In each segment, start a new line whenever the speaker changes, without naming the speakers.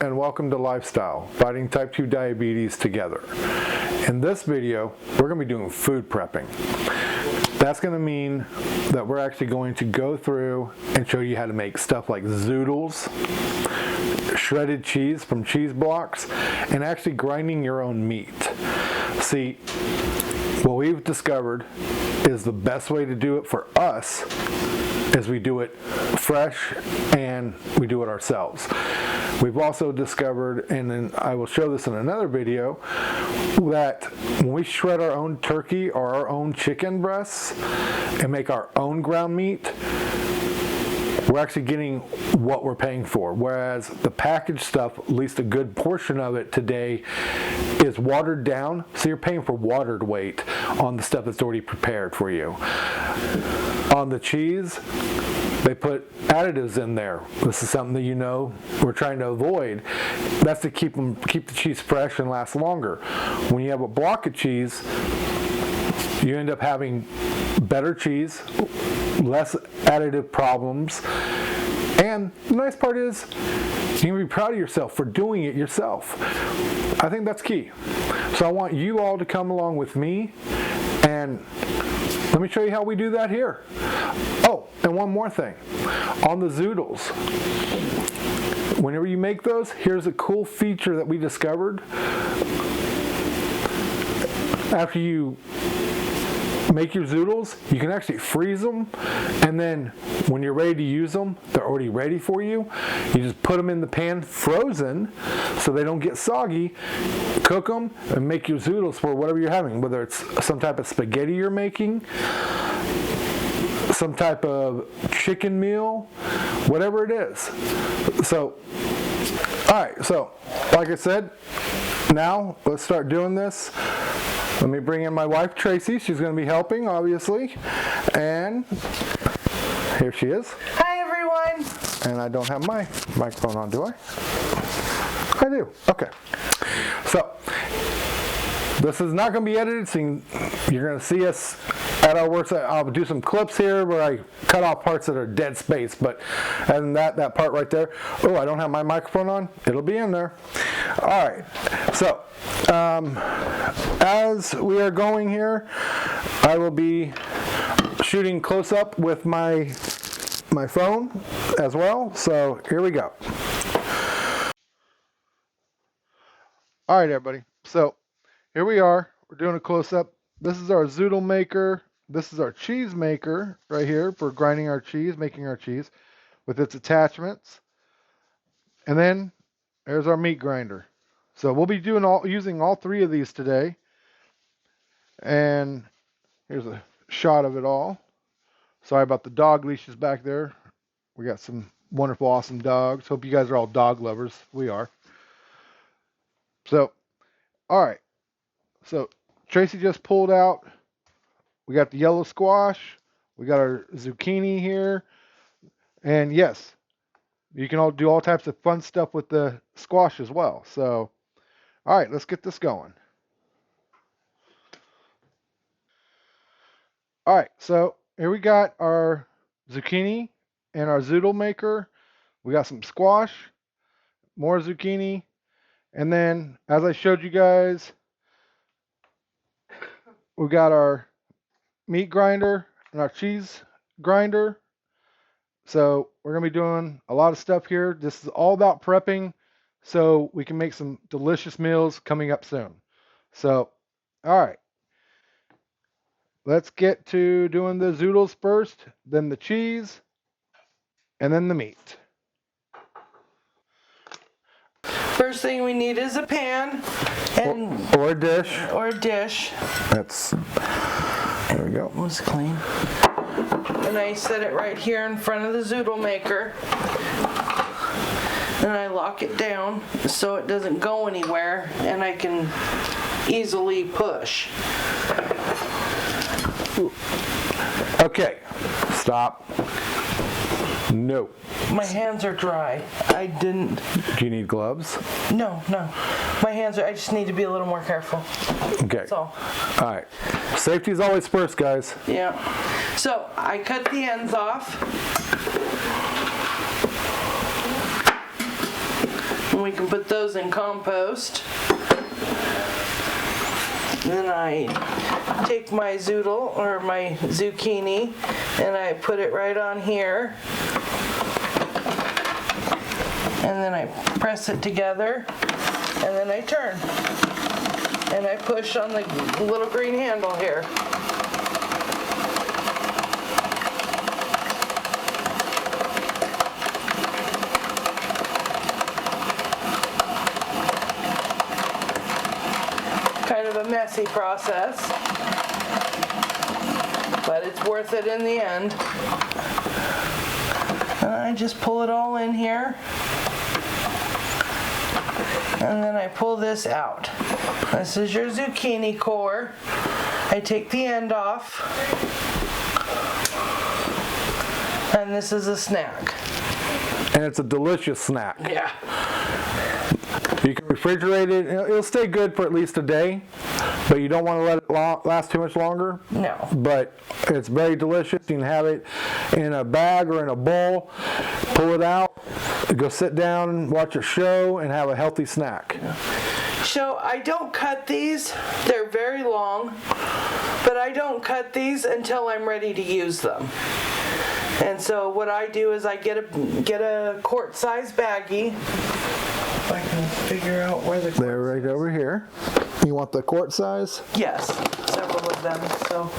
and welcome to Lifestyle, fighting type 2 diabetes together. In this video, we're going to be doing food prepping. That's going to mean that we're actually going to go through and show you how to make stuff like zoodles, shredded cheese from cheese blocks, and actually grinding your own meat. See, what we've discovered is the best way to do it for us is we do it fresh and we do it ourselves. We've also discovered, and then I will show this in another video, that when we shred our own turkey or our own chicken breasts and make our own ground meat, we're actually getting what we're paying for. Whereas the packaged stuff, at least a good portion of it today, is watered down, so you're paying for watered weight on the stuff that's already prepared for you. On the cheese, they put additives in there. This is something that you know we're trying to avoid. That's to keep the cheese fresh and last longer. When you have a block of cheese, you end up having better cheese, less additive problems, and the nice part is you can be proud of yourself for doing it yourself. I think that's key. So I want you all to come along with me, and let me show you how we do that here. Oh, and one more thing. On the zoodles, whenever you make those, here's a cool feature that we discovered. After you make your zoodles, you can actually freeze them, and then when you're ready to use them, they're already ready for you. You just put them in the pan frozen so they don't get soggy, cook them, and make your zoodles for whatever you're having, whether it's some type of spaghetti you're making, some type of chicken meal, whatever it is. So, alright, so like I said, now let's start doing this. Let me bring in my wife, Tracy. She's going to be helping, obviously. And here she is.
Hi, everyone.
And I don't have my microphone on, do I? I do. Okay. So, this is not going to be edited, so you're going to see us at our work. I'll do some clips here where I cut off parts that are dead space, but other than that part right there. Oh, I don't have my microphone on. It'll be in there. All right. So, as we are going here, I will be shooting close up with my phone as well. So here we go. All right, everybody. So here we are. We're doing a close up. This is our Zoodle Maker. This is our cheese maker right here for grinding our cheese, making our cheese with its attachments. And then there's our meat grinder. So we'll be using all three of these today. And here's a shot of it all. Sorry about the dog leashes back there. We got some wonderful, awesome dogs. Hope you guys are all dog lovers. We are. So, all right. So Tracy just pulled out. We got the yellow squash. We got our zucchini here. And yes, you can all do all types of fun stuff with the squash as well. So, all right, let's get this going. All right, so here we got our zucchini and our Zoodle Maker. We got some squash, more zucchini, and then, as I showed you guys, we got our meat grinder and our cheese grinder. So we're going to be doing a lot of stuff here. This is all about prepping so we can make some delicious meals coming up soon. So, all right. Let's get to doing the zoodles first, then the cheese, and then the meat.
First thing we need is a pan and
or a dish.
Or a dish.
There we go.
It was clean. And I set it right here in front of the Zoodle Maker. And I lock it down so it doesn't go anywhere and I can easily push.
Okay, stop. No.
My hands are dry. I didn't.
Do you need gloves?
No. My hands are, I just need to be a little more careful.
Okay.
That's all.
All right. Safety is always first, guys.
Yeah. So I cut the ends off. And we can put those in compost. Then I take my zoodle or my zucchini and I put it right on here. And then I press it together and then I turn. And I push on the little green handle here. Kind of a messy process, but it's worth it in the end. And I just pull it all in here, and then I pull this out. This is your zucchini core. I take the end off, and this is a snack.
And it's a delicious snack.
Yeah.
You can refrigerate it. It'll stay good for at least a day, but you don't want to let it last too much longer.
No.
But it's very delicious. You can have it in a bag or in a bowl, pull it out, go sit down, watch a show, and have a healthy snack.
So I don't cut these. They're very long, but I don't cut these until I'm ready to use them. And so what I do is I get a quart-size baggie. If I can figure out where the
They're right over here. You want the quart size?
Yes, several of them. So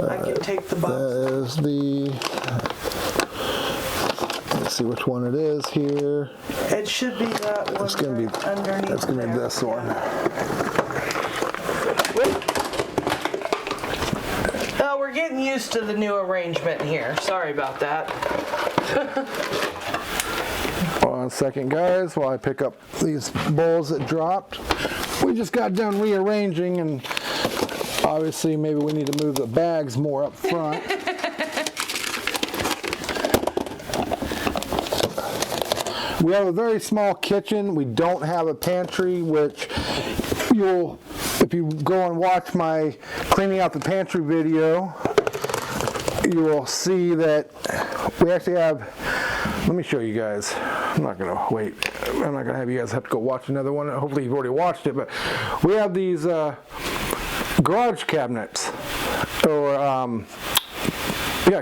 I can take the box.
That is the. Let's see which one it is here.
It should be that one.
It's gonna be
underneath.
That's gonna be this one.
Oh, we're getting used to the new arrangement here. Sorry about that.
Hold on a second, guys, while I pick up these bowls that dropped. We just got done rearranging, and obviously maybe we need to move the bags more up front. We have a very small kitchen. We don't have a pantry, which if you go and watch my cleaning out the pantry video, you will see that we actually have, let me show you guys. I'm not going to have you guys have to go watch another one. Hopefully you've already watched it, but we have these garage cabinets, or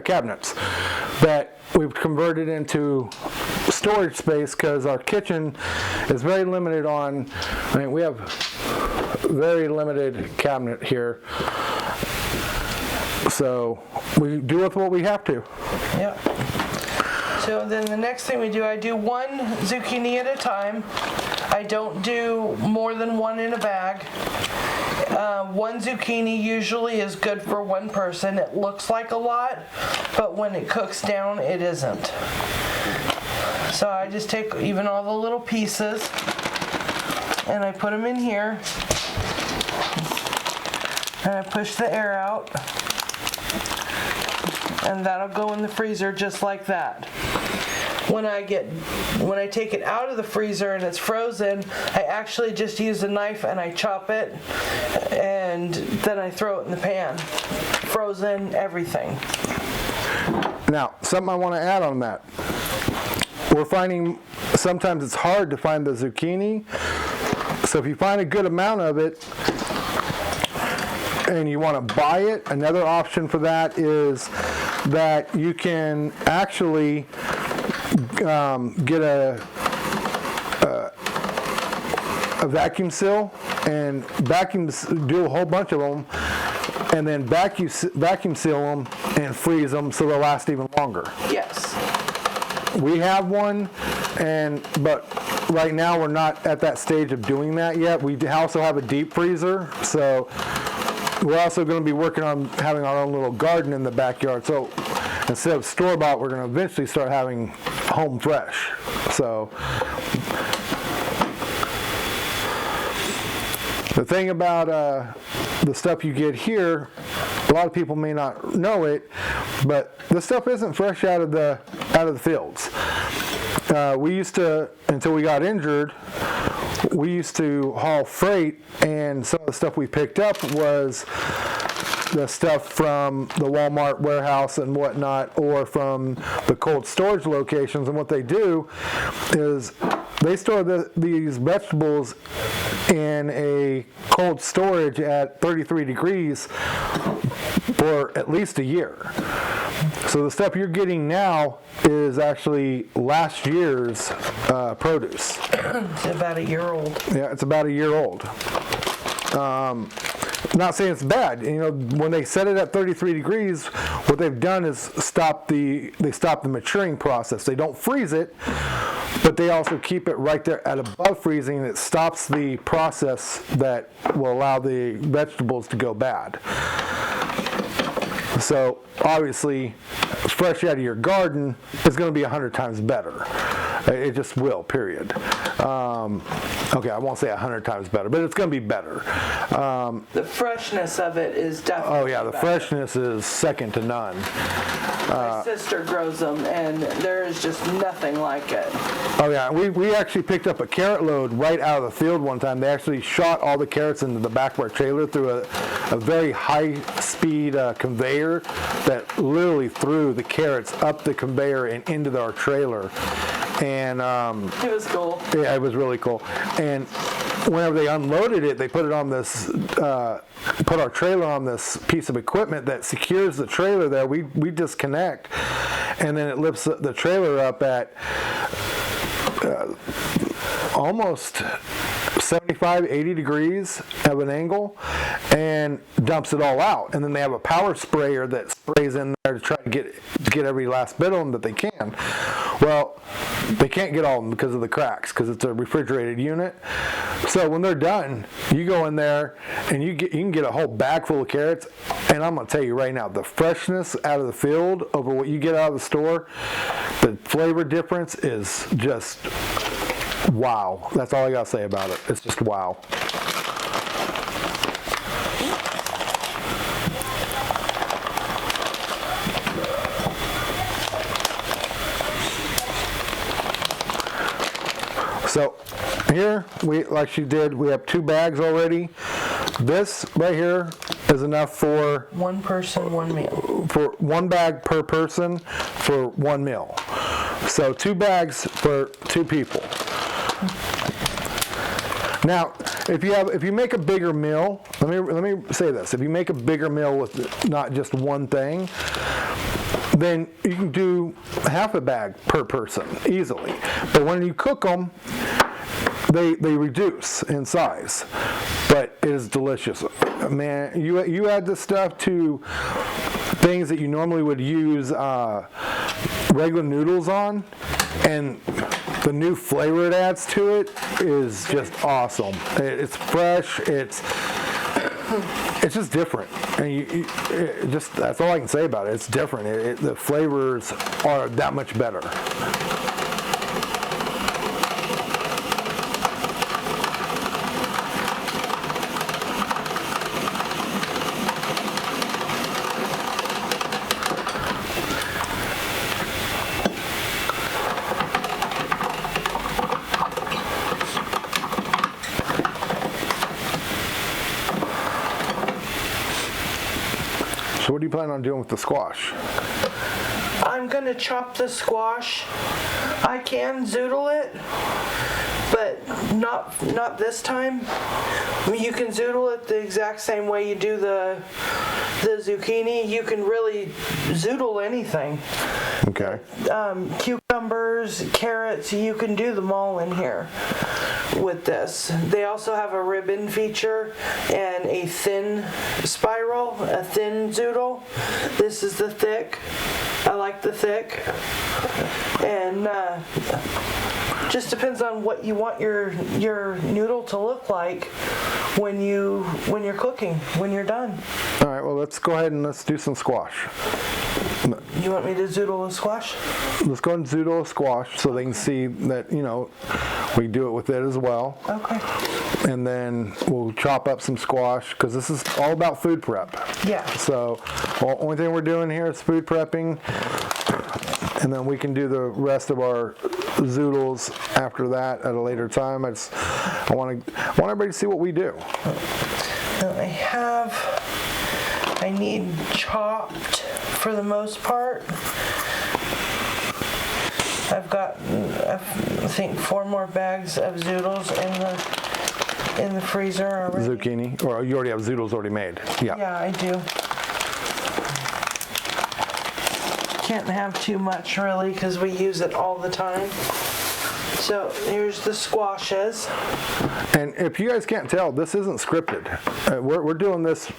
cabinets that we've converted into storage space because our kitchen is very limited on, we have very limited cabinet here. So we do with what we have to.
Yep. So then the next thing we do, I do one zucchini at a time. I don't do more than one in a bag. One zucchini usually is good for one person. It looks like a lot, but when it cooks down, it isn't. So I just take even all the little pieces and I put them in here. And I push the air out. And that'll go in the freezer just like that. When I take it out of the freezer and it's frozen, I actually just use a knife and I chop it, and then I throw it in the pan. Frozen, everything.
Now, something I want to add on that. We're finding sometimes it's hard to find the zucchini. So if you find a good amount of it and you want to buy it, another option for that is that you can actually get a vacuum seal and do a whole bunch of them, and then vacuum seal them and freeze them so they'll last even longer.
Yes.
We have one, but right now we're not at that stage of doing that yet. We also have a deep freezer, so we're also going to be working on having our own little garden in the backyard. So instead of store-bought, we're going to eventually start having home fresh. So the thing about the stuff you get here, a lot of people may not know it, but this stuff isn't fresh out of the fields. We used to, until we got injured, we used to haul freight, and some of the stuff we picked up was the stuff from the Walmart warehouse and whatnot, or from the cold storage locations. And what they do is they store these vegetables in a cold storage at 33 degrees for at least a year. So the stuff you're getting now is actually last year's produce.
It's about a year old.
Yeah, it's about a year old. Not saying it's bad. You know, when they set it at 33 degrees, what they've done is stop the maturing process. They don't freeze it, but they also keep it right there at above freezing, and it stops the process that will allow the vegetables to go bad. So obviously, fresh out of your garden is going to be 100 times better. It just will, period. Okay, I won't say 100 times better, but it's going to be better.
The freshness of it is definitely
Oh yeah, the
better.
freshness is second to none.
My sister grows them, and there is just nothing like it.
Oh yeah, we actually picked up a carrot load right out of the field one time. They actually shot all the carrots into the back of our trailer through a very high-speed conveyor that literally threw the carrots up the conveyor and into our trailer. And
It was cool.
yeah, it was really cool. And whenever they unloaded it, they put it on this, put our trailer on this piece of equipment that secures the trailer there. We disconnect, and then it lifts the trailer up at almost 75, 80 degrees of an angle, and dumps it all out. And then they have a power sprayer that sprays in there to try to get every last bit of them that they can. Well, they can't get all of them because of the cracks, because it's a refrigerated unit. So when they're done, you go in there and you can get a whole bag full of carrots. And I'm going to tell you right now, the freshness out of the field over what you get out of the store, the flavor difference is just wow. That's all I got to say about it. It's just wow. So here, like she did, we have 2 bags already. This right here is enough for
One person, one meal.
for 1 bag per person for 1 meal. So 2 bags for 2 people. Now, if you make a bigger meal, let me say this: if you make a bigger meal with not just one thing, then you can do half a bag per person easily. But when you cook them, they reduce in size. But it is delicious, man. You add this stuff to things that you normally would use regular noodles on, and the new flavor it adds to it is just awesome. It's fresh. It's just different, and that's all I can say about it. It's different. The flavors are that much better. So what do you plan on doing with the squash?
I'm gonna chop the squash. I can zoodle it, but not this time. I mean, you can zoodle it the exact same way you do the zucchini. You can really zoodle anything.
Okay.
Cucumbers, carrots, you can do them all in here with this. They also have a ribbon feature and a thin spiral, a thin zoodle. This is the thick. I like the thick. And just depends on what you want your noodle to look like when you're cooking, when you're done.
All right, well, let's go ahead and let's do some squash.
You want me to zoodle the squash?
Let's go and zoodle a squash so they can see that, we do it with it as well.
Okay.
And then we'll chop up some squash, because this is all about food prep.
Yeah.
So the only thing we're doing here is food prepping, and then we can do the rest of our zoodles after that at a later time. I want everybody to see what we do.
Now I need chopped for the most part. I've got, I think, 4 more bags of zoodles in the freezer already.
Zucchini, or you already have zoodles already made. Yeah.
Yeah, I do. Can't have too much really because we use it all the time. So here's the squashes.
And if you guys can't tell, this isn't scripted. We're doing this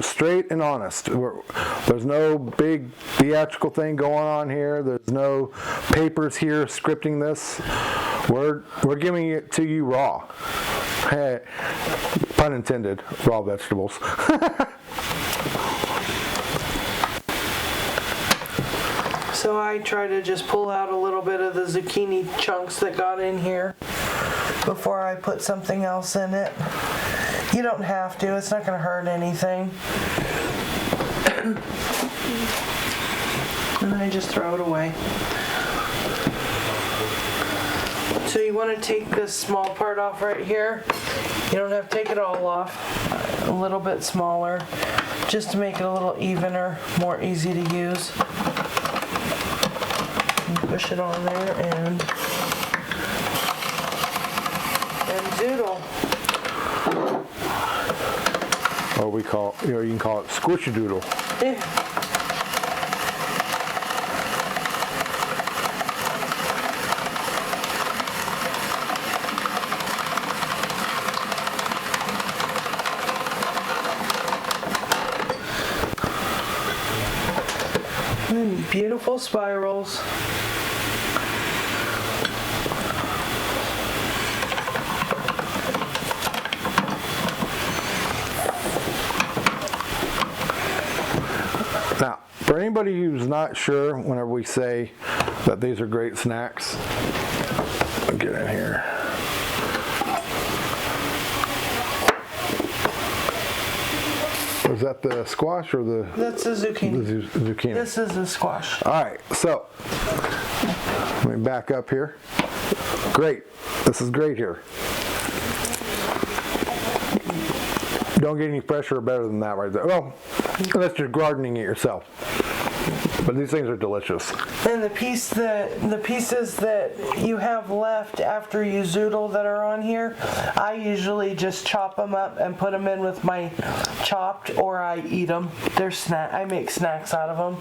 straight and honest. There's no big theatrical thing going on here. There's no papers here scripting this. We're giving it to you raw. Hey, pun intended, raw vegetables.
So I try to just pull out a little bit of the zucchini chunks that got in here before I put something else in it. You don't have to, it's not going to hurt anything. And then I just throw it away. So you want to take this small part off right here. You don't have to take it all off. A little bit smaller, just to make it a little evener, more easy to use. Push it on there and zoodle.
Or you can call it squishy doodle.
Yeah. Beautiful spirals.
Now, for anybody who's not sure, whenever we say that these are great snacks, I'll get in here. Is that the squash or the?
That's the zucchini.
The zucchini.
This is the squash.
All right, so let me back up here. Great. This is great here. Don't get any fresher or better than that right there. Well, unless you're gardening it yourself. But these things are delicious.
And the pieces that you have left after you zoodle that are on here, I usually just chop them up and put them in with my chopped, or I eat them. They're I make snacks out of them.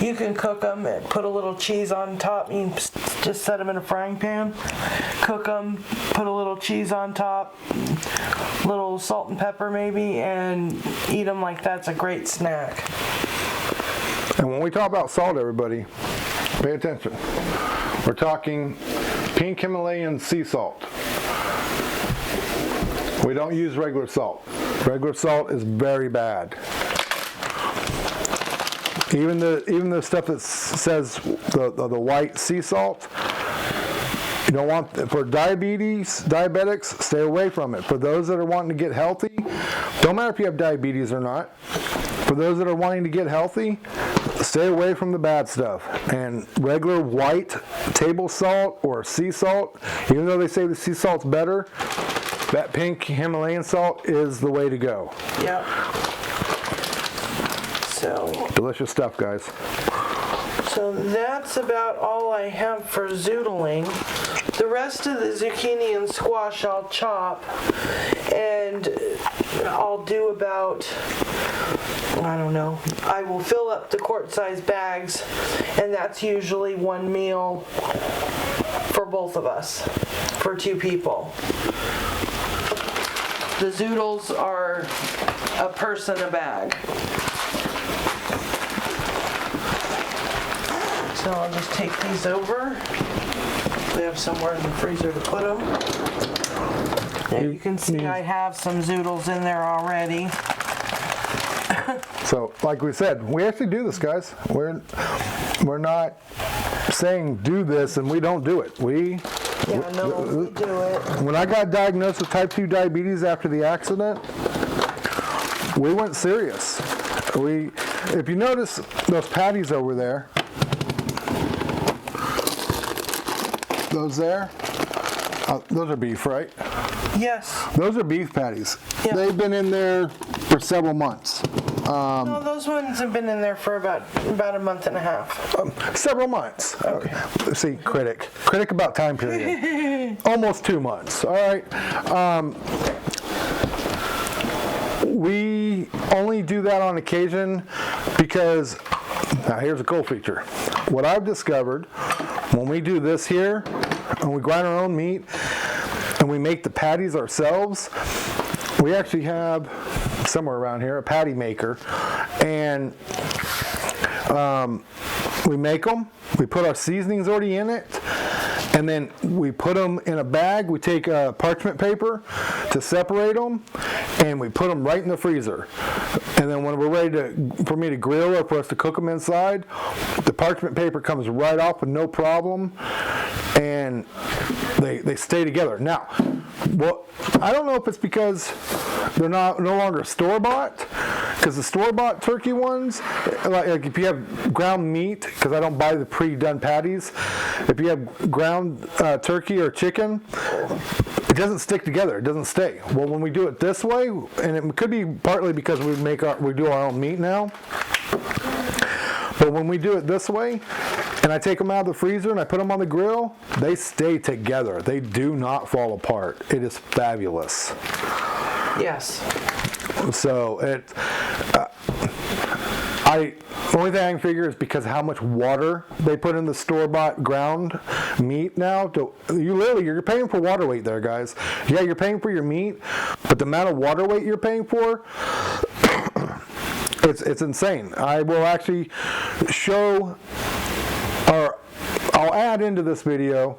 You can cook them and put a little cheese on top. You can just set them in a frying pan, cook them, put a little cheese on top, little salt and pepper maybe, and eat them like that's a great snack.
And when we talk about salt, everybody, pay attention. We're talking pink Himalayan sea salt. We don't use regular salt. Regular salt is very bad. Even the stuff that says the white sea salt, you don't want, for diabetics, stay away from it. For those that are wanting to get healthy, don't matter if you have diabetes or not. For those that are wanting to get healthy, stay away from the bad stuff. And regular white table salt or sea salt, even though they say the sea salt's better, that pink Himalayan salt is the way to go.
Yep. So
delicious stuff, guys.
So that's about all I have for zoodling. The rest of the zucchini and squash I'll chop, and I'll do about, I don't know, I will fill up the quart-size bags, and that's usually one meal for both of us, for 2 people. The zoodles are a person a bag. So I'll just take these over. We have somewhere in the freezer to put them. And you can see I have some zoodles in there already.
So, like we said, we actually do this, guys. We're not saying do this and we don't do it. We do
it.
When I got diagnosed with type 2 diabetes after the accident, we went serious. If you notice those patties over there, those are beef, right?
Yes.
Those are beef patties.
Yeah.
They've been in there for several months.
No, those ones have been in there for about a month and a half.
Several months. Let's see, critic about time period. Almost 2 months. All right. We only do that on occasion because, now here's a cool feature. What I've discovered, when we do this here, and we grind our own meat, and we make the patties ourselves, we actually have, somewhere around here, a patty maker, and we make them, we put our seasonings already in it, and then we put them in a bag. We take parchment paper to separate them, and we put them right in the freezer. And then when we're ready for me to grill or for us to cook them inside, the parchment paper comes right off with no problem, and they stay together. Now, well, I don't know if it's because they're no longer store-bought, because the store-bought turkey ones, like if you have ground meat, because I don't buy the pre-done patties, if you have ground turkey or chicken, it doesn't stick together. It doesn't stay. Well, when we do it this way, and it could be partly because we do our own meat now, but when we do it this way, and I take them out of the freezer and I put them on the grill, they stay together. They do not fall apart. It is fabulous.
Yes.
So the only thing I can figure is because of how much water they put in the store-bought ground meat now. You're paying for water weight there, guys. Yeah, you're paying for your meat, but the amount of water weight you're paying for, it's insane. I will actually show, or I'll add into this video,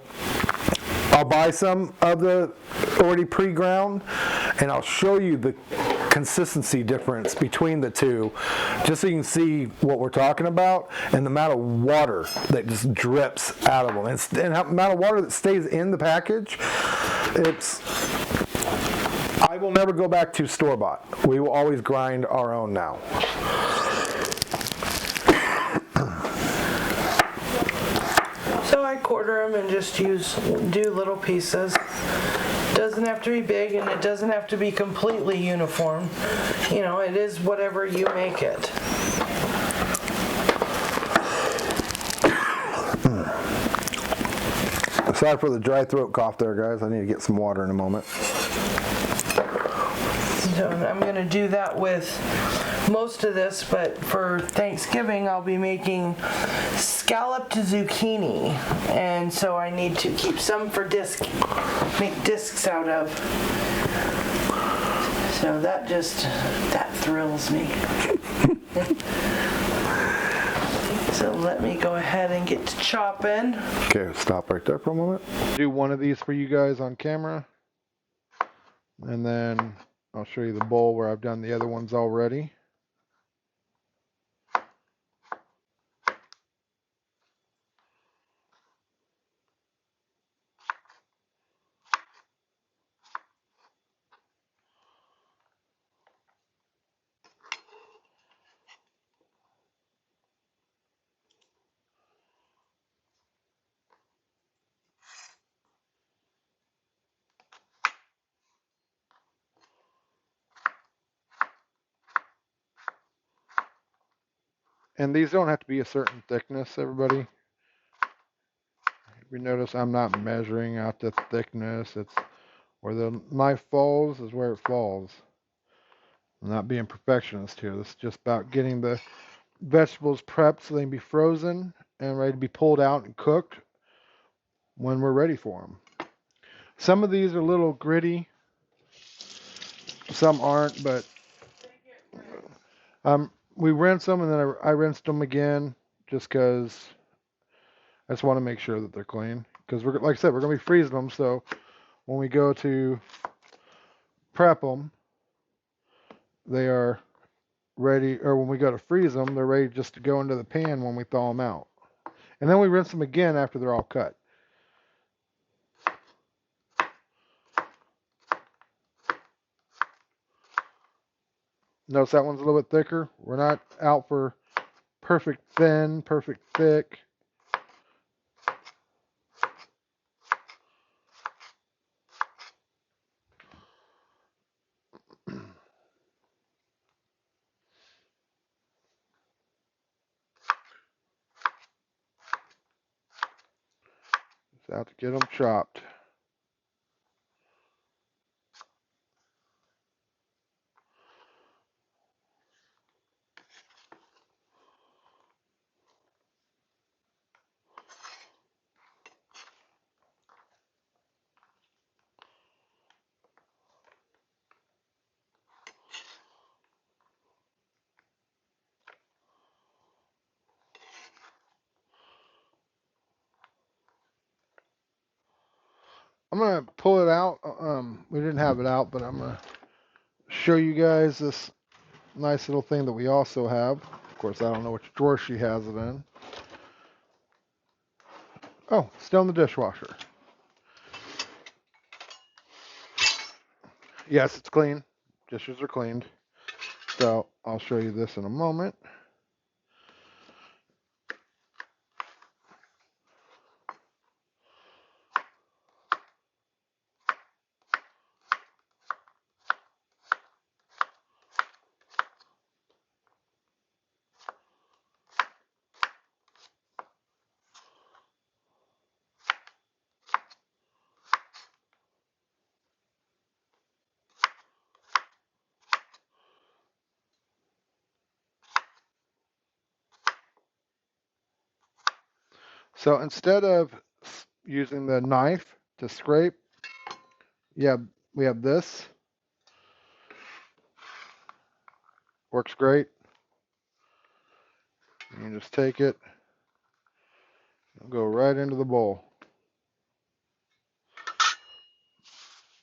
I'll buy some of the already pre-ground, and I'll show you the consistency difference between the two, just so you can see what we're talking about and the amount of water that just drips out of them, and the amount of water that stays in the package. I will never go back to store-bought. We will always grind our own now.
So I quarter them and just do little pieces. Doesn't have to be big, and it doesn't have to be completely uniform. You know, it is whatever you make it.
Sorry for the dry throat cough there, guys. I need to get some water in a moment.
So I'm going to do that with most of this, but for Thanksgiving I'll be making scalloped zucchini, and so I need to keep some for make discs out of. So that thrills me. So let me go ahead and get to chopping.
Okay, stop right there for a moment. Do one of these for you guys on camera, and then I'll show you the bowl where I've done the other ones already. And these don't have to be a certain thickness, everybody. If you notice, I'm not measuring out the thickness. It's where the knife falls is where it falls. I'm not being perfectionist here. This is just about getting the vegetables prepped so they can be frozen and ready to be pulled out and cooked when we're ready for them. Some of these are a little gritty. Some aren't, but we rinse them, and then I rinsed them again just because I just want to make sure that they're clean. Because like I said, we're going to be freezing them, so when we go to prep them, they are ready, or when we go to freeze them, they're ready just to go into the pan when we thaw them out. And then we rinse them again after they're all cut. Notice that one's a little bit thicker. We're not out for perfect thin, perfect thick. About to get them chopped. I'm going to pull it out. We didn't have it out, but I'm going to show you guys this nice little thing that we also have. Of course, I don't know which drawer she has it in. Oh, still in the dishwasher. Yes, it's clean. Dishes are cleaned. So I'll show you this in a moment. So instead of using the knife to scrape, we have this. Works great. You can just take it and go right into the bowl.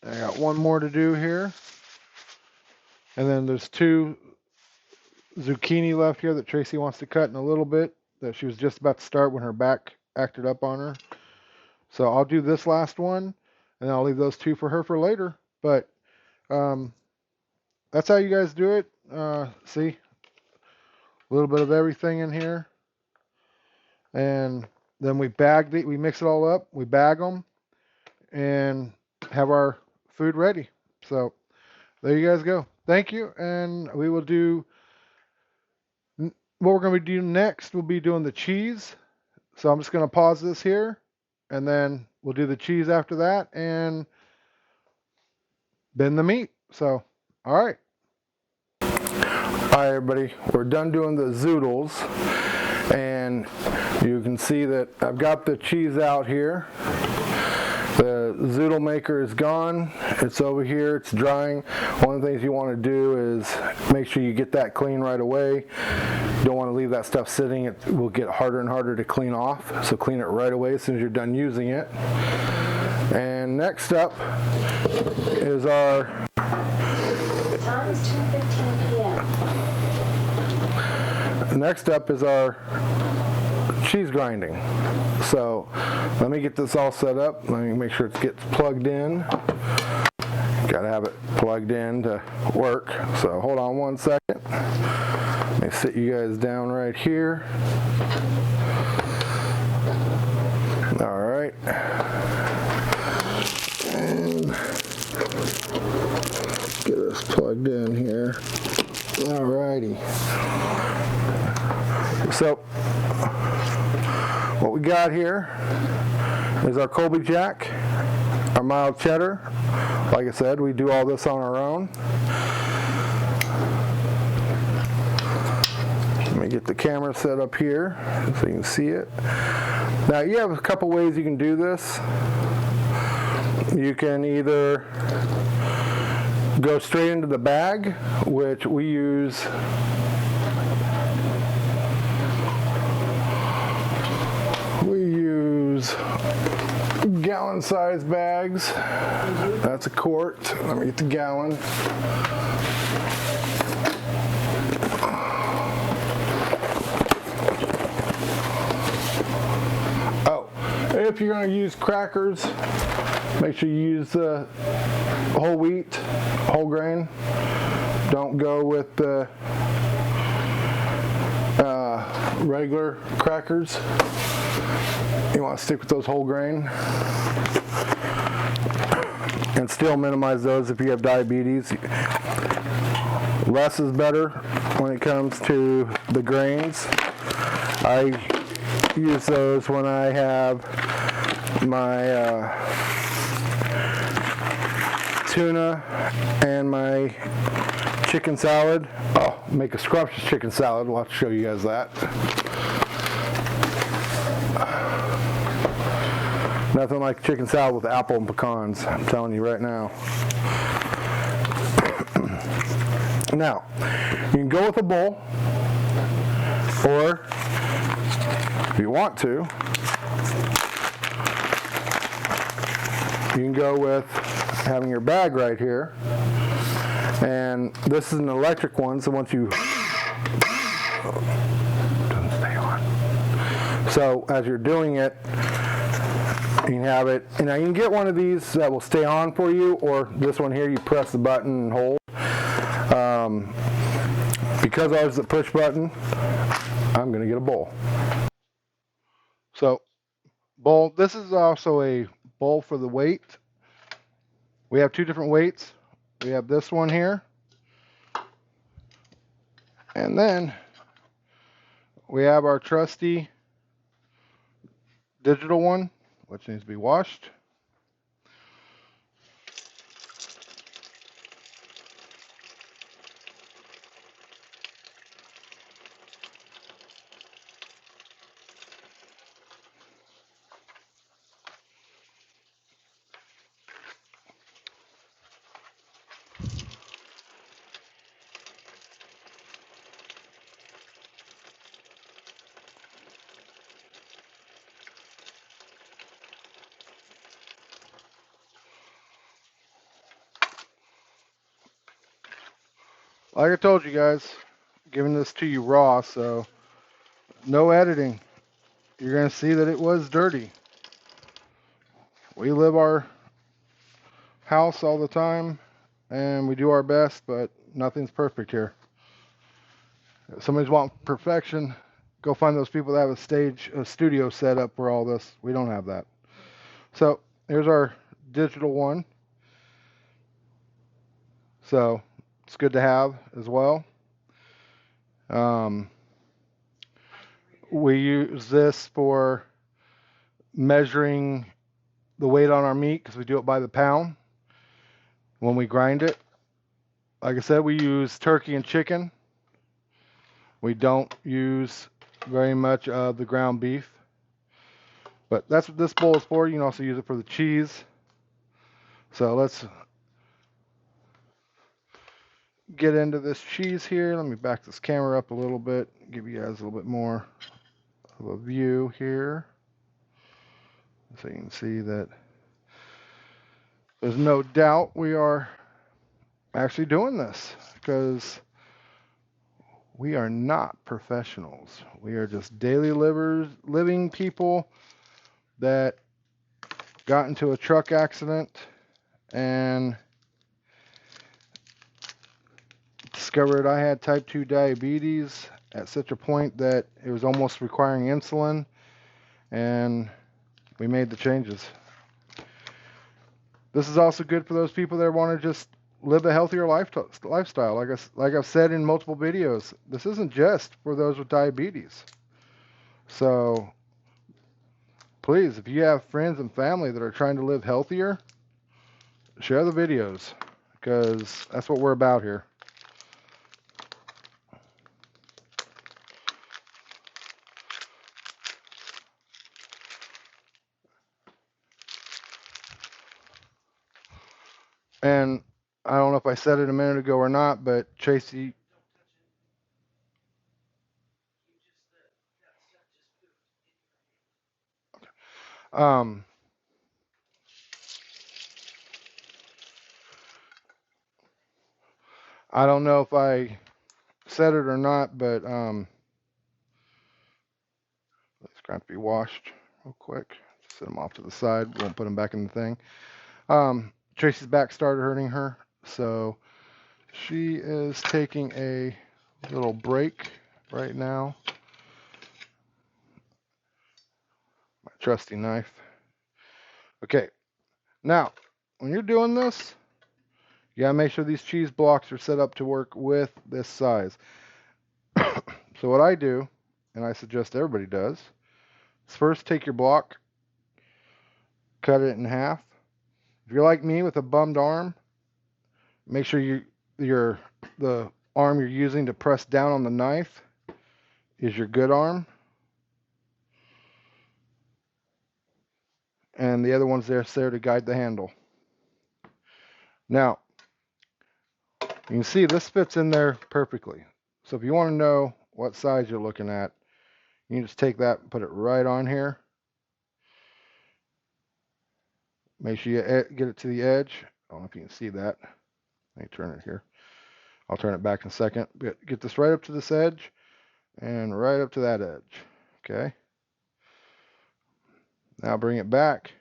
I got one more to do here. And then there's 2 zucchini left here that Tracy wants to cut in a little bit that she was just about to start when her back acted up on her. So I'll do this last one and I'll leave those 2 for her for later. But that's how you guys do it. See, a little bit of everything in here. And then we mix it all up, we bag them, and have our food ready. So there you guys go. Thank you, and we will do, what we're going to do next, we'll be doing the cheese. So I'm just going to pause this here, and then we'll do the cheese after that, and then the meat. So, all right. All right, everybody, we're done doing the zoodles, and you can see that I've got the cheese out here. The Zoodle Maker is gone. It's over here. It's drying. One of the things you want to do is make sure you get that clean right away. You don't want to leave that stuff sitting. It will get harder and harder to clean off. So clean it right away as soon as you're done using it. And next up is our...
The time is 2:15 p.m.
Next up is our cheese grinding. So let me get this all set up. Let me make sure it gets plugged in. Gotta have it plugged in to work. So hold on one second. Let me sit you guys down right here. All right. And get this plugged in here. All righty. So what we got here is our Colby Jack, our mild cheddar. Like I said, we do all this on our own. Let me get the camera set up here so you can see it. Now you have a couple ways you can do this. You can either go straight into the bag, which we use gallon size bags. That's a quart. Let me get the gallon. Oh, if you're going to use crackers, make sure you use the whole wheat, whole grain. Don't go with the regular crackers. You want to stick with those whole grain and still minimize those if you have diabetes. Less is better when it comes to the grains. I use those when I have my tuna and my chicken salad. Oh, make a scrumptious chicken salad. We'll have to show you guys that. Nothing like chicken salad with apple and pecans, I'm telling you right now. Now, you can go with a bowl, or if you want to, you can go with having your bag right here. And this is an electric one, so once you doesn't stay on. So as you're doing it, you can have it, and now you can get one of these that will stay on for you, or this one here, you press the button and hold. Because ours is a push button, I'm going to get a bowl. So, bowl, this is also a bowl for the weight. We have two different weights. We have this one here, and then we have our trusty digital one, which needs to be washed. Like I told you guys, I'm giving this to you raw, so no editing. You're going to see that it was dirty. We live our house all the time, and we do our best, but nothing's perfect here. If somebody's wanting perfection, go find those people that have a studio set up for all this. We don't have that. So here's our digital one. So it's good to have as well. We use this for measuring the weight on our meat because we do it by the pound when we grind it. Like I said, we use turkey and chicken. We don't use very much of the ground beef. But that's what this bowl is for. You can also use it for the cheese. So let's get into this cheese here. Let me back this camera up a little bit, give you guys a little bit more of a view here, so you can see that there's no doubt we are actually doing this, because we are not professionals. We are just daily living people that got into a truck accident and discovered I had type 2 diabetes at such a point that it was almost requiring insulin, and we made the changes. This is also good for those people that want to just live a healthier lifestyle. Like I've said in multiple videos, this isn't just for those with diabetes. So please, if you have friends and family that are trying to live healthier, share the videos, because that's what we're about here. And I don't know if I said it a minute ago or not, but Tracy, I don't know if I said it or not, but it's going to be washed real quick. Set them off to the side. Won't put them back in the thing. Tracy's back started hurting her, so she is taking a little break right now. My trusty knife. Okay, now when you're doing this, you gotta make sure these cheese blocks are set up to work with this size. So what I do, and I suggest everybody does, is first take your block,
cut it in half. If you're like me with a bummed arm, make sure the arm you're using to press down on the knife is your good arm. And the other one's there to guide the handle. Now, you can see this fits in there perfectly. So if you want to know what size you're looking at, you can just take that and put it right on here. Make sure you get it to the edge. I don't know if you can see that. Let me turn it here. I'll turn it back in a second. Get this right up to this edge and right up to that edge. Okay. Now bring it back.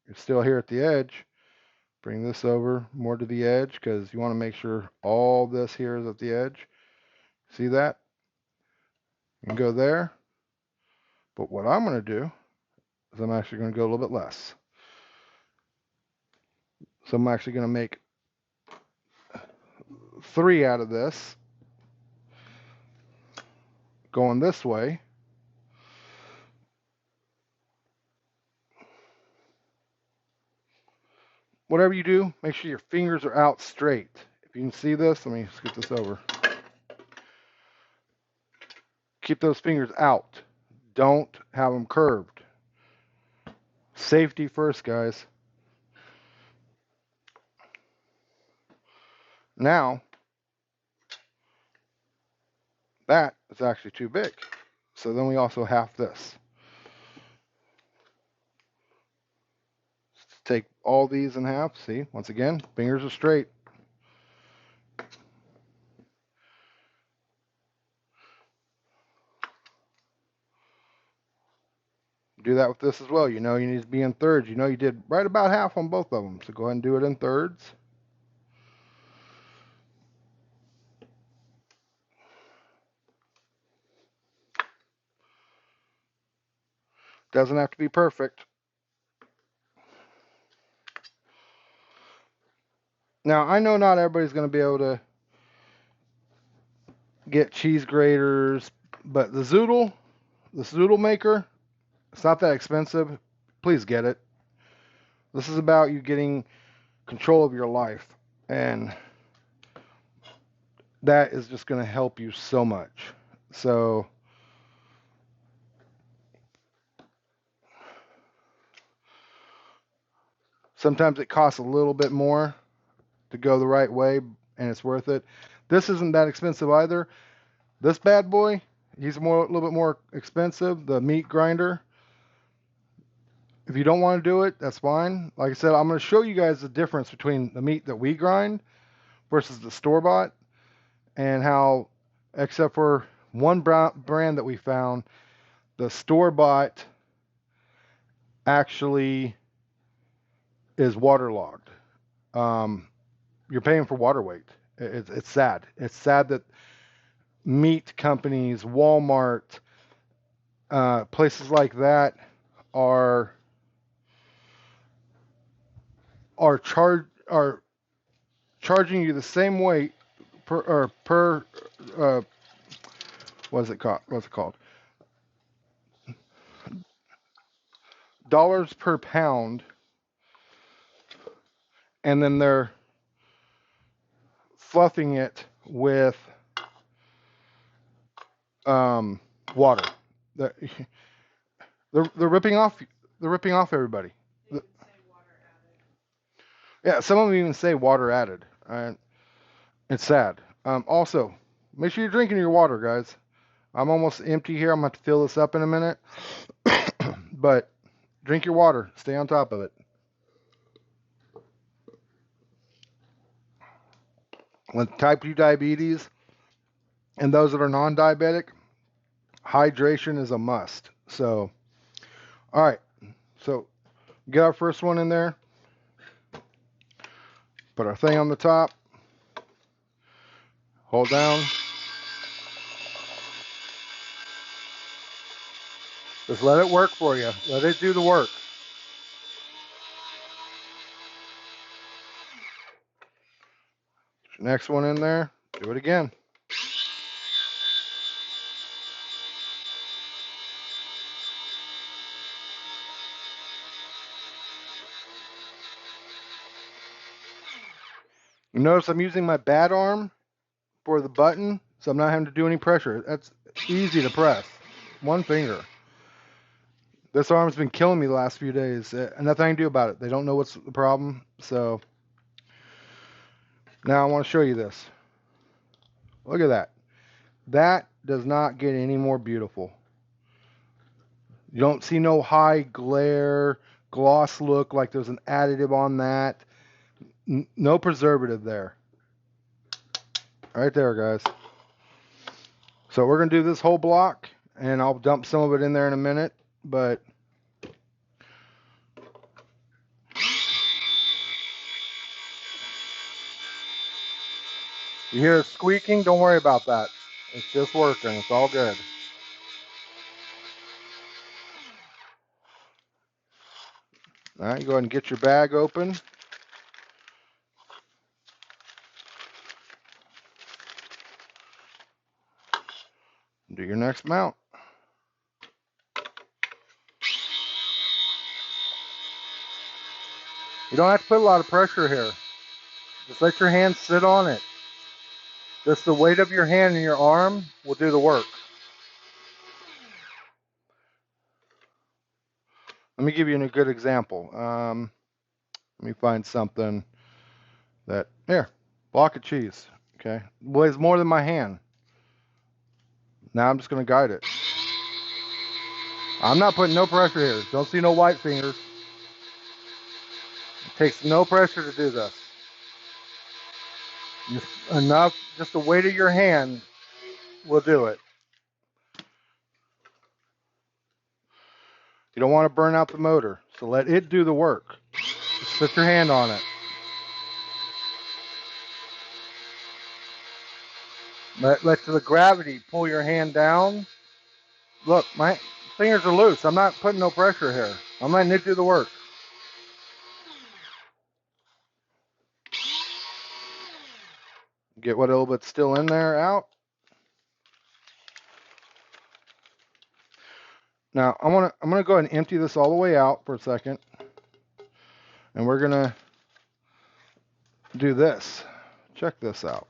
You're still here at the edge. Bring this over more to the edge because you want to make sure all this here is at the edge. See that? You can go there. But what I'm going to do is I'm actually going to go a little bit less. So I'm actually going to make 3 out of this. Going this way. Whatever you do, make sure your fingers are out straight. If you can see this, let me scoot this over. Keep those fingers out. Don't have them curved. Safety first, guys. Now, that is actually too big. So then we also half this. Take all these in half. See, once again, fingers are straight. Do that with this as well. You know you need to be in thirds. You know you did right about half on both of them. So go ahead and do it in thirds. Doesn't have to be perfect. Now, I know not everybody's going to be able to get cheese graters, but the Zoodle Maker, it's not that expensive. Please get it. This is about you getting control of your life, and that is just going to help you so much. So sometimes it costs a little bit more to go the right way, and it's worth it. This isn't that expensive either. This bad boy, he's a little bit more expensive, the meat grinder. If you don't want to do it, that's fine. Like I said, I'm going to show you guys the difference between the meat that we grind versus the store-bought, and how, except for one brand that we found, the store-bought actually is waterlogged. You're paying for water weight. It's sad. It's sad that meat companies, Walmart, places like that are charging you the same weight per what's it called? Dollars per pound, and then they're fluffing it with water. They're ripping off everybody. Yeah, some of them even say water added. It's sad. Also, make sure you're drinking your water, guys. I'm almost empty here. I'm going to have to fill this up in a minute. But drink your water. Stay on top of it. With type 2 diabetes and those that are non-diabetic, hydration is a must. So, all right. So, get our first one in there. Put our thing on the top. Hold down. Just let it work for you. Let it do the work. Next one in there. Do it again. You notice I'm using my bad arm for the button, so I'm not having to do any pressure. That's easy to press. One finger. This arm's been killing me the last few days. Nothing I can do about it. They don't know what's the problem. So now I want to show you this. Look at that. That does not get any more beautiful. You don't see no high glare, gloss look like there's an additive on that. No preservative there. Right there, guys. So we're going to do this whole block, and I'll dump some of it in there in a minute, but you hear it squeaking, don't worry about that. It's just working. It's all good. All right, go ahead and get your bag open. Do your next mount. You don't have to put a lot of pressure here. Just let your hand sit on it. Just the weight of your hand and your arm will do the work. Let me give you a good example. Let me find something that, here, block of cheese, okay? Weighs more than my hand. Now I'm just going to guide it. I'm not putting no pressure here. Don't see no white fingers. It takes no pressure to do this. Just enough, just the weight of your hand will do it. You don't want to burn out the motor, so let it do the work. Just put your hand on it. Let the gravity pull your hand down. Look, my fingers are loose. I'm not putting no pressure here. I'm letting it do the work. Get what little bit's still in there out. Now I'm gonna go ahead and empty this all the way out for a second, and we're gonna do this. Check this out.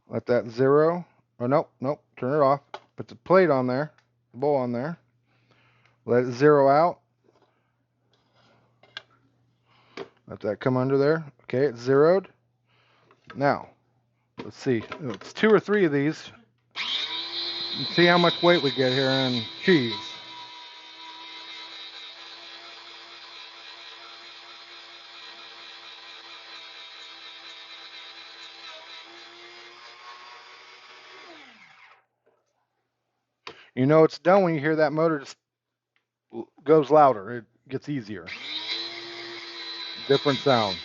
Let that zero. Oh nope. Turn it off. Put the plate on there, the bowl on there. Let it zero out. Let that come under there. Okay, it's zeroed. Now, let's see. It's 2 or 3 of these. Let's see how much weight we get here in cheese. You know it's done when you hear that motor just goes louder. It gets easier. Different sound.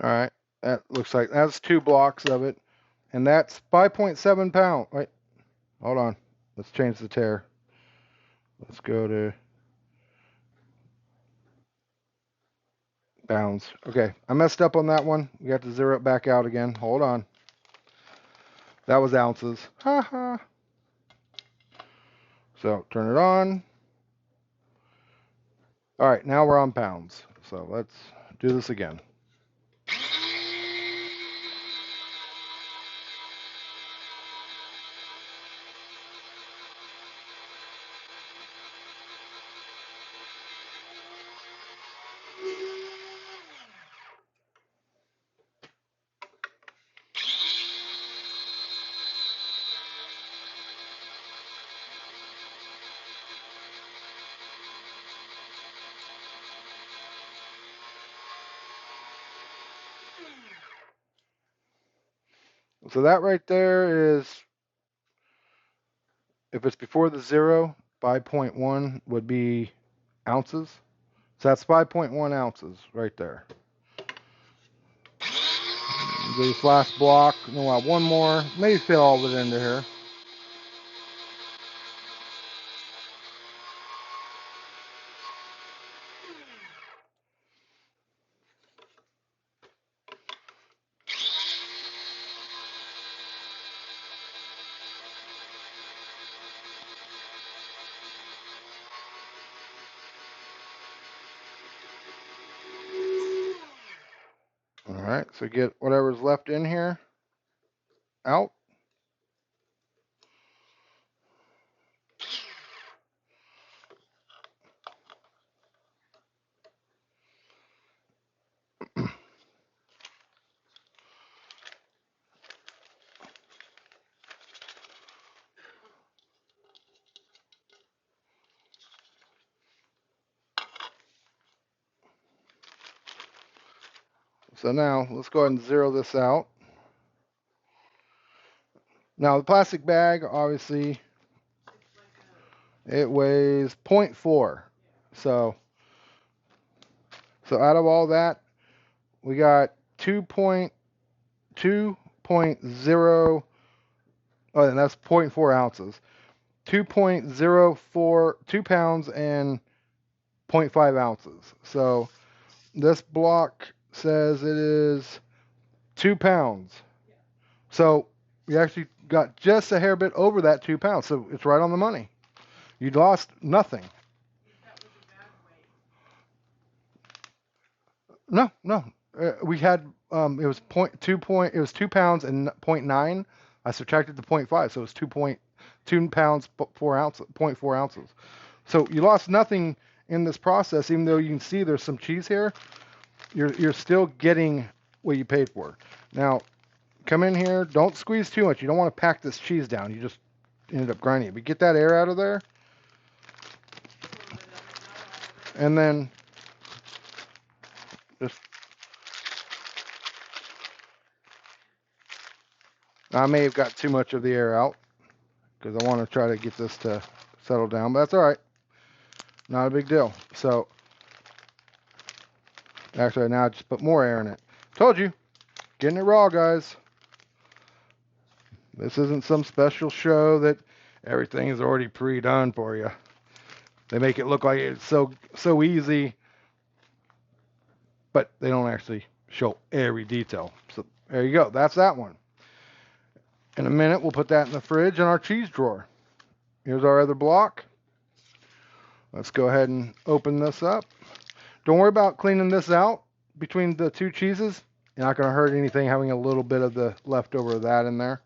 All right, that looks like that's 2 blocks of it, and that's 5.7 pounds. Wait, hold on. Let's change the tare. Let's go to pounds. Okay, I messed up on that one. We got to zero it back out again. Hold on. That was ounces. Ha ha. So turn it on. All right, now we're on pounds. So let's do this again. So that right there is, if it's before the zero, 5.1 would be ounces. So that's 5.1 ounces right there. This last block, we'll have one more. Maybe fit all of it into here. All right, so get whatever's left in here out. So now let's go ahead and zero this out. Now the plastic bag, obviously, it weighs 0.4. So out of all that, we got 2.0. Oh, and that's 0.4 ounces. 2.04, 2 pounds and 0.5 ounces. So this block says it is 2 pounds. So we actually got just a hair bit over that 2 pounds. So it's right on the money. You lost nothing. No. We had it was 2 pounds and 0.9. I subtracted the 0.5, so it was 2 pounds 4 ounces 0.4 ounces. So you lost nothing in this process, even though you can see there's some cheese here. You're still getting what you paid for. Now, come in here. Don't squeeze too much. You don't want to pack this cheese down. You just ended up grinding it. But get that air out of there. And then just, I may have got too much of the air out because I want to try to get this to settle down, but that's all right. Not a big deal. So actually now I just put more air in it. Told you, getting it raw, guys. This isn't some special show that everything is already pre-done for you. They make it look like it's so easy, but they don't actually show every detail. So there you go. That's that one. In a minute, we'll put that in the fridge in our cheese drawer. Here's our other block. Let's go ahead and open this up. Don't worry about cleaning this out between the two cheeses. You're not going to hurt anything having a little bit of the leftover of that in there.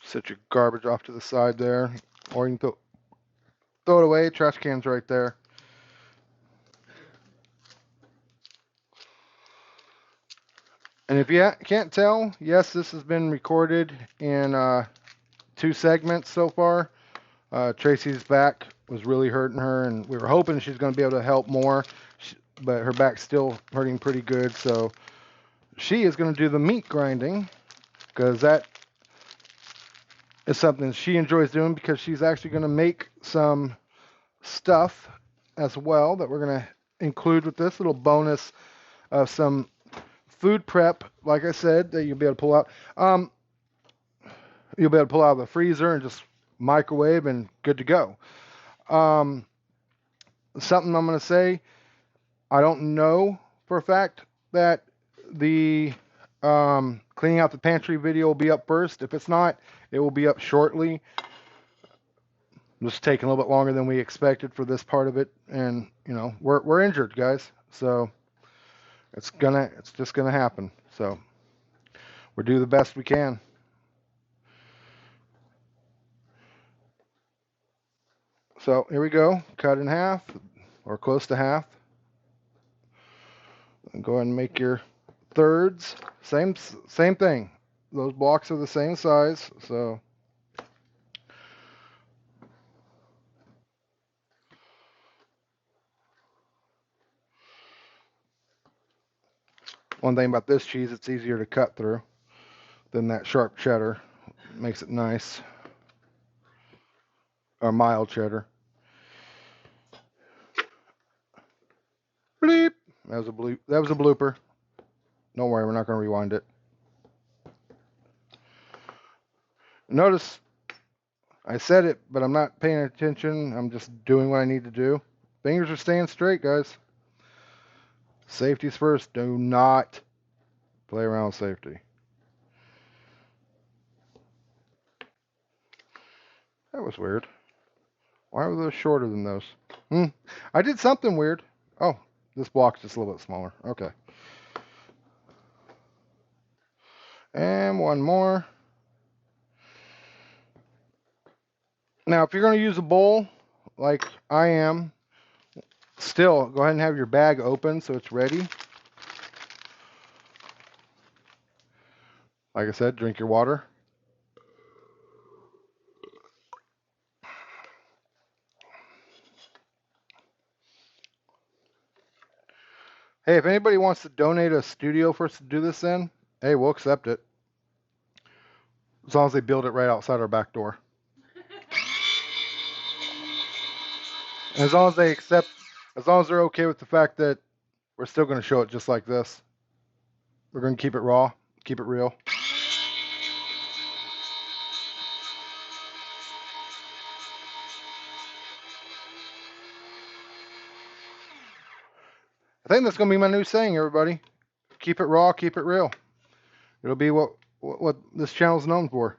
Set your garbage off to the side there, or you can throw it away. Trash can's right there. And if you can't tell, yes, this has been recorded in 2 segments so far. Tracy's back was really hurting her, and we were hoping she's going to be able to help more, but her back's still hurting pretty good. So she is going to do the meat grinding because that is something she enjoys doing, because she's actually going to make some stuff as well that we're going to include with this little bonus of some food prep, like I said, that you'll be able to pull out. You'll be able to pull out of the freezer and just microwave and good to go. Something I'm going to say, I don't know for a fact that the cleaning out the pantry video will be up first. If it's not, it will be up shortly. Just taking a little bit longer than we expected for this part of it, and you know we're injured, guys, so it's just gonna happen. So we'll do the best we can. So here we go, cut in half or close to half, and go ahead and make your thirds. Same thing. Those blocks are the same size, so. One thing about this cheese, it's easier to cut through than that sharp cheddar. Makes it nice. Or mild cheddar. Bleep. That was a bloop. That was a blooper. Don't worry, we're not going to rewind it. Notice I said it, but I'm not paying attention. I'm just doing what I need to do. Fingers are staying straight, guys. Safety's first. Do not play around with safety. That was weird. Why were those shorter than those? I did something weird. Oh, this block's just a little bit smaller. Okay. And one more. Now, if you're going to use a bowl, like I am, still go ahead and have your bag open so it's ready. Like I said, drink your water. Hey, if anybody wants to donate a studio for us to do this in, hey, we'll accept it. As long as they build it right outside our back door. And as long as they accept, as long as they're okay with the fact that we're still going to show it just like this. We're going to keep it raw, keep it real. I think that's going to be my new saying, everybody. Keep it raw, keep it real. It'll be what this channel's known for.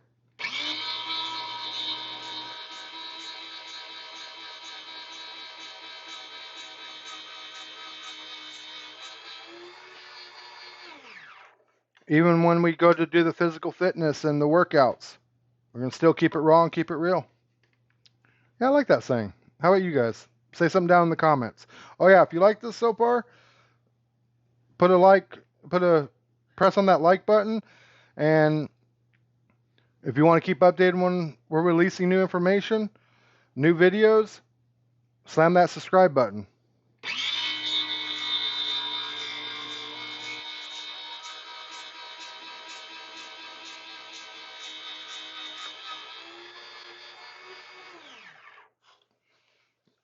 Even when we go to do the physical fitness and the workouts, we're going to still keep it raw and keep it real. Yeah, I like that saying. How about you guys? Say something down in the comments. Oh yeah, if you like this so far, press on that like button, and if you want to keep updated when we're releasing new information, new videos, slam that subscribe button.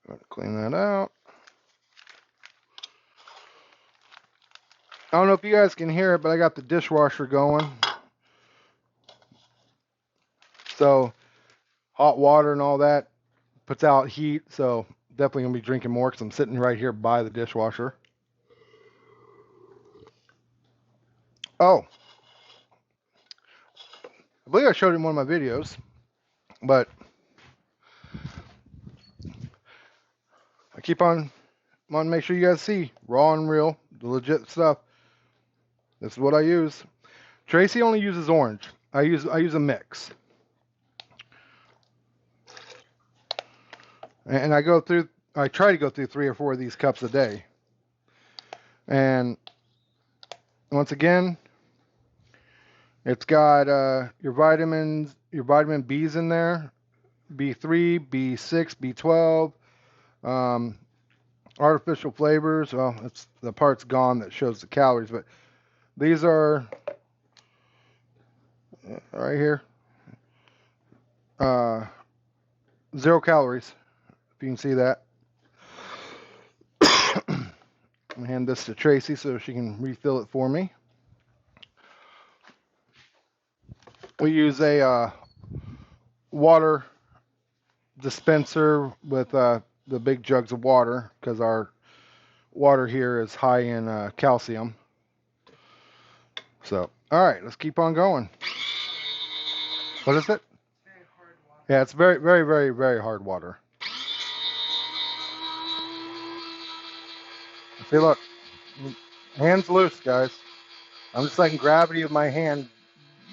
Gotta clean that out. I don't know if you guys can hear it, but I got the dishwasher going. So hot water and all that puts out heat, so definitely gonna be drinking more because I'm sitting right here by the dishwasher. Oh, I believe I showed it in one of my videos, but I keep on want to make sure you guys see raw and real, the legit stuff. This is what I use. Tracy only uses orange. I use a mix, and I try to go through 3 or 4 of these cups a day. And once again, it's got your vitamin B's in there, B3, B6, B12, artificial flavors. Well, it's the part's gone that shows the calories, but these are right here. 0 calories, if you can see that. I'm gonna hand this to Tracy so she can refill it for me. We use a water dispenser with the big jugs of water because our water here is high in calcium. So, all right, let's keep on going. What is it?
Very hard water.
Yeah, it's very, very, very, very hard water. See, look, hands loose, guys. I'm just letting gravity of my hand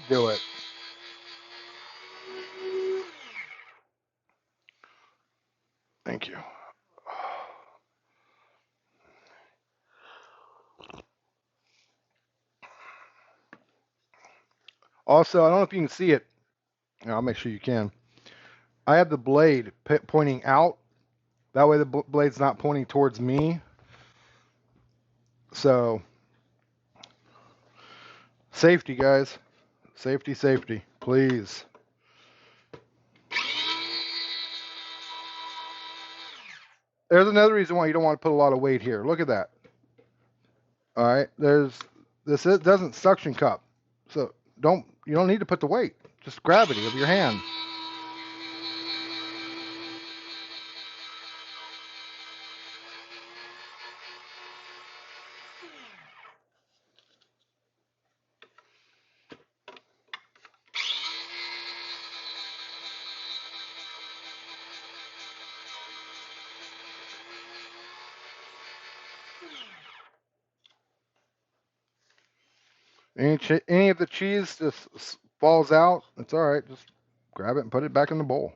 do it. Thank you. Also, I don't know if you can see it. I'll make sure you can. I have the blade pointing out. That way the blade's not pointing towards me. So, safety, guys. Safety, safety, please. There's another reason why you don't want to put a lot of weight here. Look at that. All right, this doesn't suction cup, so you don't need to put the weight. Just gravity of your hand. Any of the cheese just falls out, it's all right. Just grab it and put it back in the bowl.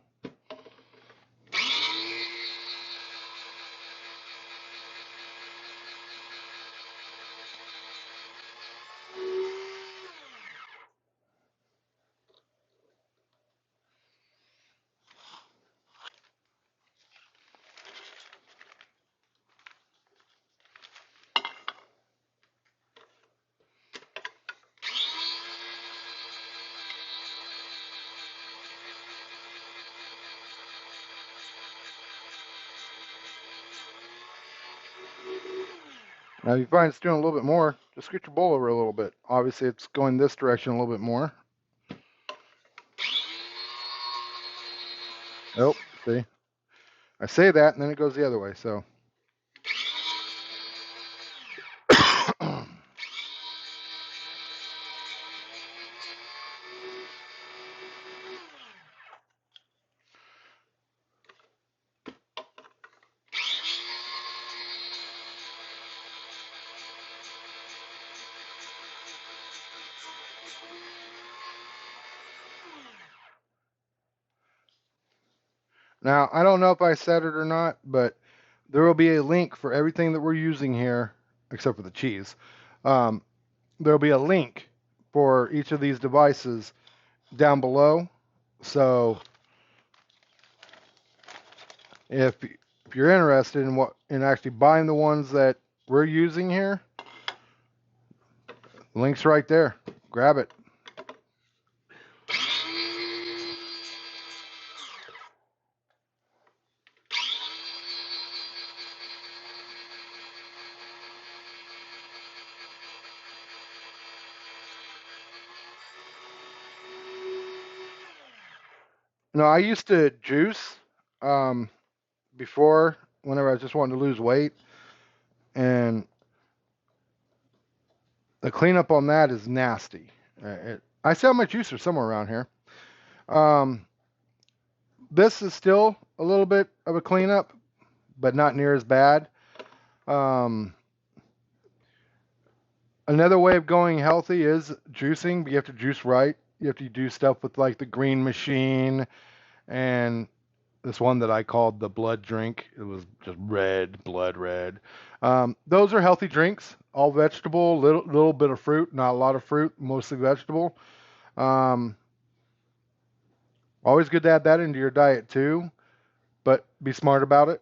Now, if you find it's doing a little bit more, just scoot your bowl over a little bit. Obviously, it's going this direction a little bit more. Oh, see? I say that, and then it goes the other way, so. Now, I don't know if I said it or not, but there will be a link for everything that we're using here, except for the cheese. There will be a link for each of these devices down below. So if you're interested in actually buying the ones that we're using here, the link's right there. Grab it. No, I used to juice before, whenever I just wanted to lose weight, and the cleanup on that is nasty. I still have my juicer somewhere around here. This is still a little bit of a cleanup, but not near as bad. Another way of going healthy is juicing, but you have to juice right. You have to do stuff with like the green machine and this one that I called the blood drink. It was just red, blood red. Those are healthy drinks, all vegetable, little bit of fruit, not a lot of fruit, mostly vegetable. Always good to add that into your diet too, but be smart about it.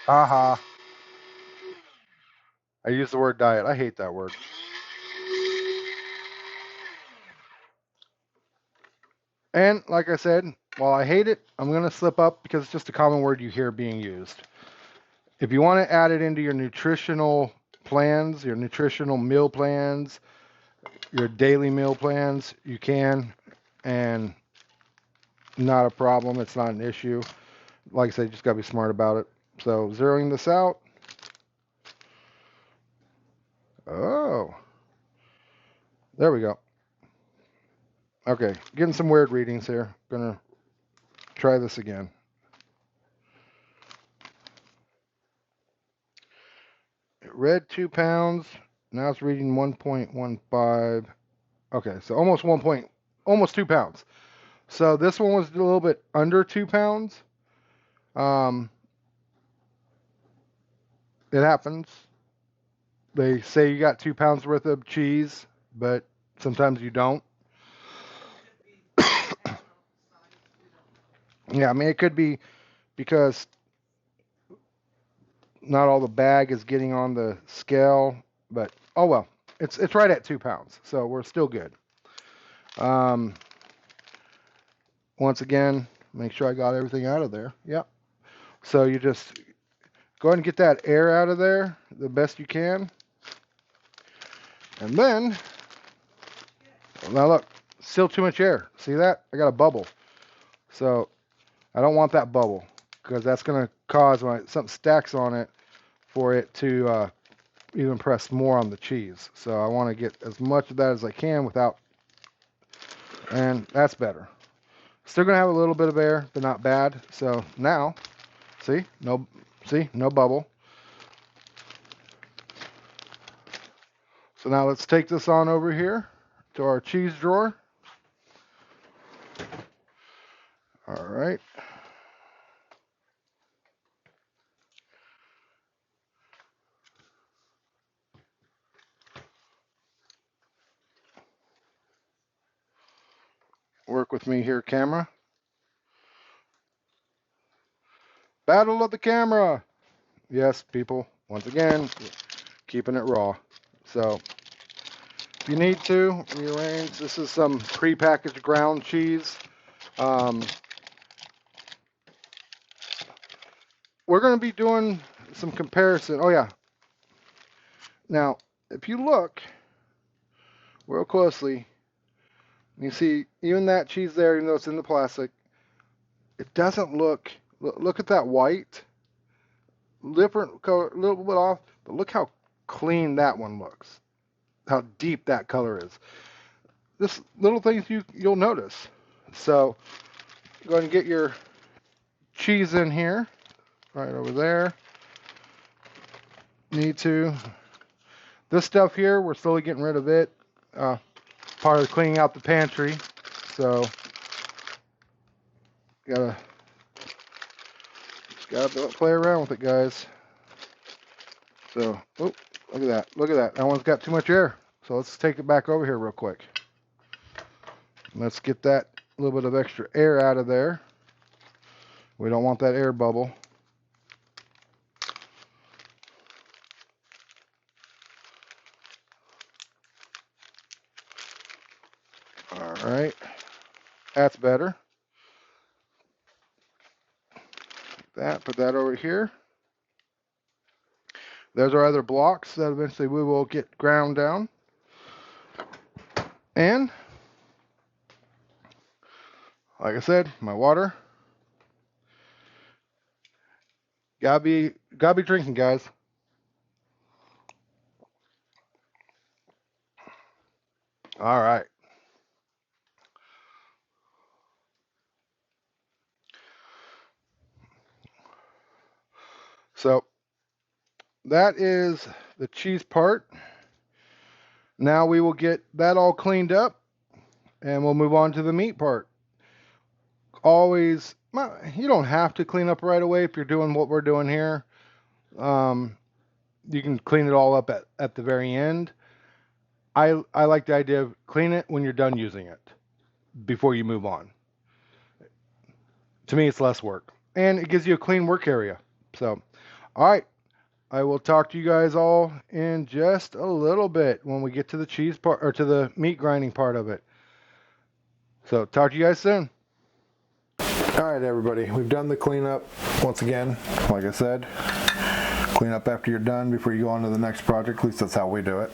Haha. I use the word diet. I hate that word. And like I said, while I hate it, I'm going to slip up because it's just a common word you hear being used. If you want to add it into your nutritional plans, your nutritional meal plans, your daily meal plans, you can, and not a problem. It's not an issue. Like I said, you just got to be smart about it. So zeroing this out. Oh, there we go. Okay, getting some weird readings here. Gonna try this again. It read 2 pounds. Now it's reading 1.15. Okay, so almost 2 pounds. So this one was a little bit under 2 pounds. It happens. They say you got 2 pounds worth of cheese, but sometimes you don't. Yeah, I mean, it could be because not all the bag is getting on the scale, but oh well, it's right at 2 pounds, so we're still good. Once again, make sure I got everything out of there. Yep. So you just go ahead and get that air out of there the best you can. And then, now look, still too much air. See that? I got a bubble. So I don't want that bubble because that's going to cause when something stacks on it for it to even press more on the cheese. So I want to get as much of that as I can without, and that's better. Still gonna have a little bit of air, but not bad. So now, see, no bubble. So now let's take this on over here to our cheese drawer. All right. Work with me here, camera. Battle of the camera. Yes, people, once again, keeping it raw. So if you need to rearrange, this is some pre-packaged ground cheese. We're going to be doing some comparison. Oh yeah. Now, if you look real closely, you see even that cheese there, even though it's in the plastic, it doesn't look at that white. Different color, a little bit off, but look how clean that one looks. How deep that color is. This little things you'll notice. So go ahead and get your cheese in here, right over there. Need to. This stuff here, we're slowly getting rid of it. Part of cleaning out the pantry. So gotta play around with it, guys. So, oh, look at that. Look at that. That one's got too much air. So let's take it back over here real quick. Let's get that little bit of extra air out of there. We don't want that air bubble. All right. That's better. Put that over here. There's our other blocks that eventually we will get ground down. And like I said, my water. Gotta be drinking, guys. All right. So that is the cheese part. Now we will get that all cleaned up and we'll move on to the meat part. Always, you don't have to clean up right away if you're doing what we're doing here. You can clean it all up at the very end. I like the idea of clean it when you're done using it before you move on. To me, it's less work and it gives you a clean work area. So, all right. I will talk to you guys all in just a little bit when we get to the cheese part or to the meat grinding part of it. So talk to you guys soon.
All right, everybody, we've done the cleanup once again. Like I said, clean up after you're done before you go on to the next project. At least that's how we do it.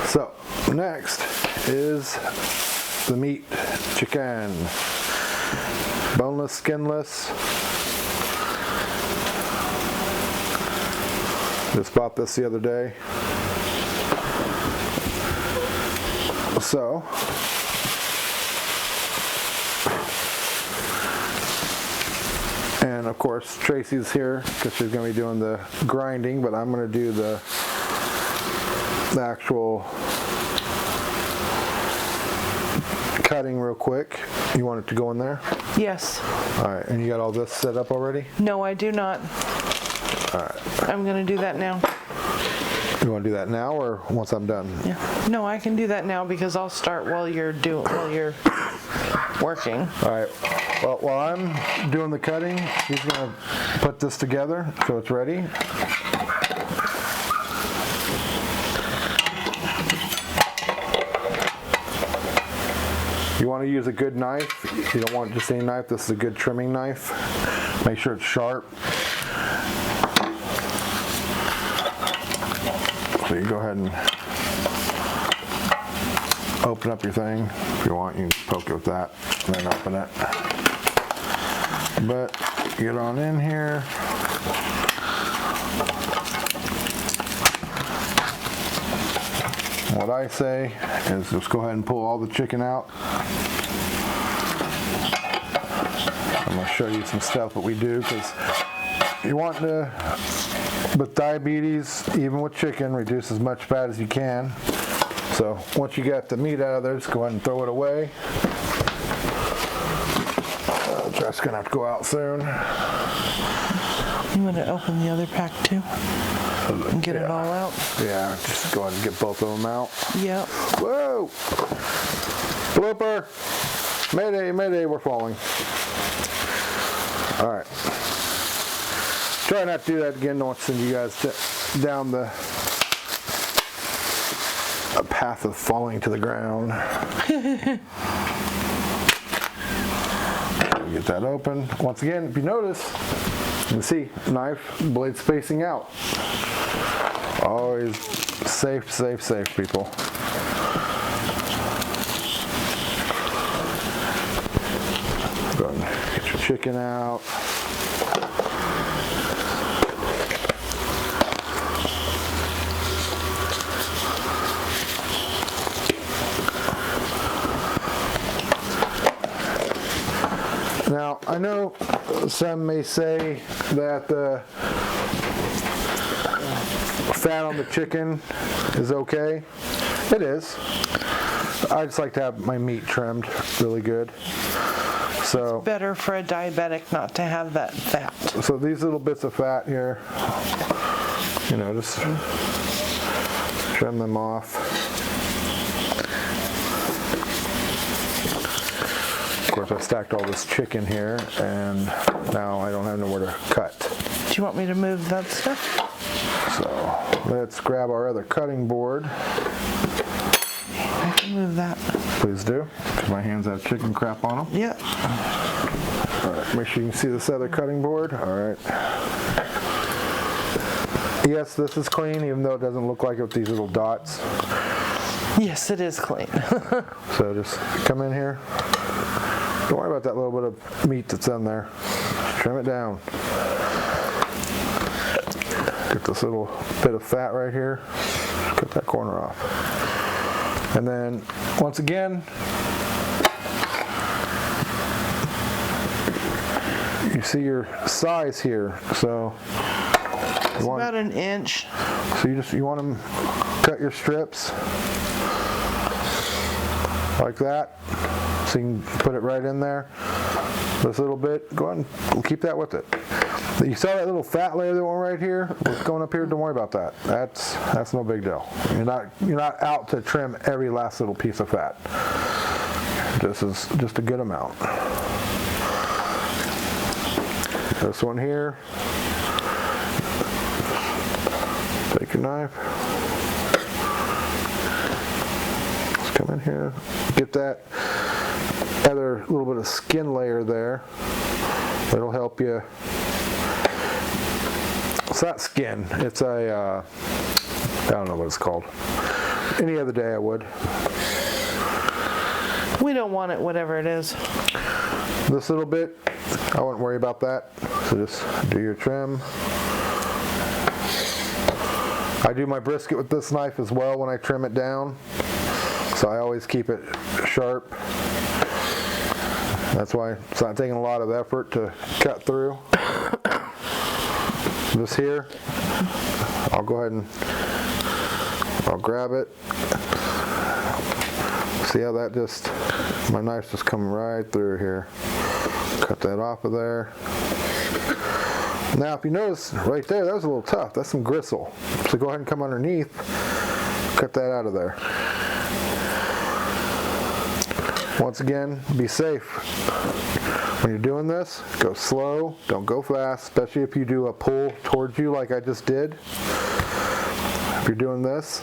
So next is the meat chicken. Boneless, skinless. Just bought this the other day. So, and of course Tracy's here because she's going to be doing the grinding, but I'm going to do the actual cutting real quick. You want it to go in there?
Yes.
All right, and you got all this set up already?
No, I do not.
All right.
I'm going to do that now.
You want to do that now or once I'm done?
Yeah. No, I can do that now because I'll start while you're working.
All right. Well, while I'm doing the cutting, he's going to put this together so it's ready. You want to use a good knife. You don't want just any knife. This is a good trimming knife. Make sure it's sharp. So you go ahead and open up your thing. If you want, you can poke it with that and then open it. But get on in here. What I say is just go ahead and pull all the chicken out. I'm going to show you some stuff that we do, because you want to, with diabetes, even with chicken, reduce as much fat as you can. So once you got the meat out of there, just go ahead and throw it away. That's going to have to go out soon.
You want to open the other pack too? And get it all out?
Yeah, just go ahead and get both of them out.
Yep.
Whoa! Blooper! Mayday, mayday, we're falling. All right. Try not to do that again. Don't send you guys down the path of falling to the ground. Get that open. Once again, if you notice, you can see knife blade spacing out. Always safe, safe, safe, people. Go ahead and get your chicken out. Now, I know some may say that the fat on the chicken is okay. It is. I just like to have my meat trimmed really good. So
Better for a diabetic not to have that fat.
So these little bits of fat here, you know, just trim them off. Of course, I stacked all this chicken here, and now I don't have nowhere to cut.
Do you want me to move that stuff?
So let's grab our other cutting board.
I can move that.
Please do, because my hands have chicken crap on them.
Yep.
All right, make sure you can see this other cutting board. All right. Yes, this is clean, even though it doesn't look like it with these little dots.
Yes, it is clean.
So just come in here. Don't worry about that little bit of meat that's in there. Just trim it down. Get this little bit of fat right here. Just cut that corner off. And then, once again, you see your size here. So
It's about an inch.
So you want to cut your strips like that. So you can put it right in there. This little bit, go ahead and keep that with it. You saw that little fat layer that went right here? What's going up here? Don't worry about that. That's no big deal. You're not out to trim every last little piece of fat. This is just a good amount. This one here. Take your knife. Just come in here. Get that other little bit of skin layer there. It'll help you. It's not skin. It's a, I don't know what it's called. Any other day I would.
We don't want it, whatever it is.
This little bit, I wouldn't worry about that. So just do your trim. I do my brisket with this knife as well when I trim it down. So I always keep it sharp. That's why it's not taking a lot of effort to cut through. This here, I'll go ahead and I'll grab it. See how that just, my knife's just coming right through here. Cut that off of there. Now if you notice right there, that was a little tough. That's some gristle. So go ahead and come underneath, cut that out of there. Once again, be safe. When you're doing this, go slow, don't go fast, especially if you do a pull towards you like I just did. If you're doing this,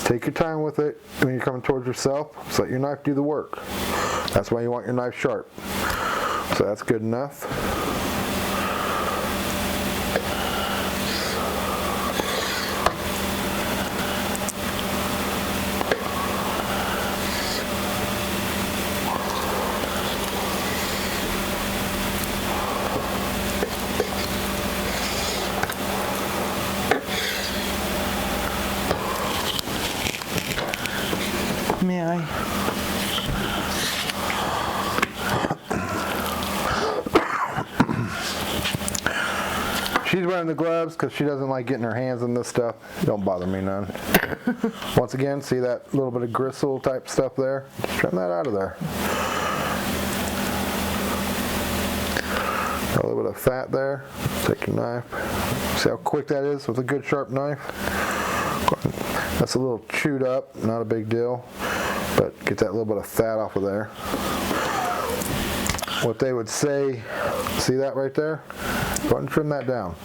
take your time with it. When you're coming towards yourself, just let your knife do the work. That's why you want your knife sharp. So that's good enough.
May I?
wearing the gloves because she doesn't like getting her hands in this stuff. Don't bother me none. Once again, see that little bit of gristle type stuff there? Just trim that out of there. Got a little bit of fat there. Take your knife. See how quick that is with a good sharp knife? That's a little chewed up, not a big deal, but get that little bit of fat off of there. What they would say, see that right there? Go ahead and trim that down.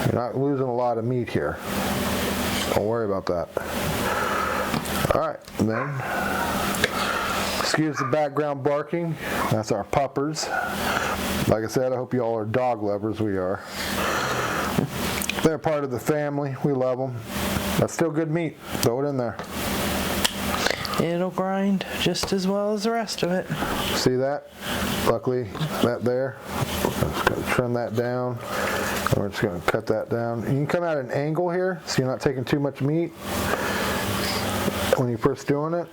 You're not losing a lot of meat here. Don't worry about that. All right, and then, excuse the background barking. That's our puppers. Like I said, I hope you all are dog lovers. We are. They're part of the family. We love them. That's still good meat. Throw it in there.
It'll grind just as well as the rest of it.
See that? Luckily, that there. We're just going to trim that down. And we're just going to cut that down. You can come at an angle here, so you're not taking too much meat when you're first doing it.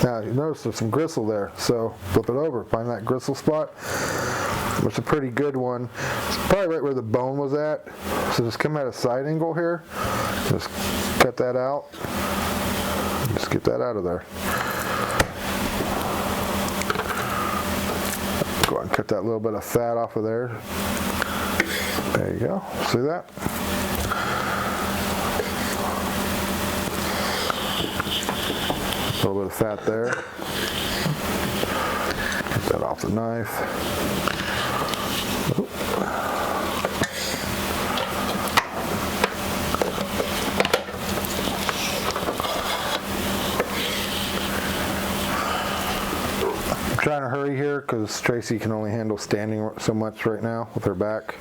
Now, you notice there's some gristle there, so flip it over. Find that gristle spot. It's a pretty good one. It's probably right where the bone was at. So just come at a side angle here. Just cut that out. Just get that out of there. Go ahead and cut that little bit of fat off of there. There you go. See that? A little bit of fat there. Get that off the knife. Oop. I'm trying to hurry here because Tracy can only handle standing so much right now with her back.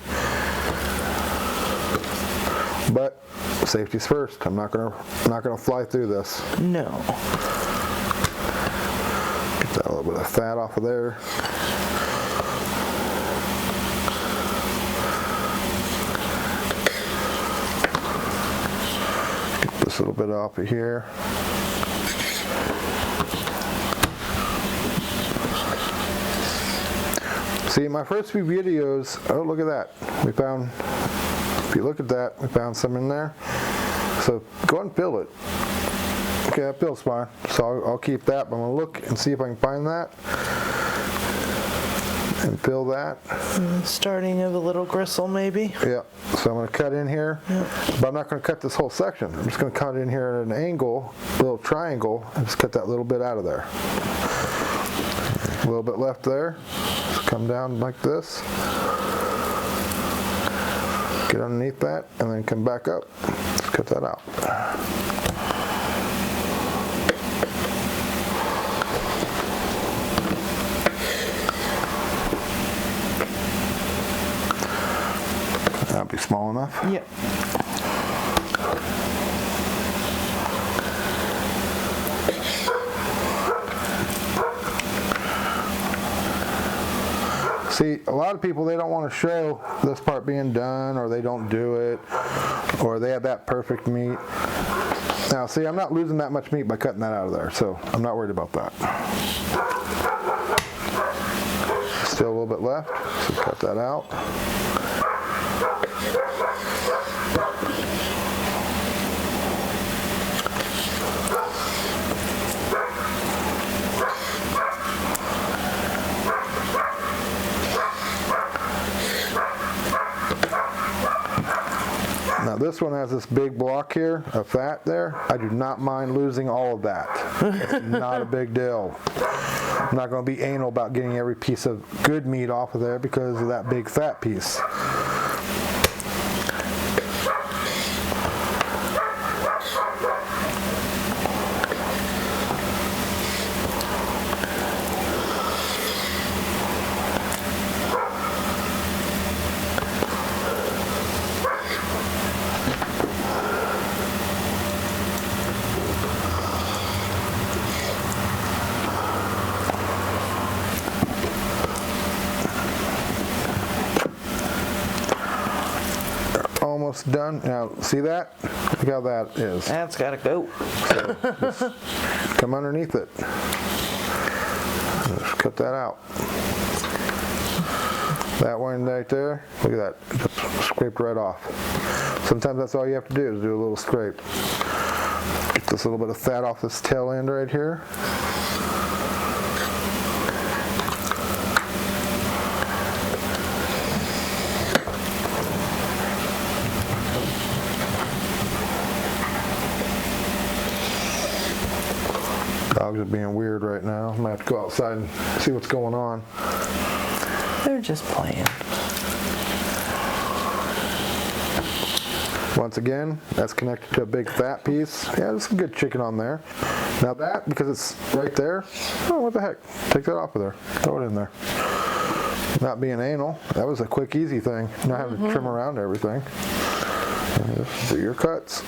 But safety's first. I'm not gonna fly through this.
No.
Get that little bit of fat off of there. Get this little bit off of here. See, my first few videos, oh, look at that. We found, if you look at that, we found some in there. So go ahead and fill it. Okay, that feels fine. So I'll keep that, but I'm going to look and see if I can find that. And fill that.
Starting of a little gristle, maybe.
Yeah, so I'm going to cut in here, but I'm not going to cut this whole section. I'm just going to cut in here at an angle, a little triangle, and just cut that little bit out of there. A little bit left there. Just come down like this. Get underneath that, and then come back up. Just cut that out. That'll be small enough.
Yep.
See, a lot of people, they don't want to show this part being done, or they don't do it, or they have that perfect meat. Now, see, I'm not losing that much meat by cutting that out of there, so I'm not worried about that. Still a little bit left, so cut that out. Now this one has this big block here of fat there. I do not mind losing all of that. It's not a big deal. I'm not going to be anal about getting every piece of good meat off of there because of that big fat piece. Almost done. Now, see that? Look how that is.
That's gotta go.
So just come underneath it. Just cut that out. That one right there, look at that, it just scraped right off. Sometimes that's all you have to do is do a little scrape. Get this little bit of fat off this tail end right here. Dogs are being weird right now. I'm gonna have to go outside and see what's going on.
They're just playing.
Once again, that's connected to a big fat piece. Yeah, there's some good chicken on there. Now that, because it's right there, oh, what the heck? Take that off of there. Throw it in there. Not being anal, that was a quick, easy thing. Not having to trim around everything. Just do your cuts.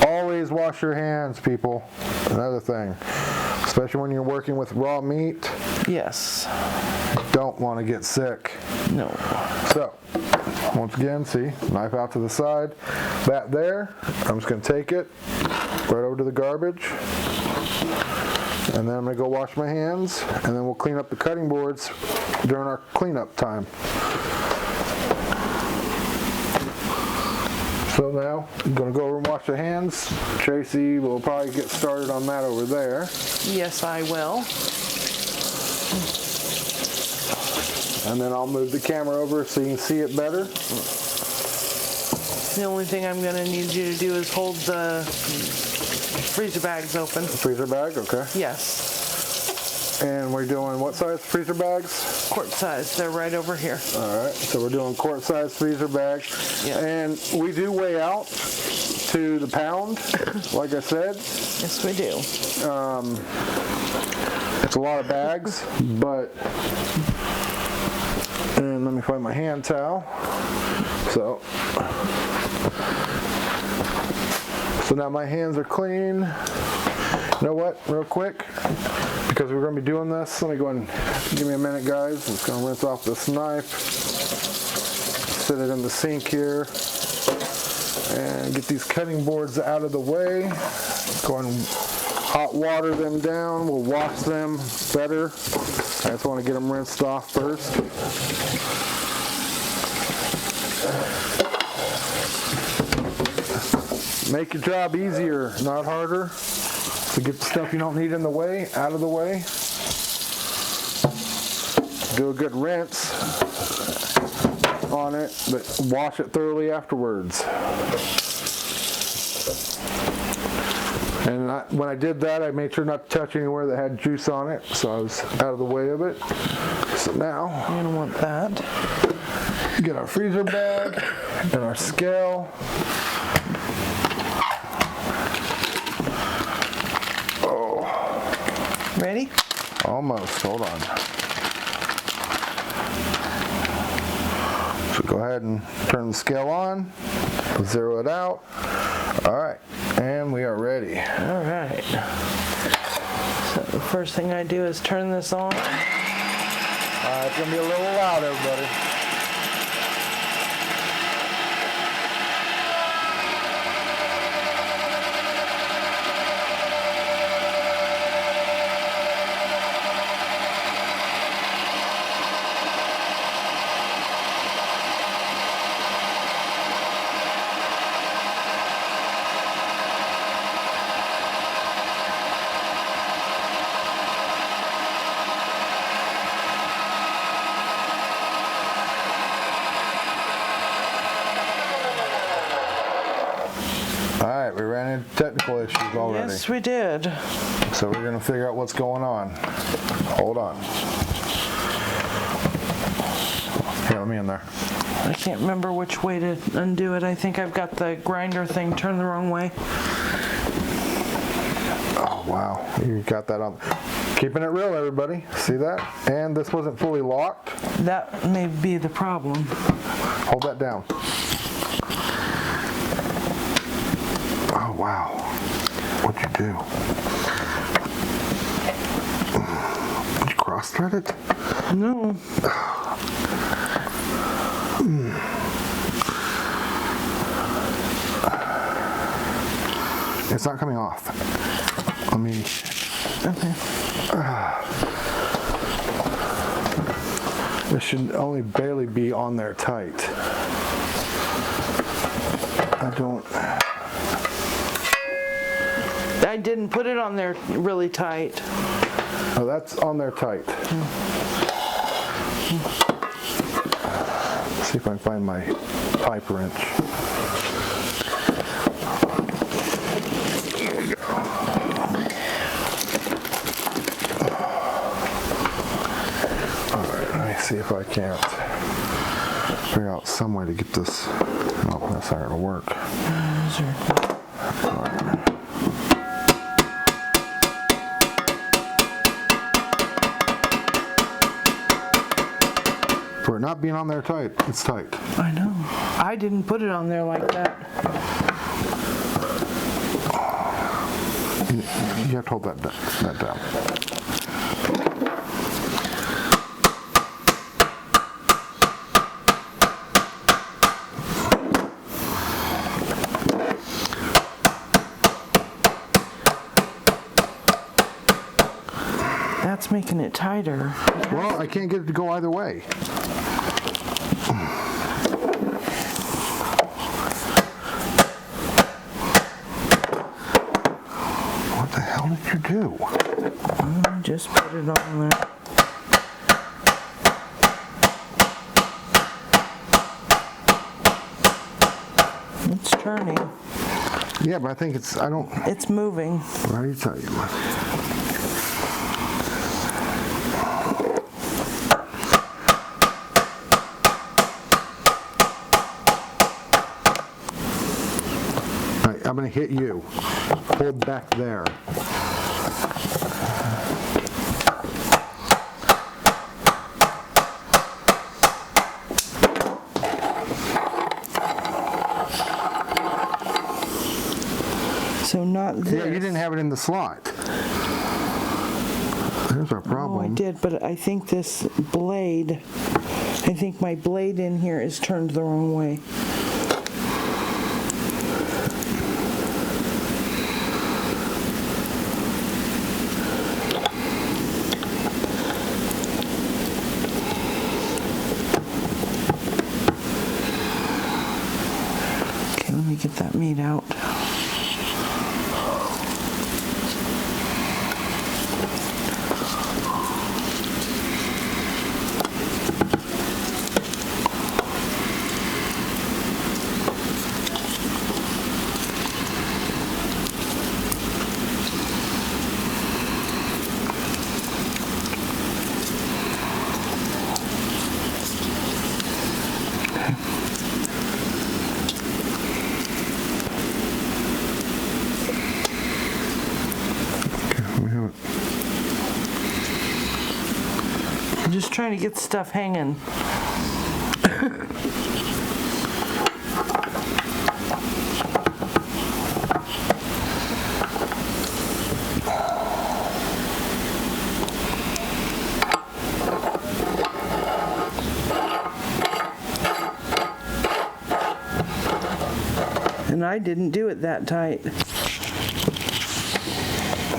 Always wash your hands, people. Another thing, especially when you're working with raw meat.
Yes.
Don't want to get sick.
No.
So, once again, see, knife out to the side. That there, I'm just going to take it right over to the garbage. And then I'm going to go wash my hands. And then we'll clean up the cutting boards during our cleanup time. So now, I'm going to go over and wash the hands. Tracy will probably get started on that over there.
Yes, I will.
And then I'll move the camera over so you can see it better.
The only thing I'm going to need you to do is hold the freezer bags open.
Freezer bag, okay.
Yes.
And we're doing what size freezer bags?
Quart size. They're right over here.
All right, so we're doing quart size freezer bags.
Yeah.
And we do weigh out to the pound, like I said.
Yes, we do.
It's a lot of bags, but, and let me find my hand towel. So now my hands are clean. You know what, real quick, because we're going to be doing this, let me go ahead and give me a minute, guys. I'm just going to rinse off this knife, sit it in the sink here, and get these cutting boards out of the way. Go ahead and hot water them down. We'll wash them better. I just want to get them rinsed off first. Make your job easier, not harder. So get the stuff you don't need in the way, out of the way. Do a good rinse on it, but wash it thoroughly afterwards. And when I did that, I made sure not to touch anywhere that had juice on it, so I was out of the way of it. So now,
You don't want that.
get our freezer bag and our scale.
Ready?
Almost, hold on. So go ahead and turn the scale on, zero it out. All right, and we are ready.
All right. So the first thing I do is turn this on.
It's gonna be a little loud, everybody. All right, we ran into technical issues already.
Yes, we did.
So we're gonna figure out what's going on. Hold on. Here, let me in there.
I can't remember which way to undo it. I think I've got the grinder thing turned the wrong way.
Oh, wow. You got that on. Keeping it real, everybody. See that? And this wasn't fully locked.
That may be the problem.
Hold that down. Oh, wow. What'd you do? Did you cross-thread it?
No.
It's not coming off. Let me...
Okay.
should only barely be on there tight.
I didn't put it on there really tight.
Oh, that's on there tight. Let's see if I can find my pipe wrench. Here we go. Alright, let me see if I can't figure out some way to get this. Oh, that's not going to work. Alright. For it not being on there tight, it's tight.
I know. I didn't put it on there like that.
You have to hold that down.
That's making it tighter.
Well, I can't get it to go either way. What the hell did you do?
Just put it on there. It's turning.
Yeah, but I think it's, I don't,
It's moving.
what do you tell you? All right, I'm going to hit you. Hold back there.
So not this.
Yeah, you didn't have it in the slot. There's our problem.
Oh, I did, but I think this blade, I think my blade in here is turned the wrong way. Okay, let me get that meat out.
We have it.
I'm just trying to get stuff hanging. And I didn't do it that tight.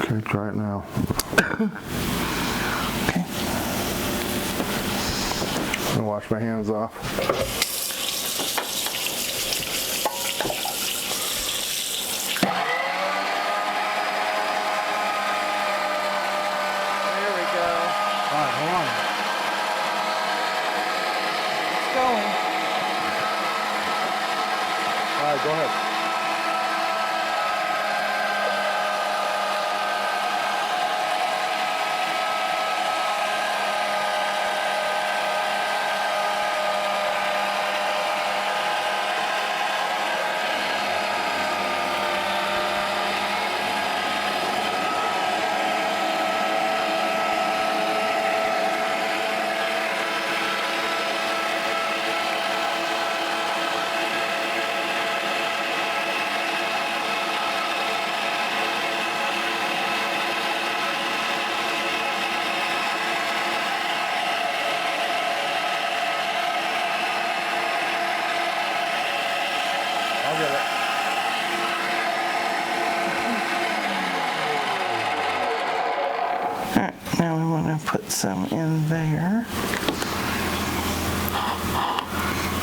Okay, try it now.
Okay.
I'm gonna wash my hands off.
There we go.
All right, hold on.
It's going.
All right, go ahead. I'll get it.
All right, now we want to put some in there.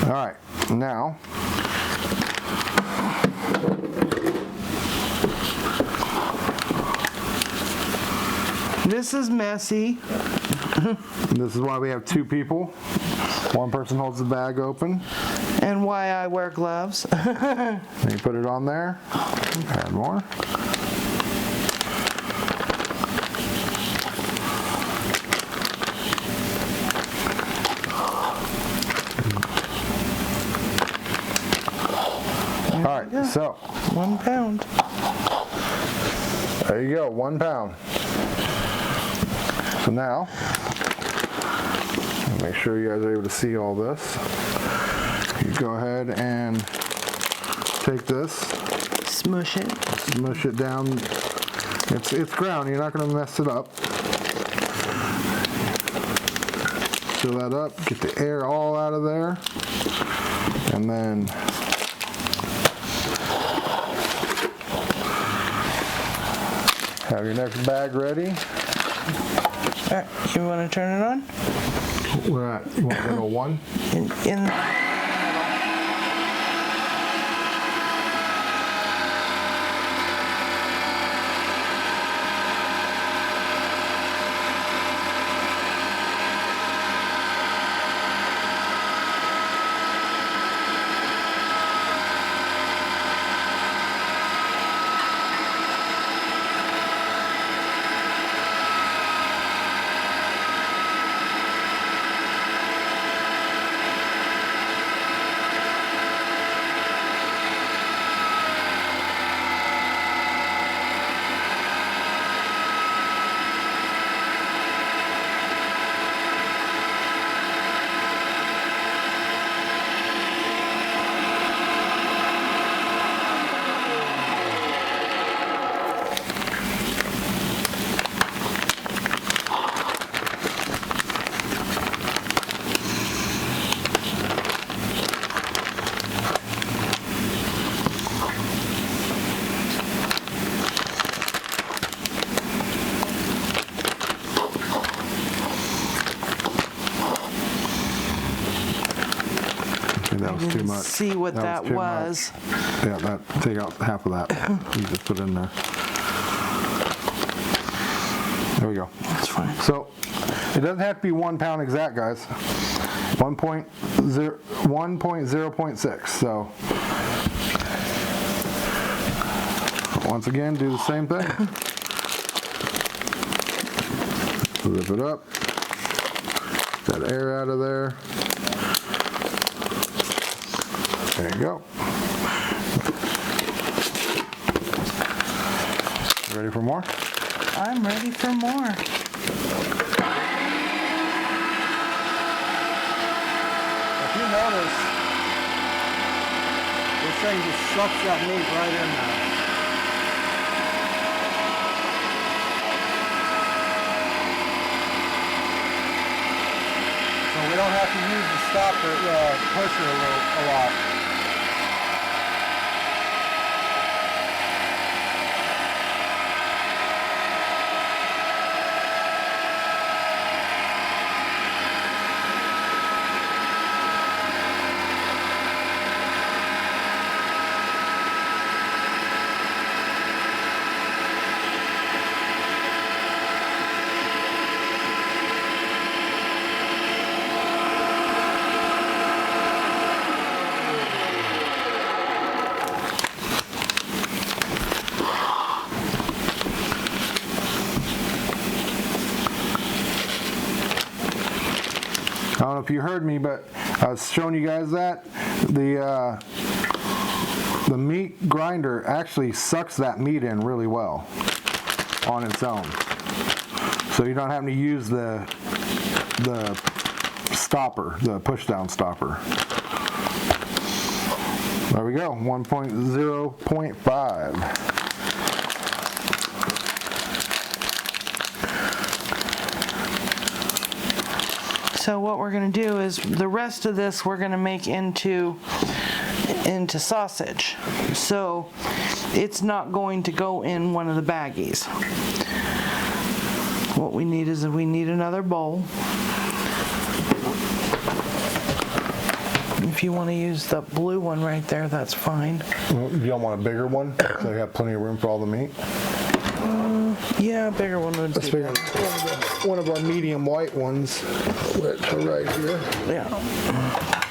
All right, now
This is messy.
this is why we have two people. One person holds the bag open.
And why I wear gloves.
And you put it on there. Add more. All right, so
1 pound.
there you go, 1 pound. So now, make sure you guys are able to see all this. You go ahead and take this,
Smush it.
smush it down. It's ground, you're not going to mess it up. Fill that up, get the air all out of there, and then have your next bag ready.
All right, you want to turn it on?
We're at, you want to go to 1?
In
That was too much.
see what that
too
was.
much. Yeah, take out half of that. You just put it in there. There we go.
That's fine.
So it doesn't have to be 1 pound exact, guys. 1.0.6. So once again, do the same thing. Zip it up. Get that air out of there. There you go. Ready for more?
I'm ready for more.
If you notice, this thing just sucks that meat right in there. So we don't have to use the stopper, pusher a lot.
I don't know if you heard me, but I was showing you guys that the meat grinder actually sucks that meat in really well on its own. So you're not having to use the stopper, the push down stopper. There we go, 1.0.5.
So what we're going to do is the rest of this we're going to make into sausage. So it's not going to go in one of the baggies. What we need is we need another bowl. If you want to use the blue one right there, that's fine.
You don't want a bigger one, so you have plenty of room for all the meat.
Yeah, a bigger one would
Let's
be
figure
better.
one of our medium white ones, which are right here.
Yeah,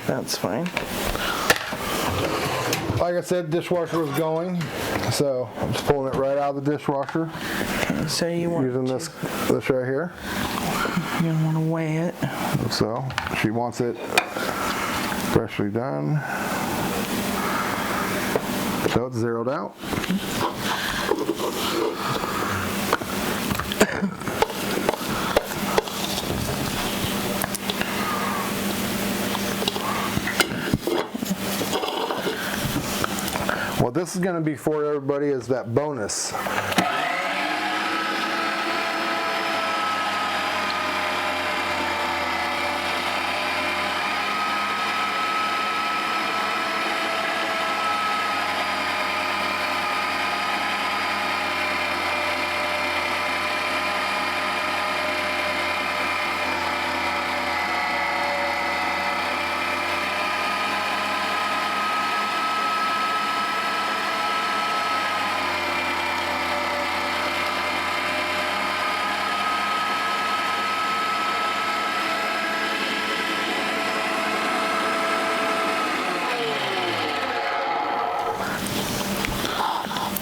that's fine.
Like I said, dishwasher was going, so I'm just pulling it right out of the dishwasher.
Okay, so you want
Using this right here.
you want to weigh it.
So she wants it freshly done. So it's zeroed out. What this is going to be for everybody is that bonus.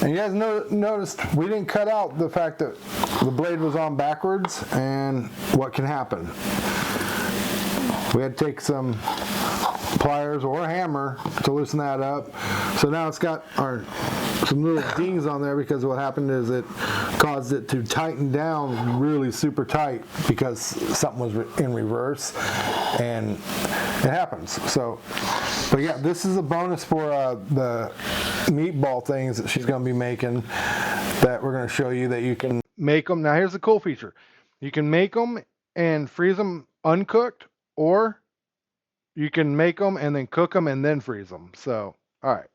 And you guys noticed we didn't cut out the fact that the blade was on backwards, and what can happen. We had to take some pliers or a hammer to loosen that up. So now it's got some little dings on there because what happened is it caused it to tighten down really super tight because something was in reverse, and it happens. So, but yeah, this is a bonus for the meatball things that she's going to be making that we're going to show you that you can
Make them. Now here's the cool feature. You can make them and freeze them uncooked, or you can make them and then cook them and then freeze them. So, all right.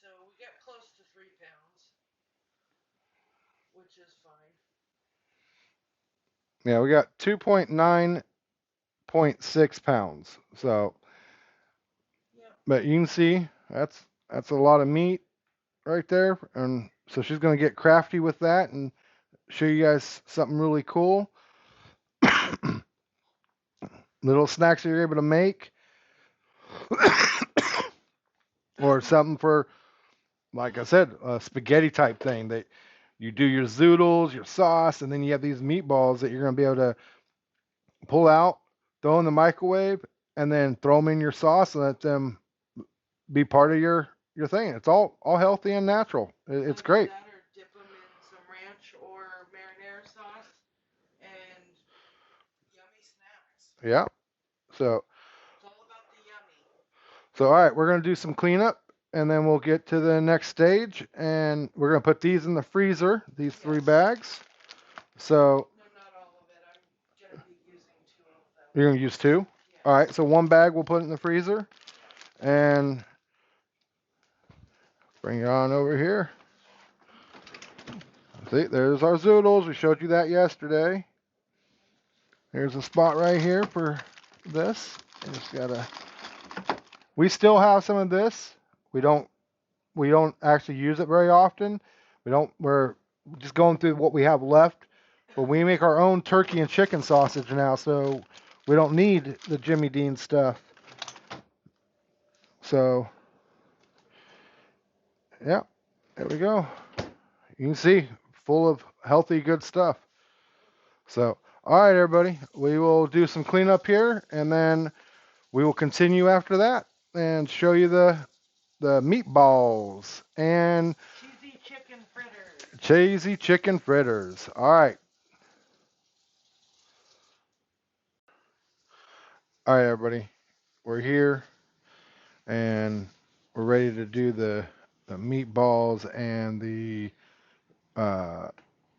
So we get close to 3 pounds, which is fine.
Yeah, we got 2.9.6 pounds. So,
Yep.
but you can see that's a lot of meat right there. And so she's going to get crafty with that and show you guys something really cool. Little snacks that you're able to make. Or something for, like I said, a spaghetti type thing that you do your zoodles, your sauce, and then you have these meatballs that you're going to be able to pull out, throw in the microwave, and then throw them in your sauce and let them be part of your thing. It's all healthy and natural. It's great.
That or dip them in some ranch or marinara sauce and yummy snacks.
Yeah. So,
It's all about the yummy.
all right, we're going to do some cleanup, and then we'll get to the next stage, and we're going to put these in the freezer, these 3 bags. So,
No, not all of it. I'm going to be using 2 of them.
you're going to use 2?
Yeah.
All right, so 1 bag we'll put in the freezer, and bring it on over here. See, there's our zoodles. We showed you that yesterday. Here's a spot right here for this. You just gotta We still have some of this. We don't actually use it very often. We're just going through what we have left. But we make our own turkey and chicken sausage now, so we don't need the Jimmy Dean stuff. So, yeah, there we go. You can see, full of healthy, good stuff. So, all right, everybody, we will do some cleanup here, and then we will continue after that and show you the meatballs and
Cheesy chicken fritters.
cheesy chicken fritters. All right. All right, everybody, we're here, and we're ready to do the meatballs and the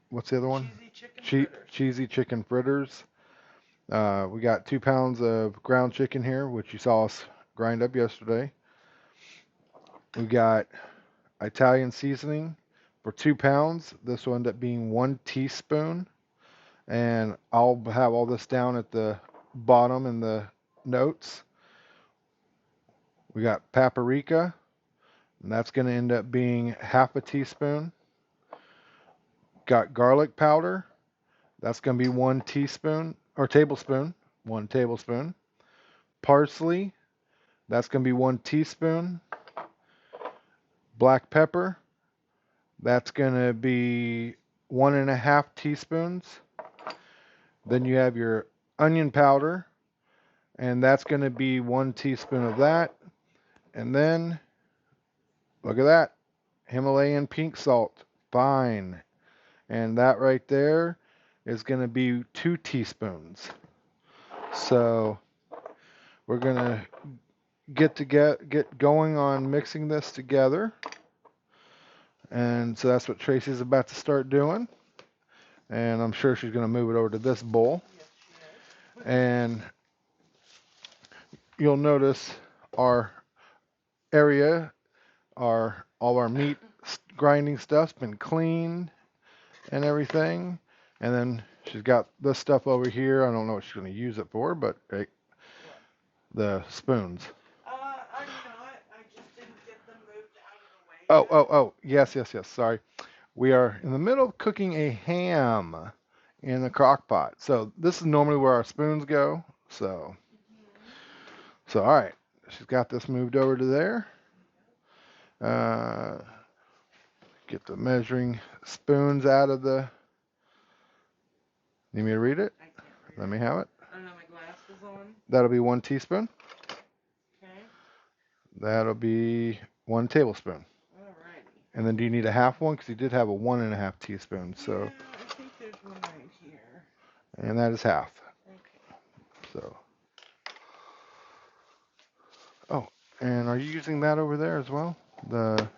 what's the other one?
Cheesy chicken fritters.
Cheesy chicken fritters. We got 2 pounds of ground chicken here, which you saw us grind up yesterday. We got Italian seasoning for 2 pounds. This will end up being 1 teaspoon. And I'll have all this down at the bottom in the notes. We got paprika, and that's going to end up being 1/2 teaspoon. Got garlic powder. That's going to be 1 teaspoon or tablespoon. 1 tablespoon. Parsley. That's going to be 1 teaspoon. Black pepper. That's going to be 1.5 teaspoons. Then you have your onion powder, and that's going to be 1 teaspoon of that. And then, look at that, Himalayan pink salt, fine. And that right there is going to be 2 teaspoons. So we're going to get going on mixing this together. And so that's what Tracy's about to start doing. And I'm sure she's going to move it over to this bowl. And you'll notice our area, all our meat grinding stuff's been cleaned and everything. And then she's got this stuff over here. I don't know what she's going to use it for, but hey, the spoons.
I'm not. I just didn't get them moved out of the way.
Oh, yes. Sorry. We are in the middle of cooking a ham in a crock pot. So this is normally where our spoons go. So all right. She's got this moved over to there. Get the measuring spoons out of the... Need me to read it?
I can't read
Let me have it.
I don't have my glasses on.
That'll be 1 teaspoon.
Okay.
That'll be 1 tablespoon.
Alrighty.
And then do you need a 1/2 one? Because you did have a 1.5 teaspoon. So,
Yeah, I think there's one right here.
and that is 1/2.
Okay.
So, oh, and are you using that over there as well?
The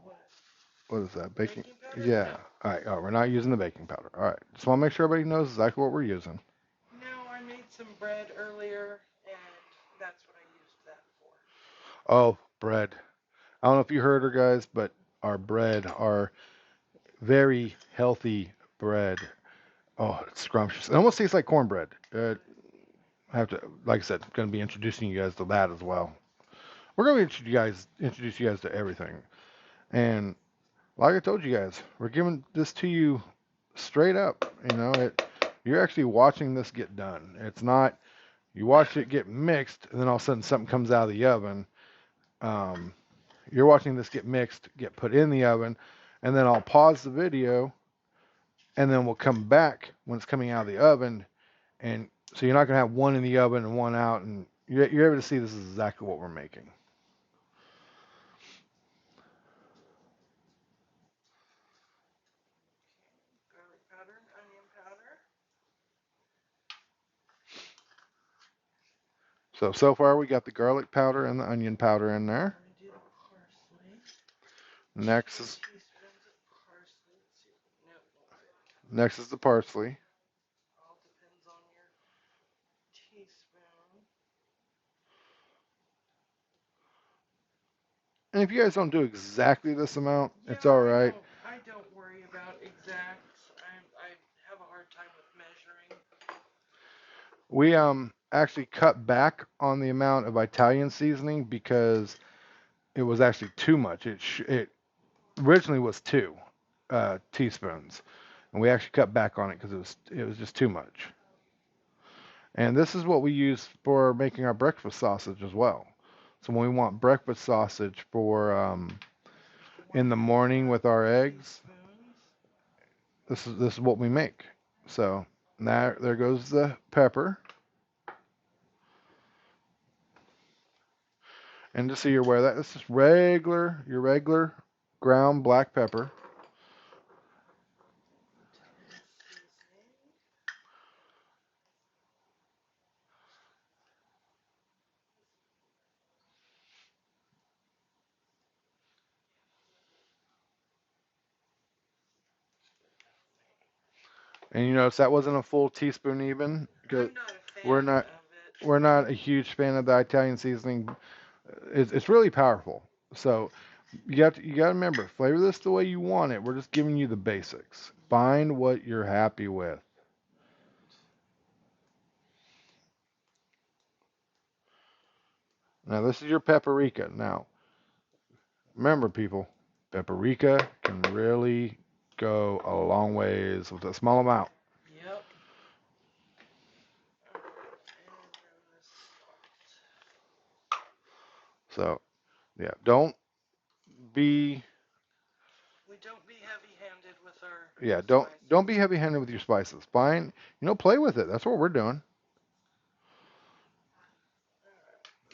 what?
What is that? Baking?
Powder?
Yeah. All right. Oh, we're not using the baking powder. All right. Just want to make sure everybody knows exactly what we're using.
No, I made some bread earlier, and that's what I used that for.
Oh, bread. I don't know if you heard her, guys, but our bread, our very healthy bread. Oh, it's scrumptious. It almost tastes like cornbread. I have to, like I said, going to be introducing you guys to that as well. We're going to introduce you guys to everything. And like I told you guys, we're giving this to you straight up. You know, you're actually watching this get done. It's not you watch it get mixed, and then all of a sudden something comes out of the oven. You're watching this get mixed, get put in the oven, and then I'll pause the video, and then we'll come back when it's coming out of the oven, and so you're not going to have one in the oven and one out, and you're able to see this is exactly what we're making.
Garlic powder and onion powder.
So far we got the garlic powder and the onion powder in there.
I'm gonna do the parsley.
Next is
2 teaspoons of parsley. No.
next is the parsley.
All depends on your teaspoon.
And if you guys don't do exactly this amount, it's
Yeah,
all right.
I don't worry about exacts. I have a hard time with measuring.
actually cut back on the amount of Italian seasoning because it was actually too much. It originally was 2 teaspoons, and we actually cut back on it because it was just too much. And this is what we use for making our breakfast sausage as well. So when we want breakfast sausage for in the morning with our eggs, this is what we make. So now there goes the pepper. And just so you're aware of that, this is your regular ground black pepper. And you notice that wasn't a full teaspoon even. Because
I'm not a fan
we're not
of it.
we're not a huge fan of the Italian seasoning. It's really powerful. So you got to remember, flavor this the way you want it. We're just giving you the basics. Find what you're happy with. Now this is your paprika. Now remember, people, paprika can really go a long ways with a small amount.
Yep.
So yeah, don't be
We don't be heavy-handed with our
don't
spices.
don't be heavy-handed with your spices. Find play with it. That's what we're doing.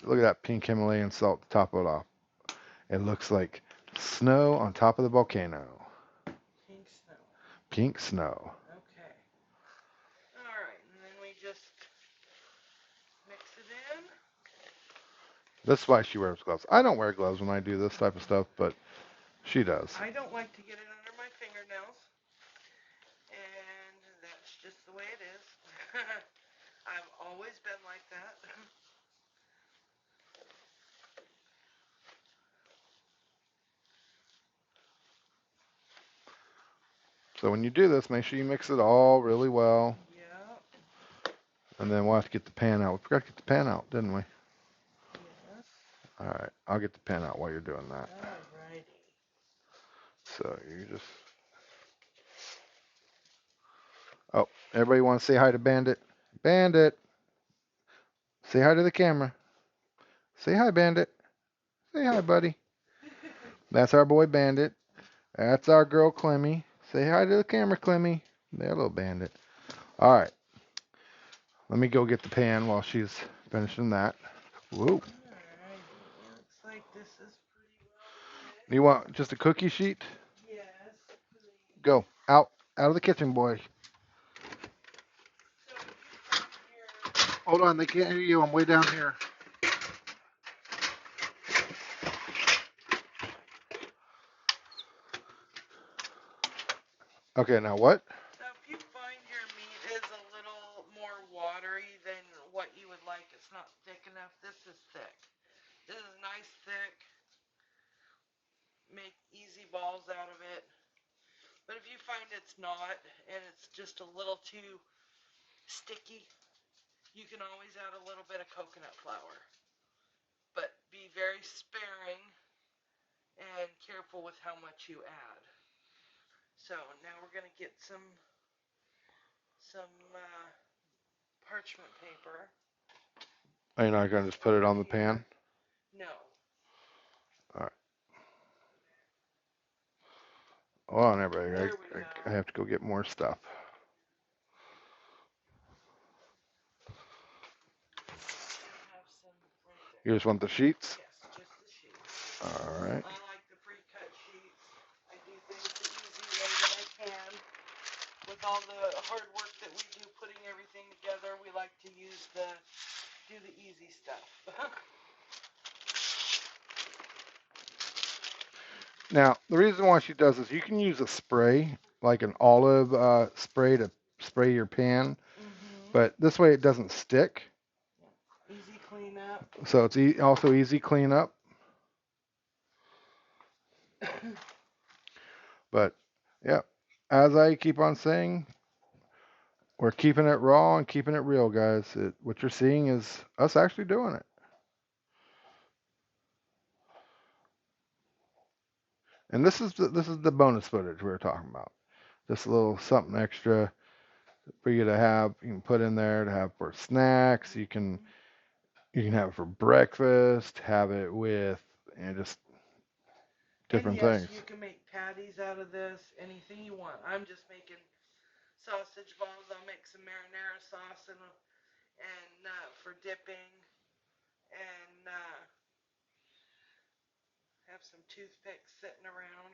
Look at that pink Himalayan salt to top it off. It looks like snow on top of the volcano.
Pink snow.
Pink snow.
Okay. All right, and then we just mix it in.
That's why she wears gloves. I don't wear gloves when I do this type of stuff, but she does.
I don't like to get it under my fingernails, and that's just the way it is. I've always been like that.
So when you do this, make sure you mix it all really well.
Yep.
And then we'll have to get the pan out. We forgot to get the pan out, didn't we?
Yes.
All right, I'll get the pan out while you're doing that.
Alrighty.
So you just... Oh, everybody want to say hi to Bandit? Bandit! Say hi to the camera. Say hi, Bandit. Say hi, buddy. That's our boy Bandit. That's our girl Clemmy. Say hi to the camera, Clemmy. There, little Bandit. All right. Let me go get the pan while she's finishing that. Whoa.
Alrighty. Looks like this is pretty well mixed.
You want just a cookie sheet?
Yes, please.
Go. Out of the kitchen, boy.
So here.
Hold on, they can't hear you. I'm way down here. Okay, now what?
So if you find your meat is a little more watery than what you would like, it's not thick enough, this is thick. This is nice thick. Make easy balls out of it. But if you find it's not, and it's just a little too sticky, you can always add a little bit of coconut flour. But be very sparing and careful with how much you add. So now we're going to get some parchment paper.
Are you not going to just put it on the pan?
No.
All right. Hold on, everybody.
There we
I
go.
have to go get more stuff.
I have some right
You
there.
just want the sheets?
Yes, just the sheets.
All right.
I like the pre-cut sheets. I do things the easy way that I can. With all the hard work that we do putting everything together, we like to do the easy stuff.
Now, the reason why she does this, you can use a spray, like an olive spray to spray your pan, but this way it doesn't stick.
Easy cleanup.
So it's also easy cleanup. But yeah, as I keep on saying, We're keeping it raw and keeping it real, guys. What you're seeing is us actually doing it. And this is the bonus footage we were talking about. Just a little something extra for you to have. You can put in there to have for snacks. You can have it for breakfast. Have it with just different
and yes,
things.
you can make patties out of this, anything you want. I'm just making sausage balls. I'll make some marinara sauce and for dipping, and have some toothpicks sitting around,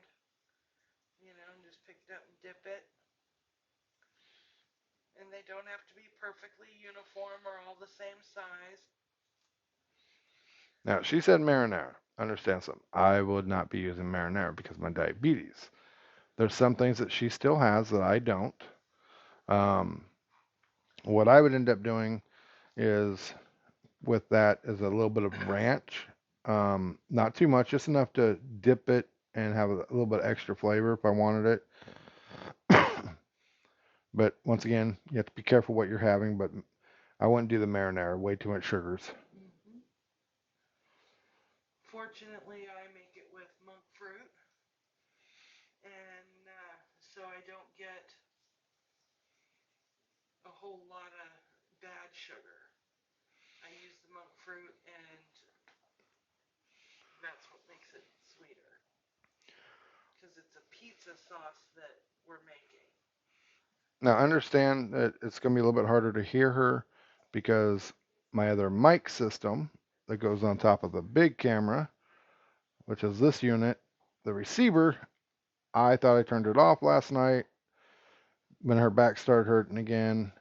and just pick it up and dip it. And they don't have to be perfectly uniform or all the same size.
Now, she said marinara. Understand something. I would not be using marinara because of my diabetes. There's some things that she still has that I don't. What I would end up doing is with that is a little bit of ranch. Not too much, just enough to dip it and have a little bit extra flavor if I wanted it. But once again, you have to be careful what you're having, but I wouldn't do the marinara, way too much sugars.
Mm-hmm. Fortunately, I make it with monk fruit, and so I don't get a whole lot of bad sugar. I use the monk fruit, and that's what makes it sweeter. Because it's a pizza sauce that we're making.
Now, understand that it's going to be a little bit harder to hear her because my other mic system that goes on top of the big camera, which is this unit, the receiver, I thought I turned it off last night when her back started hurting again,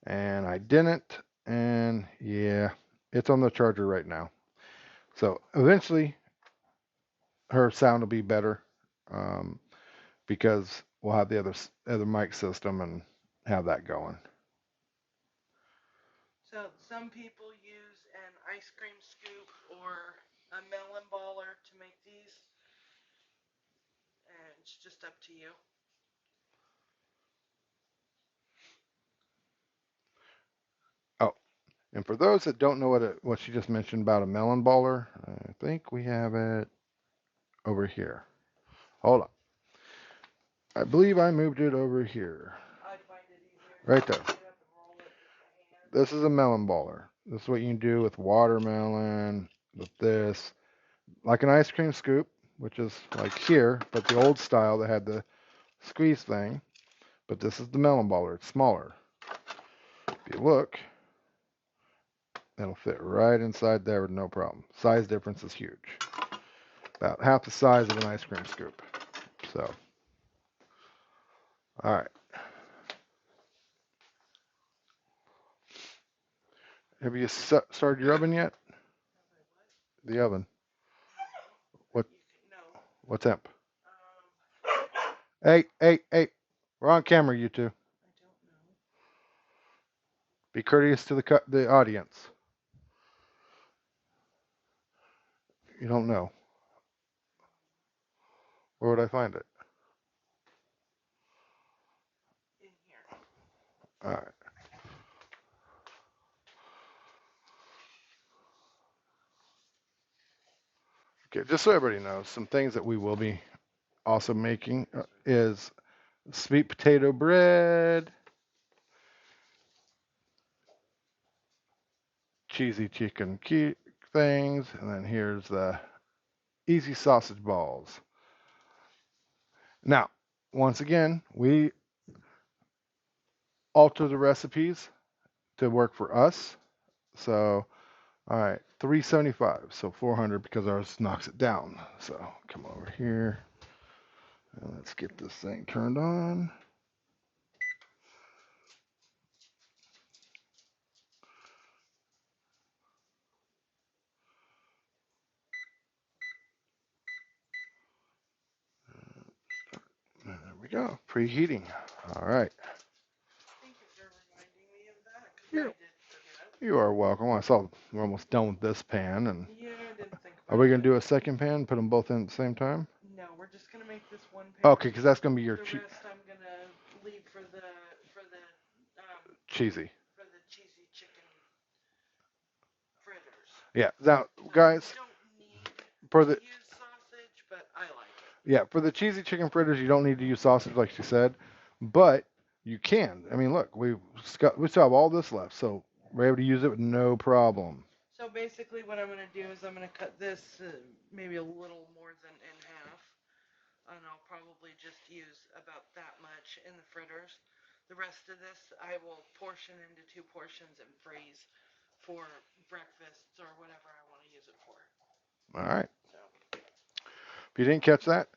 and I didn't. And yeah, it's on the charger right now. So eventually, her sound will be better because we'll have the other mic system and have that going.
So some people use an ice cream scoop or a melon baller to make these, and it's just up to you.
Oh, and for those that don't know what she just mentioned about a melon baller, I think we have it over here. Hold on. I believe I moved it over here.
I find it easier.
Right there.
To pick it up and roll it with my hand.
This is a melon baller. This is what you can do with watermelon, with this. Like an ice cream scoop, which is like here, but the old style that had the squeeze thing. But this is the melon baller. It's smaller. If you look, it'll fit right inside there with no problem. Size difference is huge. About half the size of an ice cream scoop. So, all right. Have you started your oven yet? The oven. What?
No.
What's up? Hey, hey, hey. We're on camera, you two.
I don't know.
Be courteous to the audience. You don't know. Where would I find it?
In here.
All right. Okay, just so everybody knows, some things that we will be also making is sweet potato bread, cheesy chicken things, and then here's the easy sausage balls. Now, once again, we alter the recipes to work for us. So, all right, 375, so 400 because ours knocks it down. So, come over here and let's get this thing turned on. And there we go, preheating. All right.
Thank you for reminding me of that, because
You're,
I did forget.
you are welcome. I saw we're almost done with this pan, and
Yeah, I didn't think about it.
are we gonna do a second pan? Put them both in at the same time?
No, we're just gonna make this one pan.
Okay, because that's gonna be your
The
cheap.
rest I'm gonna leave for the
cheesy.
For the cheesy chicken fritters.
Yeah. Now,
So
guys,
you don't need
for
to
the
use sausage, but I like it.
yeah, for the cheesy chicken fritters, you don't need to use sausage like she said, but you can. I mean, look, we still have all this left, so we're able to use it with no problem.
So basically what I'm going to do is I'm going to cut this maybe a little more than in half. And I'll probably just use about that much in the fritters. The rest of this I will portion into 2 portions and freeze for breakfasts or whatever I want to use it for.
All right.
So,
If you didn't catch that,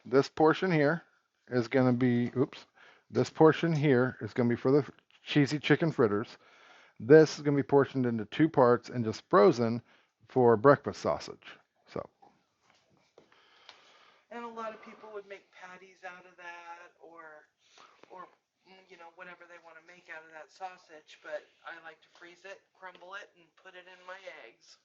this portion here is going to be, oops, this portion here is going to be for the cheesy chicken fritters. This is going to be portioned into 2 parts and just frozen for breakfast sausage. So,
and a lot of people would make patties out of that or whatever they want to make out of that sausage, but I like to freeze it, crumble it, and put it in my eggs.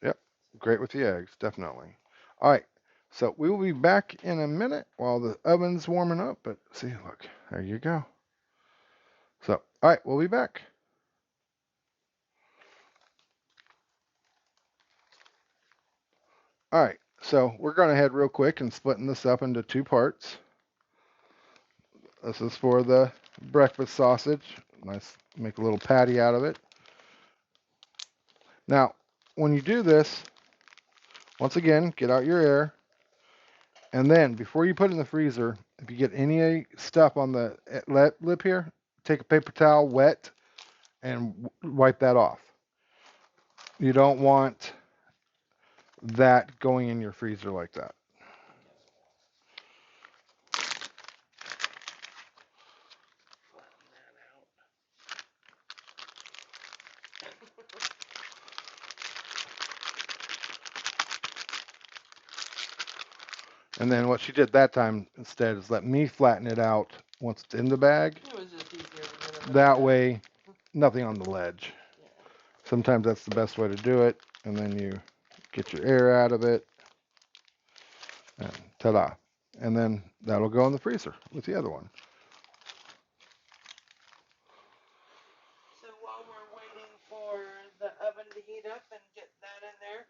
yep, great with the eggs, definitely. All right, so we will be back in a minute while the oven's warming up. But see, look, there you go. So, all right, we'll be back. All right, so we're going ahead real quick and splitting this up into 2 parts. This is for the breakfast sausage. Nice, make a little patty out of it. Now, when you do this, once again, get out your air. And then, before you put it in the freezer, if you get any stuff on the lip here, take a paper towel wet and wipe that off. You don't want that going in your freezer like that.
Flatten that out.
And then what she did that time instead is let me flatten it out once it's in the bag.
It was just easier to get it in
That
the
way, nothing on the ledge.
Yeah.
Sometimes that's the best way to do it. And then you get your air out of it. And ta-da. And then that'll go in the freezer with the other one.
So while we're waiting for the oven to heat up and get that in there,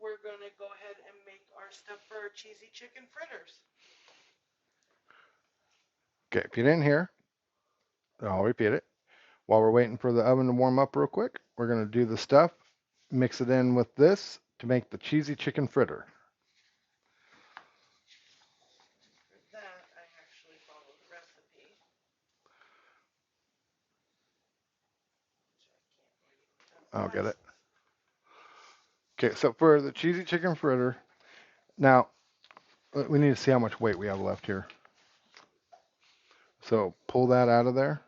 we're going to go ahead and make our stuff for our cheesy chicken fritters.
Okay, if you didn't hear, I'll repeat it. While we're waiting for the oven to warm up real quick, we're going to do the stuff, mix it in with this to make the cheesy chicken fritter.
For that, I actually followed the recipe.
I'll get it. Okay, so for the cheesy chicken fritter, now we need to see how much weight we have left here. So pull that out of there.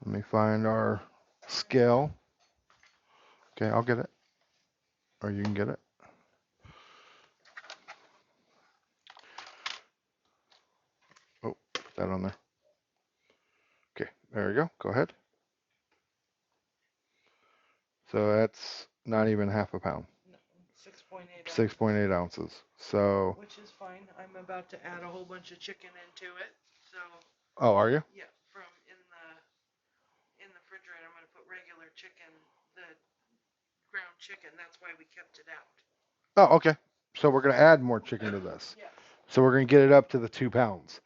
Let me find our scale. Okay, I'll get it. Or you can get it. Oh, put that on there. Okay, there we go. Go ahead. So that's not even half a pound.
No, 6.8
6.8 ounces. So,
which is fine. I'm about to add a whole bunch of chicken into it. So,
oh, are you?
yeah, from in the refrigerator, I'm going to put regular chicken, the ground chicken. That's why we kept it out.
Oh, okay. So we're going to add more chicken to this.
Yes.
So we're going to get it up to the 2 pounds.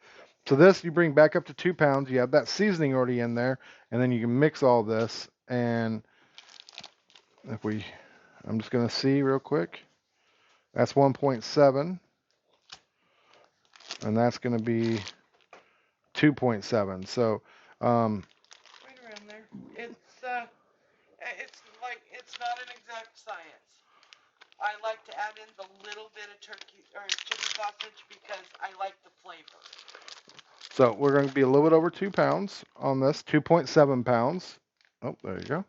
So this you bring back up to 2 pounds. You have that seasoning already in there, and then you can mix all this. And if I'm just going to see real quick. That's 1.7, and that's going to be 2.7. So,
Right around there. It's not an exact science. I like to add in the little bit of turkey or chicken sausage because I like the flavor.
So we're going to be a little bit over 2 pounds on this, 2.7 pounds. Oh, there you go.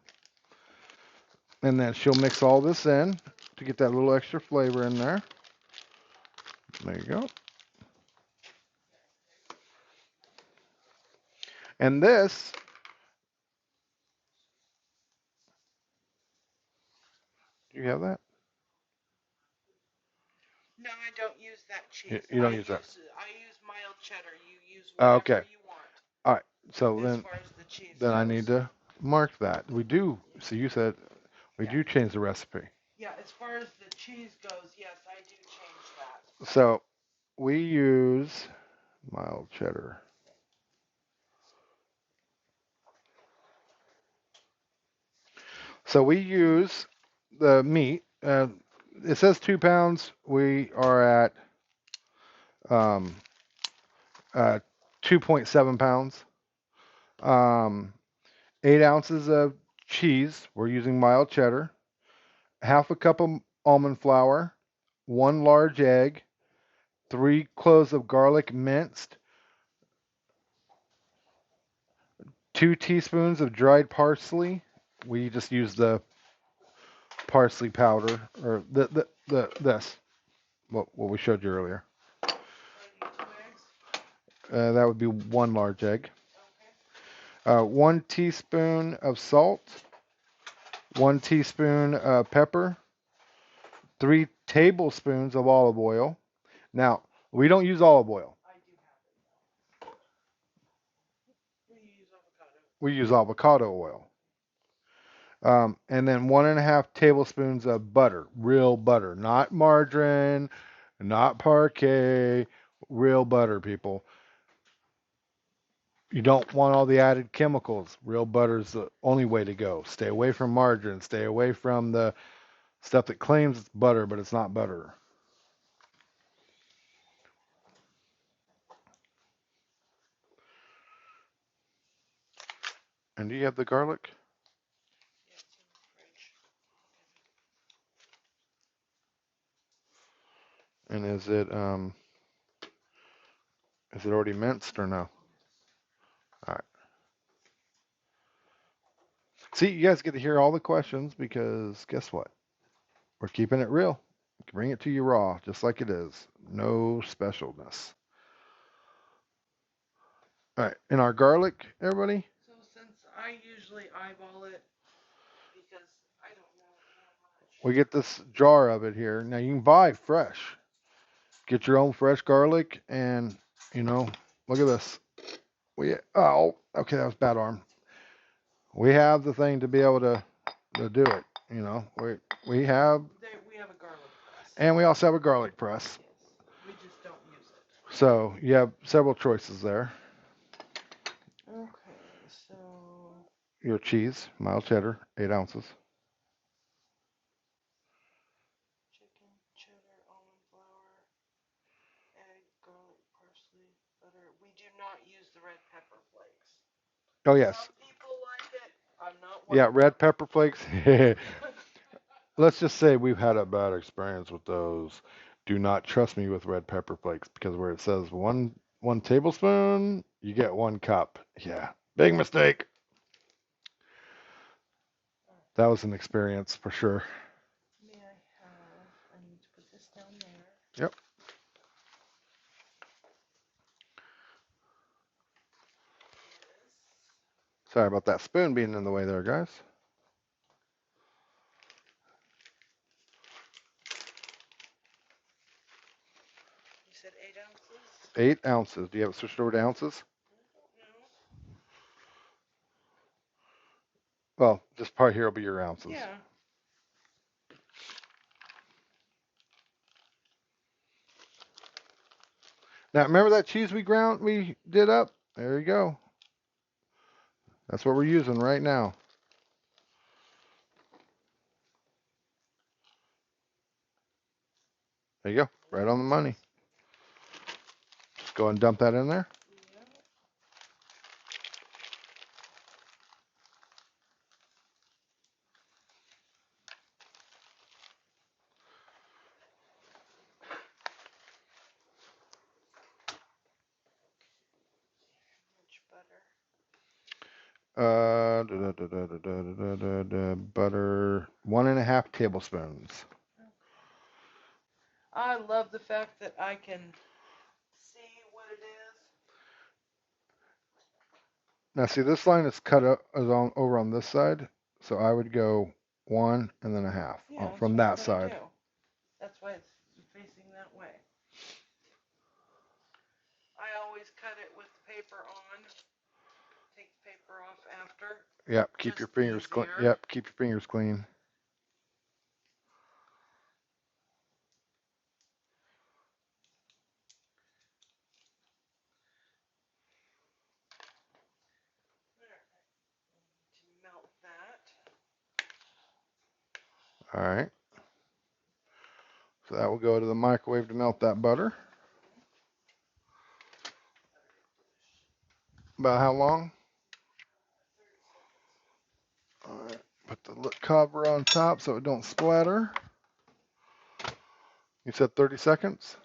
And then she'll mix all this in to get that little extra flavor in there. There you go. And this, do you have that?
No, I don't use that cheese.
You don't use that.
I use mild cheddar. You use
Oh,
whatever
okay.
you want.
All right. So
as
then,
far as the cheese
then I
goes.
need to mark that. We do. So you said we do change the recipe.
Yeah, as far as the cheese goes, yes, I do change that.
So we use mild cheddar. So we use the meat. It says 2 pounds. We are at um, 2.7 pounds. 8 ounces of cheese. We're using mild cheddar. Half a cup of almond flour. 1 large egg. 3 cloves of garlic minced. 2 teaspoons of dried parsley. We just use the parsley powder, or this, what we showed you earlier. That would be 1 large egg. 1 teaspoon of salt. 1 teaspoon of pepper. 3 tablespoons of olive oil. Now, we don't use olive oil. We use avocado oil. And then 1.5 tablespoons of butter, real butter, not margarine, not parquet, real butter, people. You don't want all the added chemicals. Real butter is the only way to go. Stay away from margarine. Stay away from the stuff that claims it's butter, but it's not butter. And do you have the garlic? And is it already minced or no? All right. See, you guys get to hear all the questions because guess what? We're keeping it real. Bring it to you raw, just like it is. No specialness. All right, and our garlic, everybody?
So since I usually eyeball it because I don't know how much.
We get this jar of it here. Now you can buy fresh. Get your own fresh garlic, and look at this. Okay, that was bad arm. We have the thing to be able to do it. We have,
We have a garlic press.
and we also have a garlic press.
Yes. We just don't use it.
So you have several choices there.
Okay, so
Your cheese, mild cheddar, 8 ounces.
chicken, cheddar, almond flour, egg, garlic, parsley, butter. We do not use the red pepper flakes.
Oh yes.
Some people like it. I'm not one.
Yeah, red pepper flakes. Let's just say we've had a bad experience with those. Do not trust me with red pepper flakes because where it says one tablespoon, you get 1 cup. Yeah, big mistake. That was an experience for sure.
May I have? I need to put this down there.
Yep. Sorry about that spoon being in the way there, guys.
You said 8 ounces?
8 ounces. Do you have it switched over to ounces?
No.
Well, this part here will be your ounces.
Yeah.
Now, remember that cheese we did up? There you go. That's what we're using right now. There you go. Right on the money. Just go and dump that in there.
Yeah. Much butter.
Butter, 1.5 tablespoons.
I love the fact that I can see what it is.
Now, see, this line is cut up over on this side, so I would go 1 and then a half
Yeah,
from that side.
That's why it's facing that way. I always cut it with the paper on. take the paper off after.
Yep, keep your
Just
fingers clean.
easier.
Yep, keep your fingers clean.
To melt that.
All right. So that will go to the microwave to melt that butter. About how long? All right. Put the cover on top so it don't splatter. You said 30 seconds?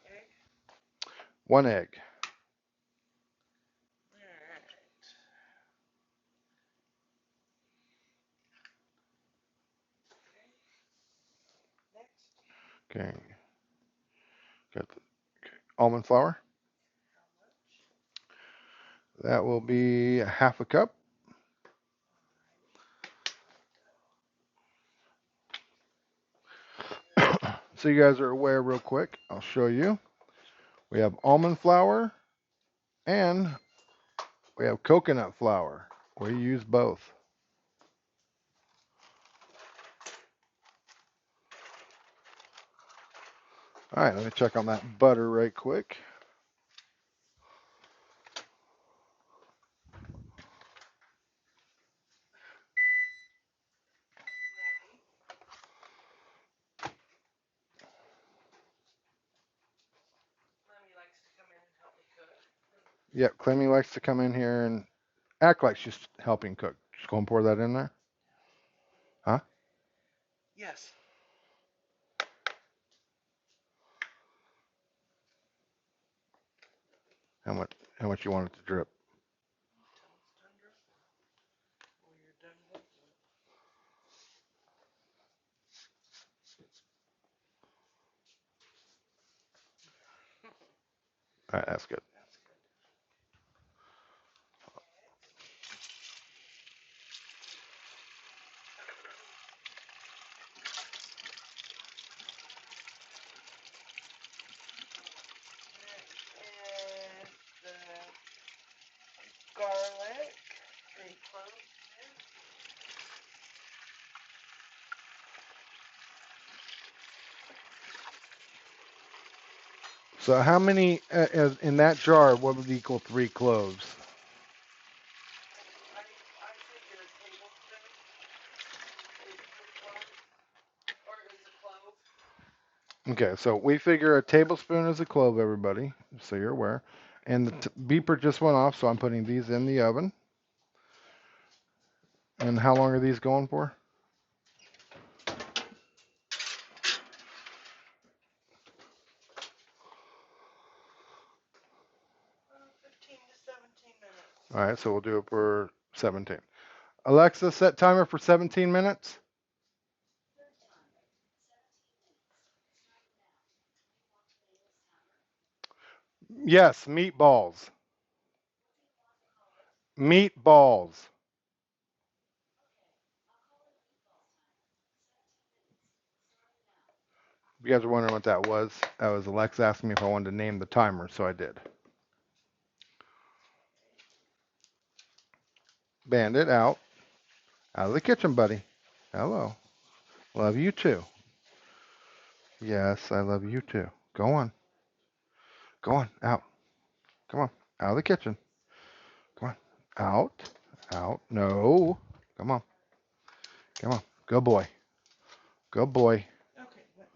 Egg.
1 egg.
Alright. Next.
Okay. Got the almond flour. That will be half a cup. So you guys are aware real quick, I'll show you. We have almond flour and we have coconut flour. We use both. All right, let me check on that butter right quick.
Clemmy likes to come in and help me cook.
Yep, Clemmy likes to come in here and act like she's helping cook. Just go and pour that in there. Huh?
Yes.
How much you want it to drip?
Tell it's done dripping. Or you're done working.
All right, that's good.
That's good. Next is the garlic. 3 cloves.
So how many in that jar? What would equal 3 cloves?
I figure a tablespoon is 3 cloves, or is a clove.
Okay, so we figure a tablespoon is a clove, everybody, so you're aware. And the beeper just went off, so I'm putting these in the oven. And how long are these going for?
15 to 17 minutes.
All right, so we'll do it for 17. Alexa, set timer for 17 minutes. Yes, meatballs. Meatballs. If you guys are wondering what that was Alexa asking me if I wanted to name the timer, so I did. Bandit out. Out of the kitchen, buddy. Hello. Love you too. Yes, I love you too. Go on. Go on. Out. Come on. Out of the kitchen. Come on. Out. Out. No. Come on. Come on. Good boy. Good boy.
Okay, what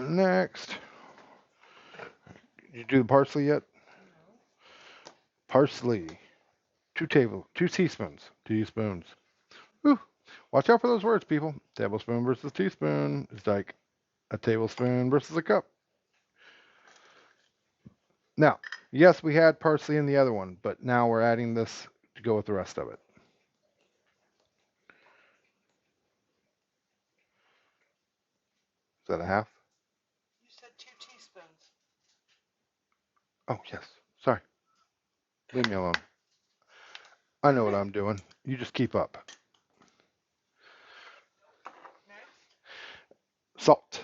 next?
Next. Did you do the parsley yet?
No.
Parsley. 2 teaspoons. Teaspoons. Whew. Watch out for those words, people. Tablespoon versus teaspoon. It's like a tablespoon versus a cup. Now, yes, we had parsley in the other one, but now we're adding this to go with the rest of it. Is that a half?
You said 2 teaspoons.
Oh, yes. Sorry. Leave me alone. I know what I'm doing. You just keep up.
Next.
Salt.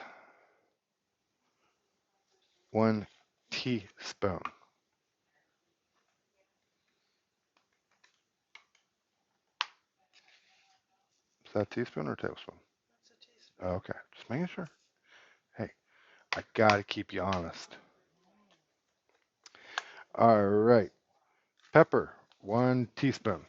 1 teaspoon. Is that a teaspoon or a tablespoon?
That's a teaspoon.
Okay, just making sure. Hey, I gotta keep you honest. All right. Pepper, 1 teaspoon.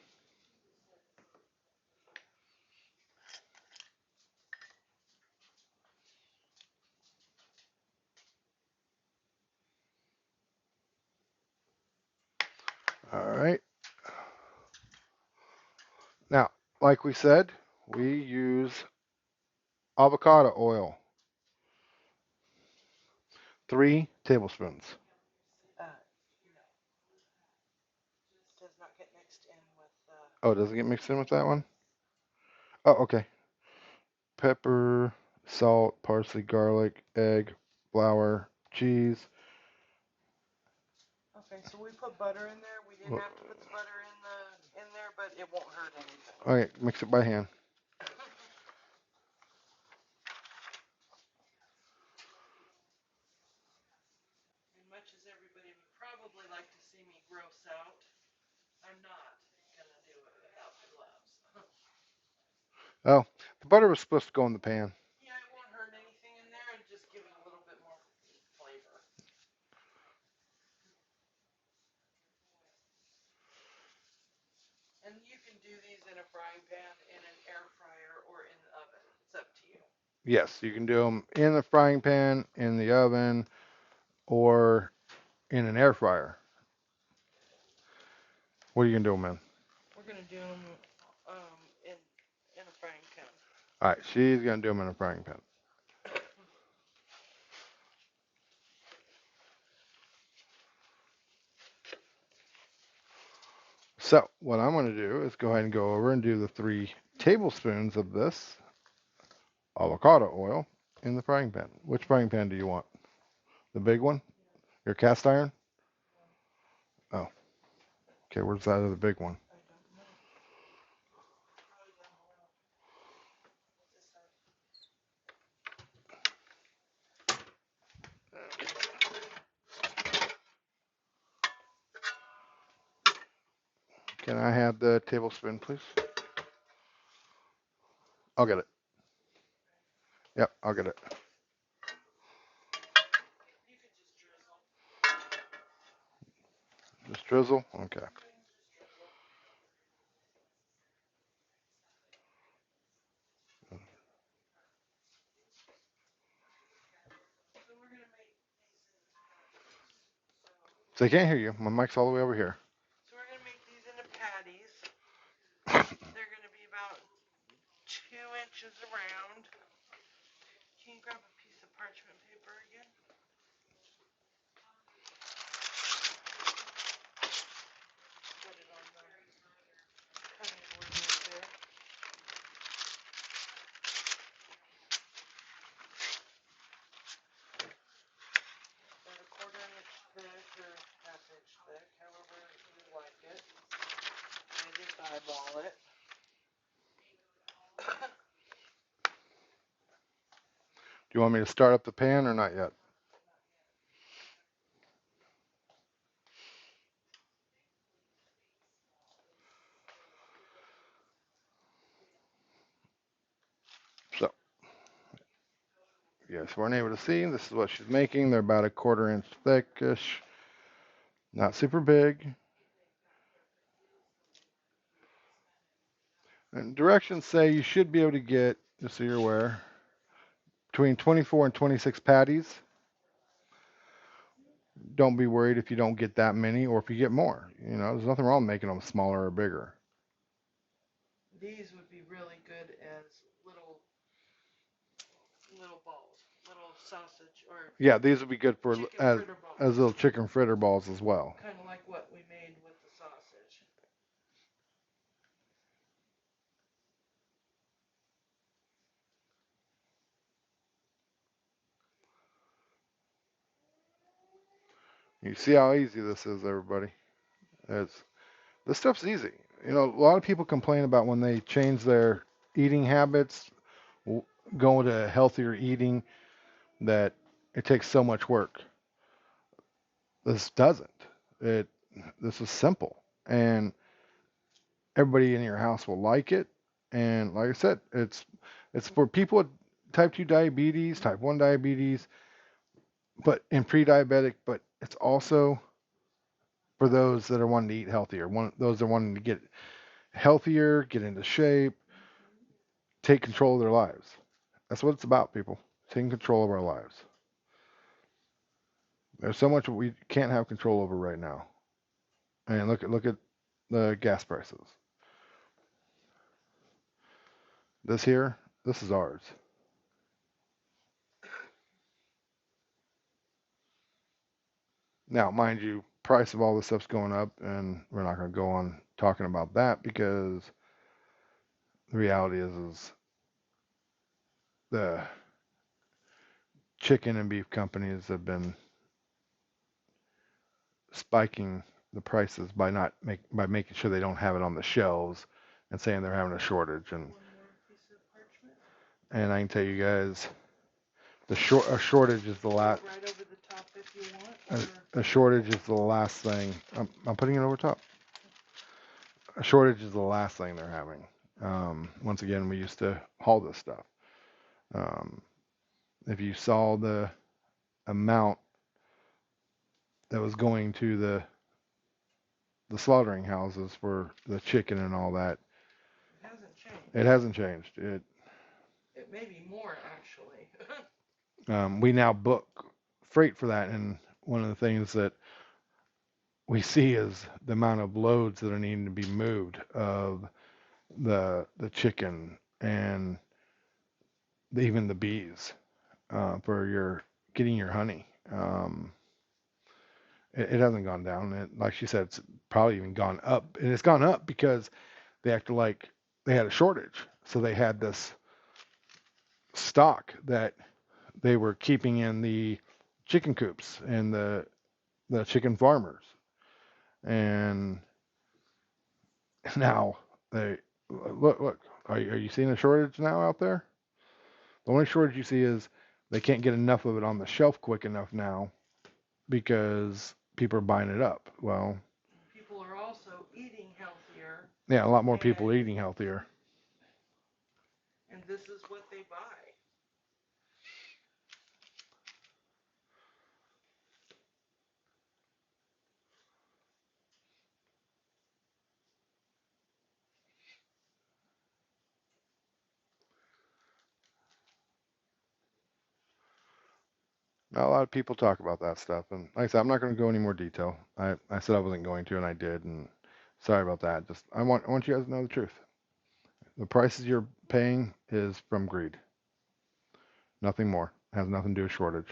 All right. Now, like we said, we use avocado oil, 3 tablespoons.
No. Does not get mixed in with
Oh, does it get mixed in with that one? Oh, okay. Pepper, salt, parsley, garlic, egg, flour, cheese.
Okay, so we put butter in there. We didn't have to put the butter in there, but it won't hurt anything.
Okay, mix it by hand.
As much as everybody would probably like to see me gross out, I'm not gonna do it without the gloves.
Oh, the butter was supposed to go in the pan.
Yeah, it won't hurt anything in there and just give it a little bit more flavor. And you can do these in a frying pan, in an air fryer, or in the oven. It's up to you.
Yes, you can do them in the frying pan, in the oven, or in an air fryer. What are you gonna do them in?
We're gonna do them in a frying pan.
All right, she's gonna do them in a frying pan. So what I'm gonna do is go ahead and go over and do the 3 tablespoons of this avocado oil in the frying pan. Which frying pan do you want? The big one? Your cast iron? Oh, okay. Where's that other big one?
I don't know.
Can I have the tablespoon, please? I'll get it. Yep, I'll get it.
You could just drizzle.
Just drizzle? Okay.
So we're gonna make these into patties.
So I can't hear you. My mic's all the way over here.
So we're gonna make these into patties. They're gonna be about 2 inches around. Can you grab a piece of parchment paper again? Put it on the cutting board right there. About a 1/4 inch thick or 1/2 inch thick, however you like it. I just eyeball it.
Do you want me to start up the pan or not yet? So, yes, we're unable to see. This is what she's making. They're about a 1/4 inch thickish. Not super big. And directions say you should be able to get, just so you're aware, between 24 and 26 patties. Don't be worried if you don't get that many or if you get more. You know, there's nothing wrong with making them smaller or bigger.
These would be really good as little balls, little sausage or
Yeah, these would be good for
chicken
as
fritter balls.
as little chicken fritter balls as well.
Kind of like what we made with the sausage.
You see how easy this is, everybody. This stuff's easy. You know, a lot of people complain about when they change their eating habits, going to healthier eating, that it takes so much work. This doesn't. This is simple, and everybody in your house will like it. And like I said, it's for people with type 2 diabetes, type 1 diabetes, but and pre-diabetic, but it's also for those that are wanting to eat healthier, those that are wanting to get healthier, get into shape, take control of their lives. That's what it's about, people. Taking control of our lives. There's so much we can't have control over right now. And look at the gas prices. This here, this is ours. Now, mind you, price of all this stuff's going up, and we're not going to go on talking about that because the reality is the chicken and beef companies have been spiking the prices by by making sure they don't have it on the shelves and saying they're having a shortage. And I can tell you guys, a shortage is the last.
Right over the top if you want.
A shortage is the last thing. I'm putting it over top. A shortage is the last thing they're having. Once again, we used to haul this stuff. If you saw the amount that was going to the slaughtering houses for the chicken and all that,
It hasn't changed.
it hasn't changed.
It may be more actually.
We now book freight for that, and one of the things that we see is the amount of loads that are needing to be moved of the chicken and even the bees for getting your honey. It hasn't gone down. Like she said, it's probably even gone up, and it's gone up because they acted like they had a shortage, so they had this stock that they were keeping in the chicken coops and the chicken farmers, and now they look. Are you seeing a shortage now out there? The only shortage you see is they can't get enough of it on the shelf quick enough now because people are buying it up. Well,
People are also eating healthier,
yeah, a lot more people eating healthier.
and this is what they buy.
Not a lot of people talk about that stuff, and like I said, I'm not going to go any more detail. I said I wasn't going to, and I did, and sorry about that. Just I want you guys to know the truth. The prices you're paying is from greed. Nothing more. It has nothing to do with shortage.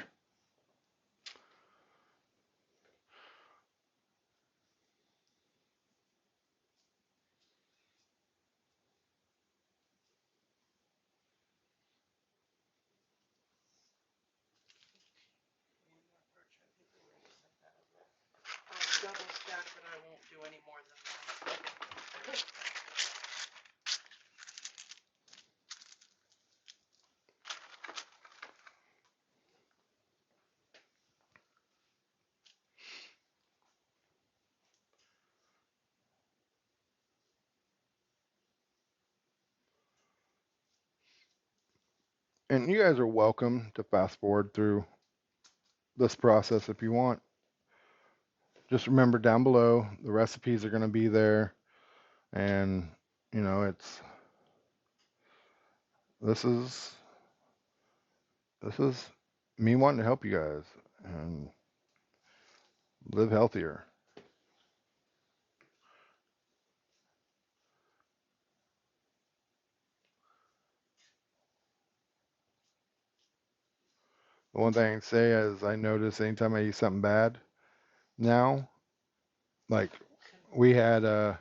I'll double stack, but I won't do any more than that.
And you guys are welcome to fast forward through this process if you want. Just remember down below, the recipes are going to be there. And, it's, this is me wanting to help you guys and live healthier. The one thing I can say is I notice anytime I eat something bad now, like we had a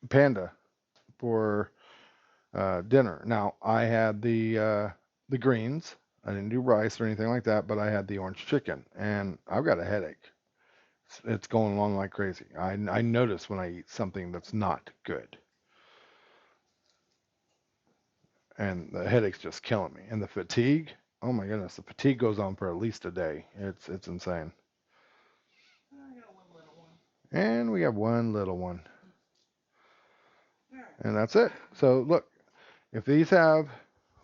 panda for dinner. Now I had the greens. I didn't do rice or anything like that, but I had the orange chicken, and I've got a headache. It's going along like crazy. I notice when I eat something that's not good, and the headache's just killing me. And the fatigue, oh my goodness, the fatigue goes on for at least a day. It's insane. And we have one little one. And that's it. So look, if these have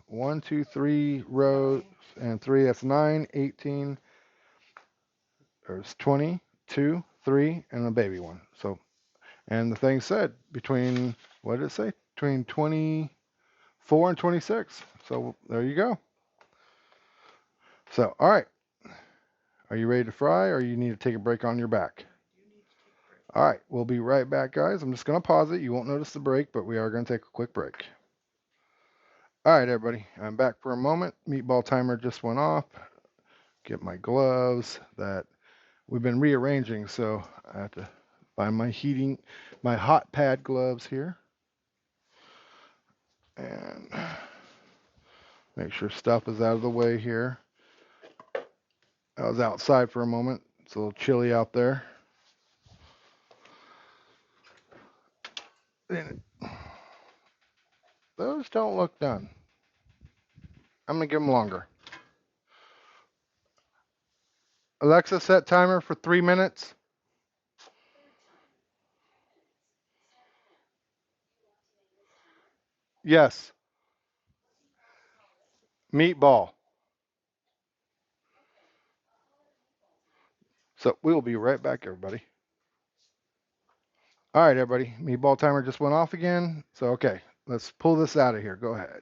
1, 2, 3 rows and 3, that's 9, 18. There's 20, 2, 3, and a baby one. So, and the thing said between, what did it say? Between 24 and 26. So there you go. So, all right. Are you ready to fry or you need to take a break on your back? All right. We'll be right back, guys. I'm just going to pause it. You won't notice the break, but we are going to take a quick break. All right, everybody. I'm back for a moment. Meatball timer just went off. Get my gloves that we've been rearranging, so I have to find my hot pad gloves here. And make sure stuff is out of the way here. I was outside for a moment. It's a little chilly out there. And those don't look done. I'm going to give them longer. Alexa, set timer for 3 minutes. Yes. Meatball. So we will be right back, everybody. All right, everybody. Meatball timer just went off again. So, okay, let's pull this out of here. Go ahead.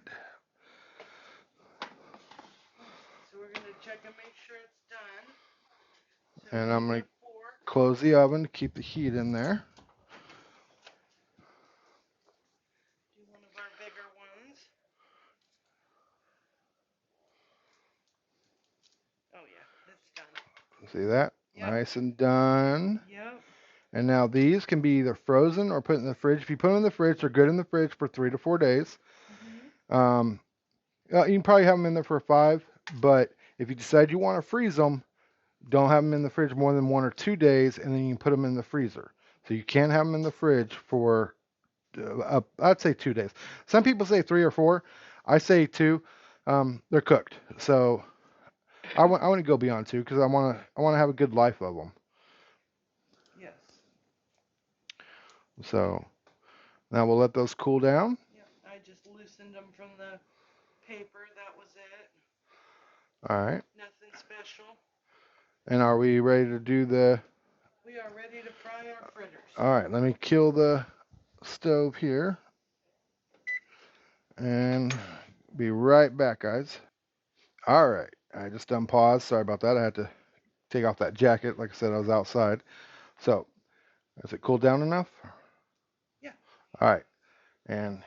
So we're going to check and make sure it's done. So
And I'm going to
four.
close the oven to keep the heat in there.
Do one of our bigger ones. Oh yeah, it's done.
See that?
Yep.
Nice and done.
Yep.
And now these can be either frozen or put in the fridge. If you put them in the fridge, they're good in the fridge for 3 to 4 days. You can probably have them in there for 5, but if you decide you want to freeze them, don't have them in the fridge more than 1 or 2 days, and then you can put them in the freezer. So you can't have them in the fridge for, I'd say 2 days. Some people say 3 or 4. I say 2. They're cooked. So I want to go beyond 2 because I want to have a good life of them.
Yes.
So now we'll let those cool down.
Yep. I just loosened them from the paper. That was it.
All right.
Nothing special.
And are we ready to do the...
We are ready to fry our fritters.
All right, let me kill the stove here. And be right back, guys. All right, I just unpaused. Sorry about that. I had to take off that jacket. Like I said, I was outside. So, is it cooled down enough?
Yeah.
All right, and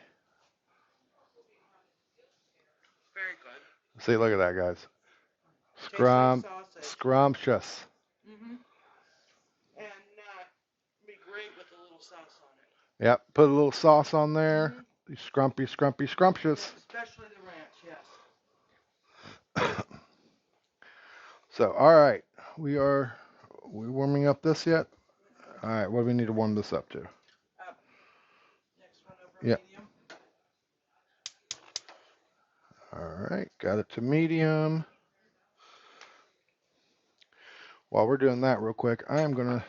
Very good.
see, look at that, guys.
Tastes like sausage.
Scrumptious.
Mm-hmm. And be great with a little sauce on it.
Yep, put a little sauce on there.
Mm-hmm.
Scrumptious.
Yeah, especially the ranch, yes.
So, all right, we warming up this yet? All right, what do we need to warm this up to?
Next one over
Yep.
medium.
All right, got it to medium. While we're doing that real quick, I am going to,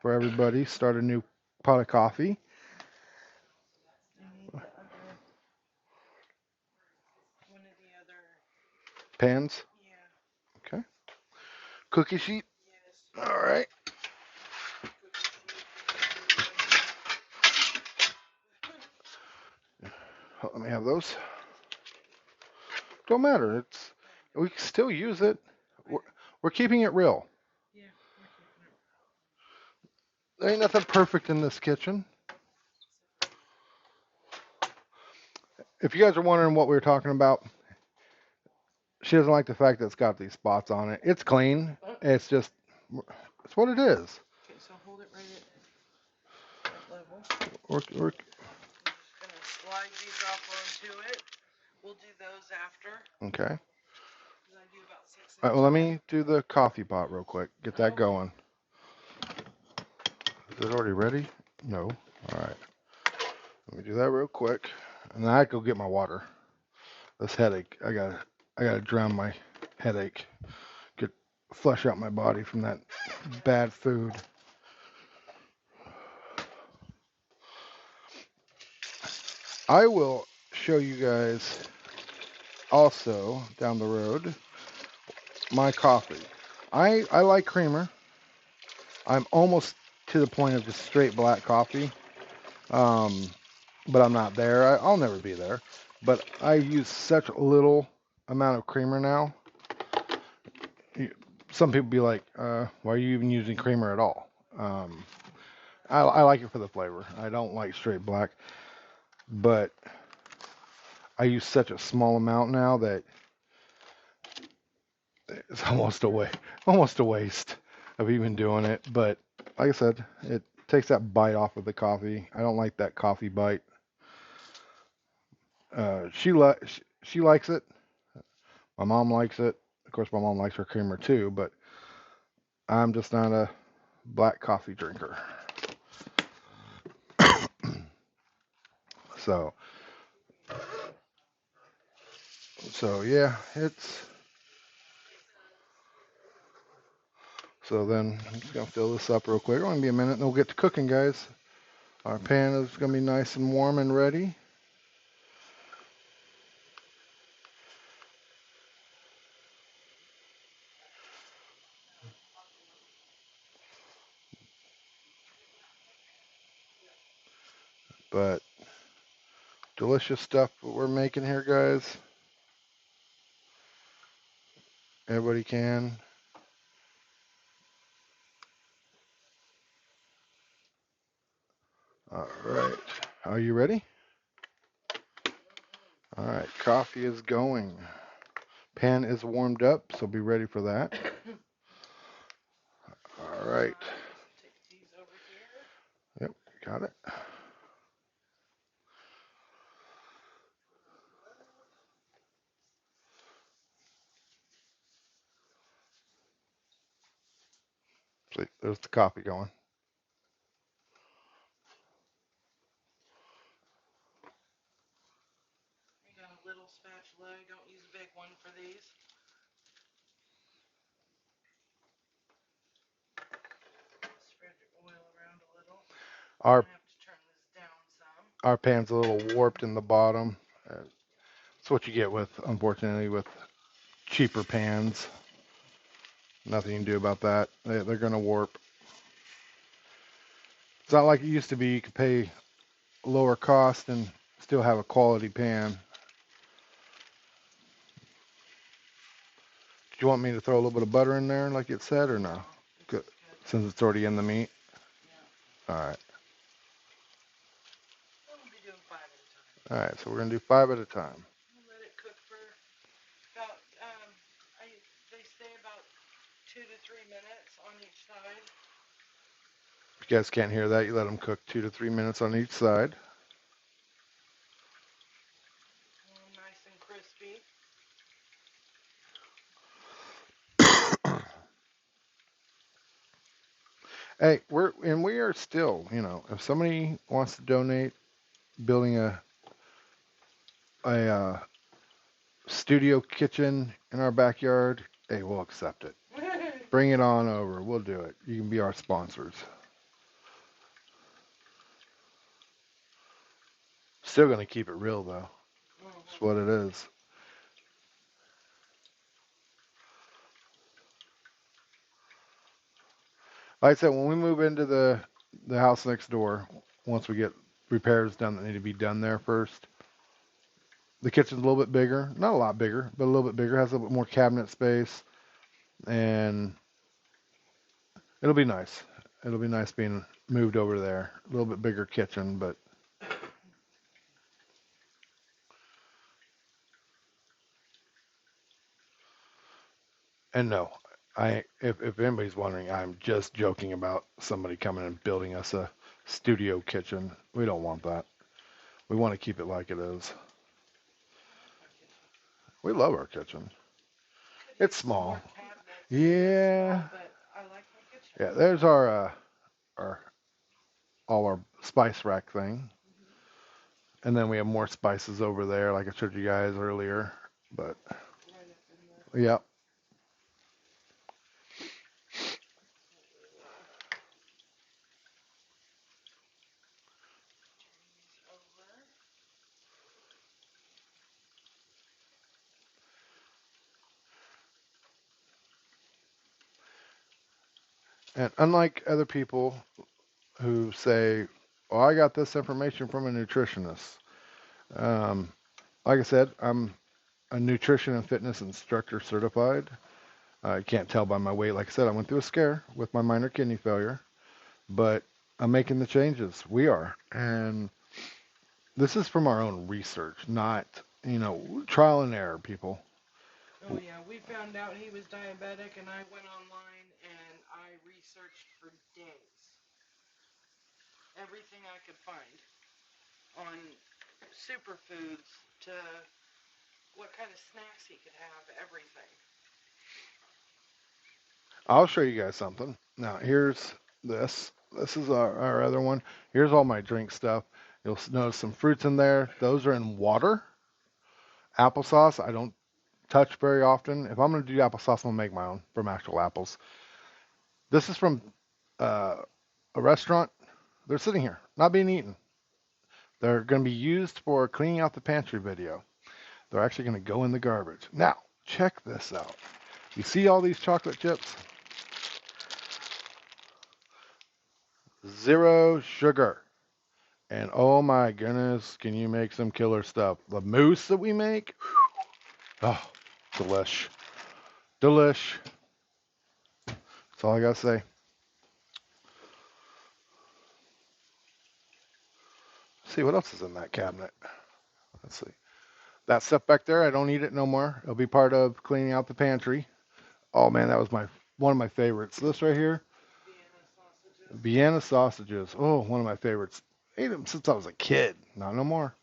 for everybody, start a new pot of coffee.
You need the other, one of the other,
Pans.
yeah,
Okay. Cookie sheet.
yes.
All right. Let me have those. Don't matter. We can still use it. We're keeping it real.
Yeah, we're keeping it.
There ain't nothing perfect in this kitchen. If you guys are wondering what we were talking about, she doesn't like the fact that it's got these spots on it. It's clean. It's just, it's what it is.
Okay, so hold it right at that level.
We're
I'm just gonna slide these off onto it. We'll do those after.
okay.
'Cause I do about 6
All right, well, let me do the coffee pot real quick. Get that going. Is it already ready? No. All right. Let me do that real quick. And then I go get my water. This headache, I gotta drown my headache. Flush out my body from that bad food. I will show you guys also down the road my coffee. I like creamer. I'm almost to the point of just straight black coffee. Um, but I'm not there. I'll never be there. But I use such a little amount of creamer now. Some people be like, why are you even using creamer at all? I like it for the flavor. I don't like straight black, but I use such a small amount now that it's almost a waste of even doing it. But like I said, it takes that bite off of the coffee. I don't like that coffee bite. She likes it. My mom likes it. Of course, my mom likes her creamer too, but I'm just not a black coffee drinker. So, yeah, it's. So then I'm just gonna fill this up real quick. It'll only be a minute, and we'll get to cooking, guys. Our pan is gonna be nice and warm and ready. But delicious stuff we're making here, guys. Everybody can. All right. Are you ready? All right. Coffee is going. Pan is warmed up, so be ready for that. All right.
Take these over here.
Yep. Got it. See, there's the coffee going.
You got a little spatula. Don't use a big one for these. Spread your oil around a little. I'm
Our
gonna have to turn this down some.
our pan's a little warped in the bottom. That's what you get with, unfortunately, with cheaper pans. Nothing you can do about that. They're gonna warp. It's not like it used to be. You could pay lower cost and still have a quality pan. Do you want me to throw a little bit of butter in there, like it said, or no?
This
Good.
is good.
Since it's already in the meat.
Yeah.
All right.
I'm gonna be doing 5 at a time.
All right. So we're gonna do 5 at a time.
Let it cook for about they stay about 2 to 3 minutes on each side.
If you guys can't hear that, you let them cook 2 to 3 minutes on each side.
Nice and crispy.
Hey, we are still, if somebody wants to donate building a studio kitchen in our backyard, hey, we'll accept it. Bring it on over. We'll do it. You can be our sponsors. Still gonna keep it real though. That's what it is. Like I said, when we move into the house next door, once we get repairs done that need to be done there first, the kitchen's a little bit bigger. Not a lot bigger, but a little bit bigger. Has a little bit more cabinet space, and it'll be nice. It'll be nice being moved over there. A little bit bigger kitchen, but and no, if anybody's wondering, I'm just joking about somebody coming and building us a studio kitchen. We don't want that. We want to keep it like it is. We love our kitchen. It's small. Yeah.
But I like my kitchen.
Yeah, there's our all our spice rack thing. And then we have more spices over there, like I showed you guys earlier. But
Right up in the
yeah.
over.
And unlike other people who say, "Oh, I got this information from a nutritionist," um, like I said, I'm a nutrition and fitness instructor certified. I can't tell by my weight. Like I said, I went through a scare with my minor kidney failure, but I'm making the changes. We are. And this is from our own research, not, trial and error, people.
Oh yeah, we found out he was diabetic, and I went online and I researched for days everything I could find on superfoods to what kind of snacks he could have, everything.
I'll show you guys something. Now, here's this. This is our other one. Here's all my drink stuff. You'll notice some fruits in there. Those are in water. Applesauce, I don't touch very often. If I'm going to do applesauce, I'm going to make my own from actual apples. This is from uh, a restaurant. They're sitting here, not being eaten. They're going to be used for cleaning out the pantry video. They're actually going to go in the garbage. Now, check this out. You see all these chocolate chips? Zero sugar. And oh my goodness, can you make some killer stuff? The mousse that we make, oh, delish. Delish. That's all I gotta say. Let's see what else is in that cabinet. Let's see. That stuff back there, I don't need it no more. It'll be part of cleaning out the pantry. Oh man, that was one of my favorites. This right here, Vienna sausages. Oh, one of my favorites. Ate them since I was a kid. Not no more.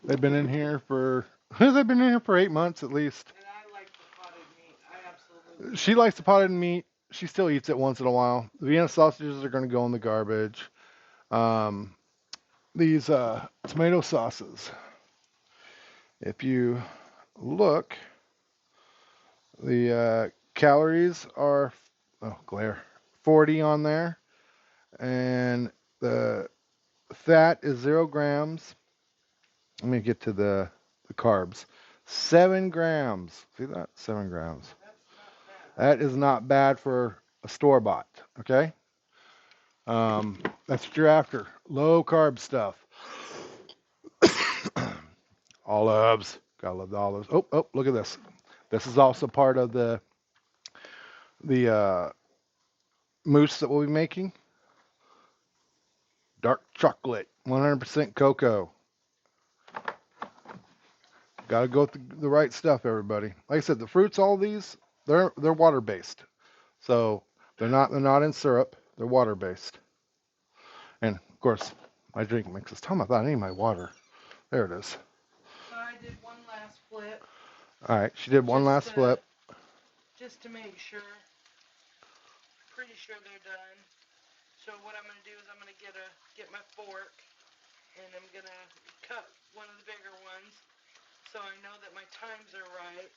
They've been in here for 8 months at least.
And I like the potted meat. I absolutely.
She likes the potted meat. She still eats it once in a while. The Vienna sausages are going to go in the garbage. These tomato sauces. If you look, the calories are 40 on there, and the fat is 0 grams. Let me get to the carbs. 7 grams. See that? 7 grams. That is not bad for a store-bought, okay? That's what you're after. Low carb stuff. Olives. Gotta love the olives. Oh, look at this. This is also part of the mousse that we'll be making. Dark chocolate, 100% cocoa. Gotta go with the right stuff, everybody. Like I said, the fruits, all these, they're water based. So they're not in syrup. They're water based. And of course, my drink mix is telling me I thought I need my water. There it is.
So I did one last flip.
All right, she did one last flip.
Just to make sure. Pretty sure they're done. So what I'm gonna do is I'm gonna get my fork, and I'm gonna cut one of the bigger ones, so I know that my times are right.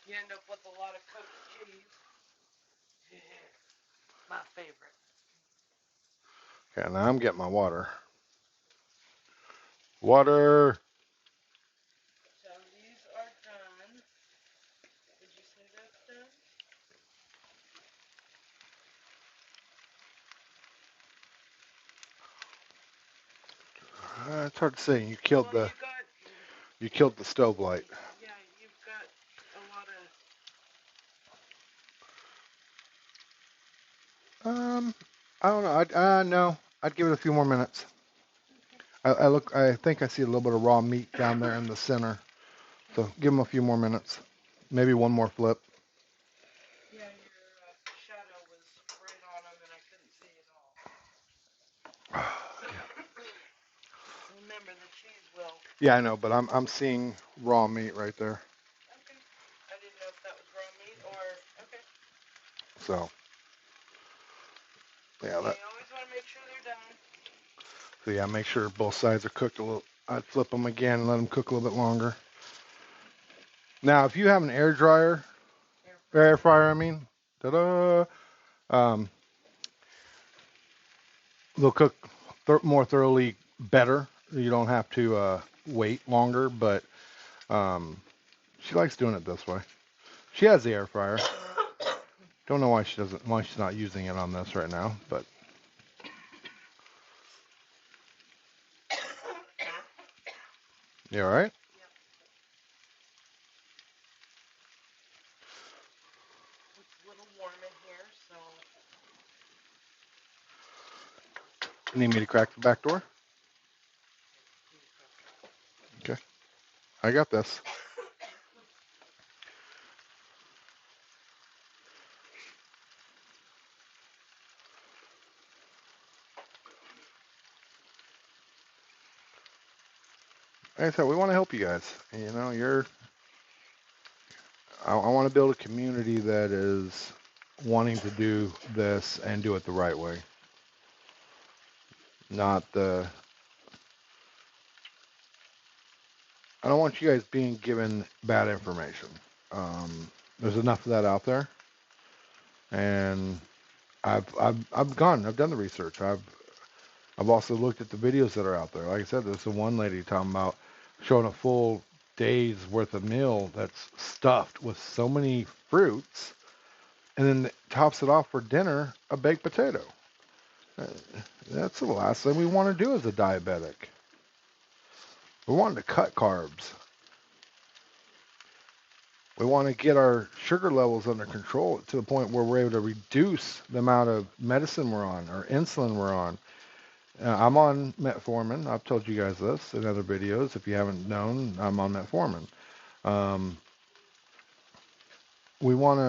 You end up with a lot of cooked cheese. Yeah, my favorite.
Okay, now I'm getting my water. Water.
So these are done. Did you say that's done?
It's hard to say. You killed
Well,
you killed the stove light.
yeah, you've got a lot of.
I don't know. No, I'd give it a few more minutes. I think I see a little bit of raw meat down there in the center. So give them a few more minutes. Maybe one more flip.
Yeah, your shadow was right on them, and I couldn't see it all. Remember, the cheese will.
Yeah, I know, but I'm seeing raw meat right there.
Okay. I didn't know if that was raw meat or. Okay.
So yeah,
You always want to make sure they're done.
so yeah, make sure both sides are cooked a little. I'd flip them again and let them cook a little bit longer. Now, if you have an air fryer, I mean, ta-da, they'll cook more thoroughly better. You don't have to wait longer, but she likes doing it this way. She has the air fryer. Don't know why she's not using it on this right now, but you all right?
It's a little warm in here, so.
Need me to crack the back door? Okay, I got this. Like I said, we want to help you guys. You know, I want to build a community that is wanting to do this and do it the right way. Not the, I don't want you guys being given bad information. There's enough of that out there, and I've done the research. I've also looked at the videos that are out there. Like I said, there's the one lady talking about showing a full day's worth of meal that's stuffed with so many fruits, and then tops it off for dinner, a baked potato. Uh, That's the last thing we want to do as a diabetic. We want to cut carbs. We want to get our sugar levels under control to the point where we're able to reduce the amount of medicine we're on or insulin we're on. I'm on metformin. I've told you guys this in other videos. If you haven't known, I'm on metformin. Um, we want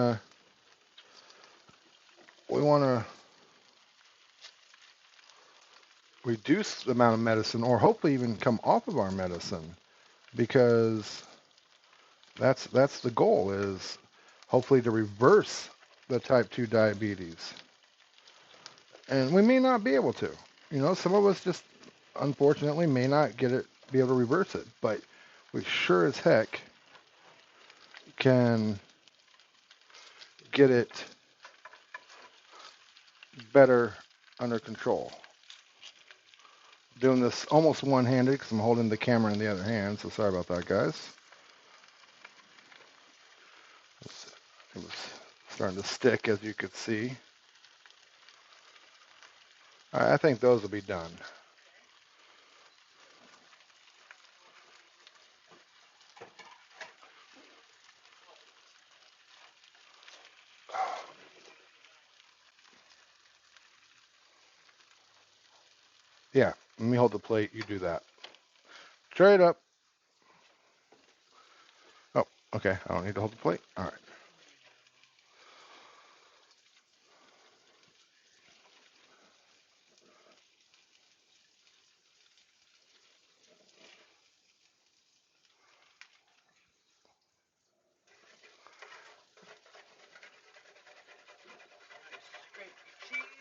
to reduce the amount of medicine, or hopefully even come off of our medicine, because that's the goal, is hopefully to reverse the type 2 diabetes. And we may not be able to. You know, some of us just unfortunately may not be able to reverse it, but we sure as heck can get it better under control. Doing this almost one-handed because I'm holding the camera in the other hand, so sorry about that, guys. It was starting to stick, as you could see. I think those will be done. Yeah, let me hold the plate. You do that. Straight up. Oh, okay. I don't need to hold the plate. All right.
Scrape your cheese.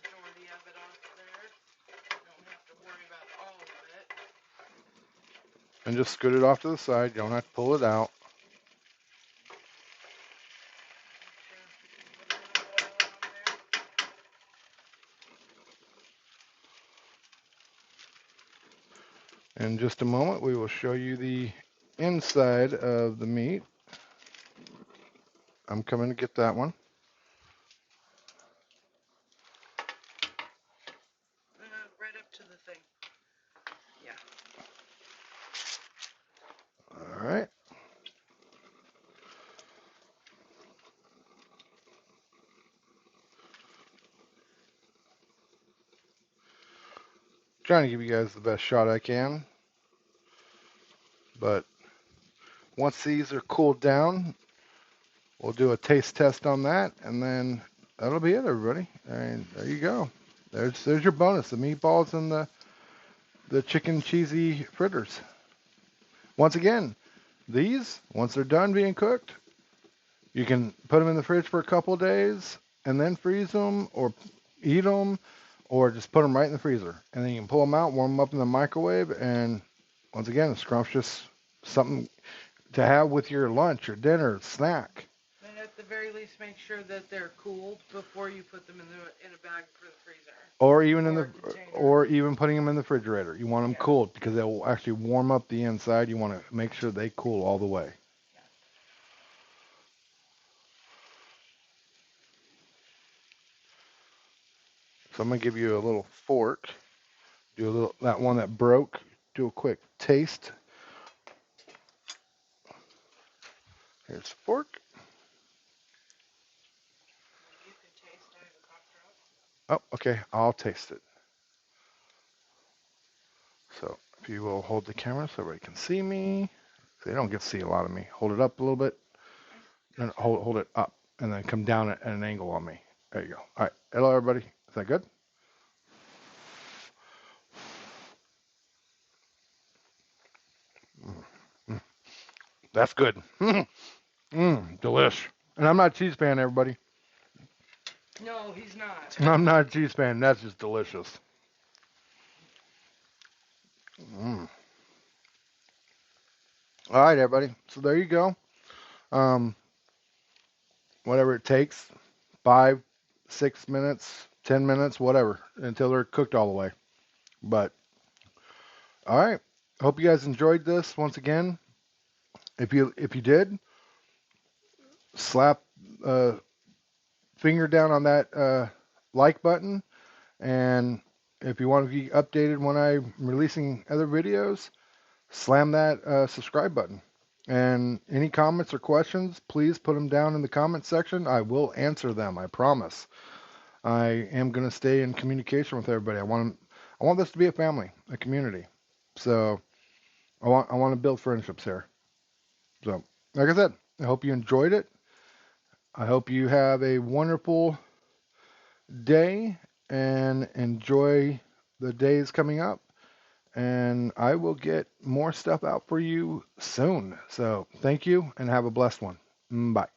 Majority of it off there. Don't have to worry about all of it.
And just scoot it off to the side. You don't have to pull it out.
Put a little oil on there.
In just a moment, we will show you the inside of the meat. I'm coming to get that one.
Right up to the thing. Yeah.
All right. Trying to give you guys the best shot I can. But once these are cooled down, we'll do a taste test on that, and then that'll be it, everybody. And there you go. There's your bonus, the meatballs and the chicken cheesy fritters. Once again, these, once they're done being cooked, you can put them in the fridge for a couple days and then freeze them or eat them, or just put them right in the freezer. And then you can pull them out, warm them up in the microwave, and once again, a scrumptious something to have with your lunch or dinner, snack.
And at the very least, make sure that they're cooled before you put them in a bag for the freezer.
Or even in
Or
the,
a container.
or even putting them in the refrigerator. You want them cooled because they will actually warm up the inside. You want to make sure they cool all the way. So I'm going to give you a little fork. Do a little, that one that broke. Do a quick taste. Here's the fork. Oh, okay. I'll taste it. So if you will hold the camera so everybody can see me. They don't get to see a lot of me. Hold it up a little bit. And hold it up. And then come down at an angle on me. There you go. All right. Hello, everybody. Is that good? That's good. Delish. And I'm not a cheese fan, everybody.
No, he's not.
I'm not a cheese fan. That's just delicious. All right, everybody. So there you go. Whatever it takes, 5, 6 minutes, 10 minutes, whatever, until they're cooked all the way. But all right. Hope you guys enjoyed this. Once again, if you did, slap finger down on that like button, and if you want to be updated when I'm releasing other videos, slam that subscribe button. And any comments or questions, please put them down in the comment section. I will answer them, I promise. I am going to stay in communication with everybody. I want this to be a family, a community. So I want to build friendships here. So, like I said, I hope you enjoyed it. I hope you have a wonderful day and enjoy the days coming up. And I will get more stuff out for you soon. So thank you and have a blessed one. Bye.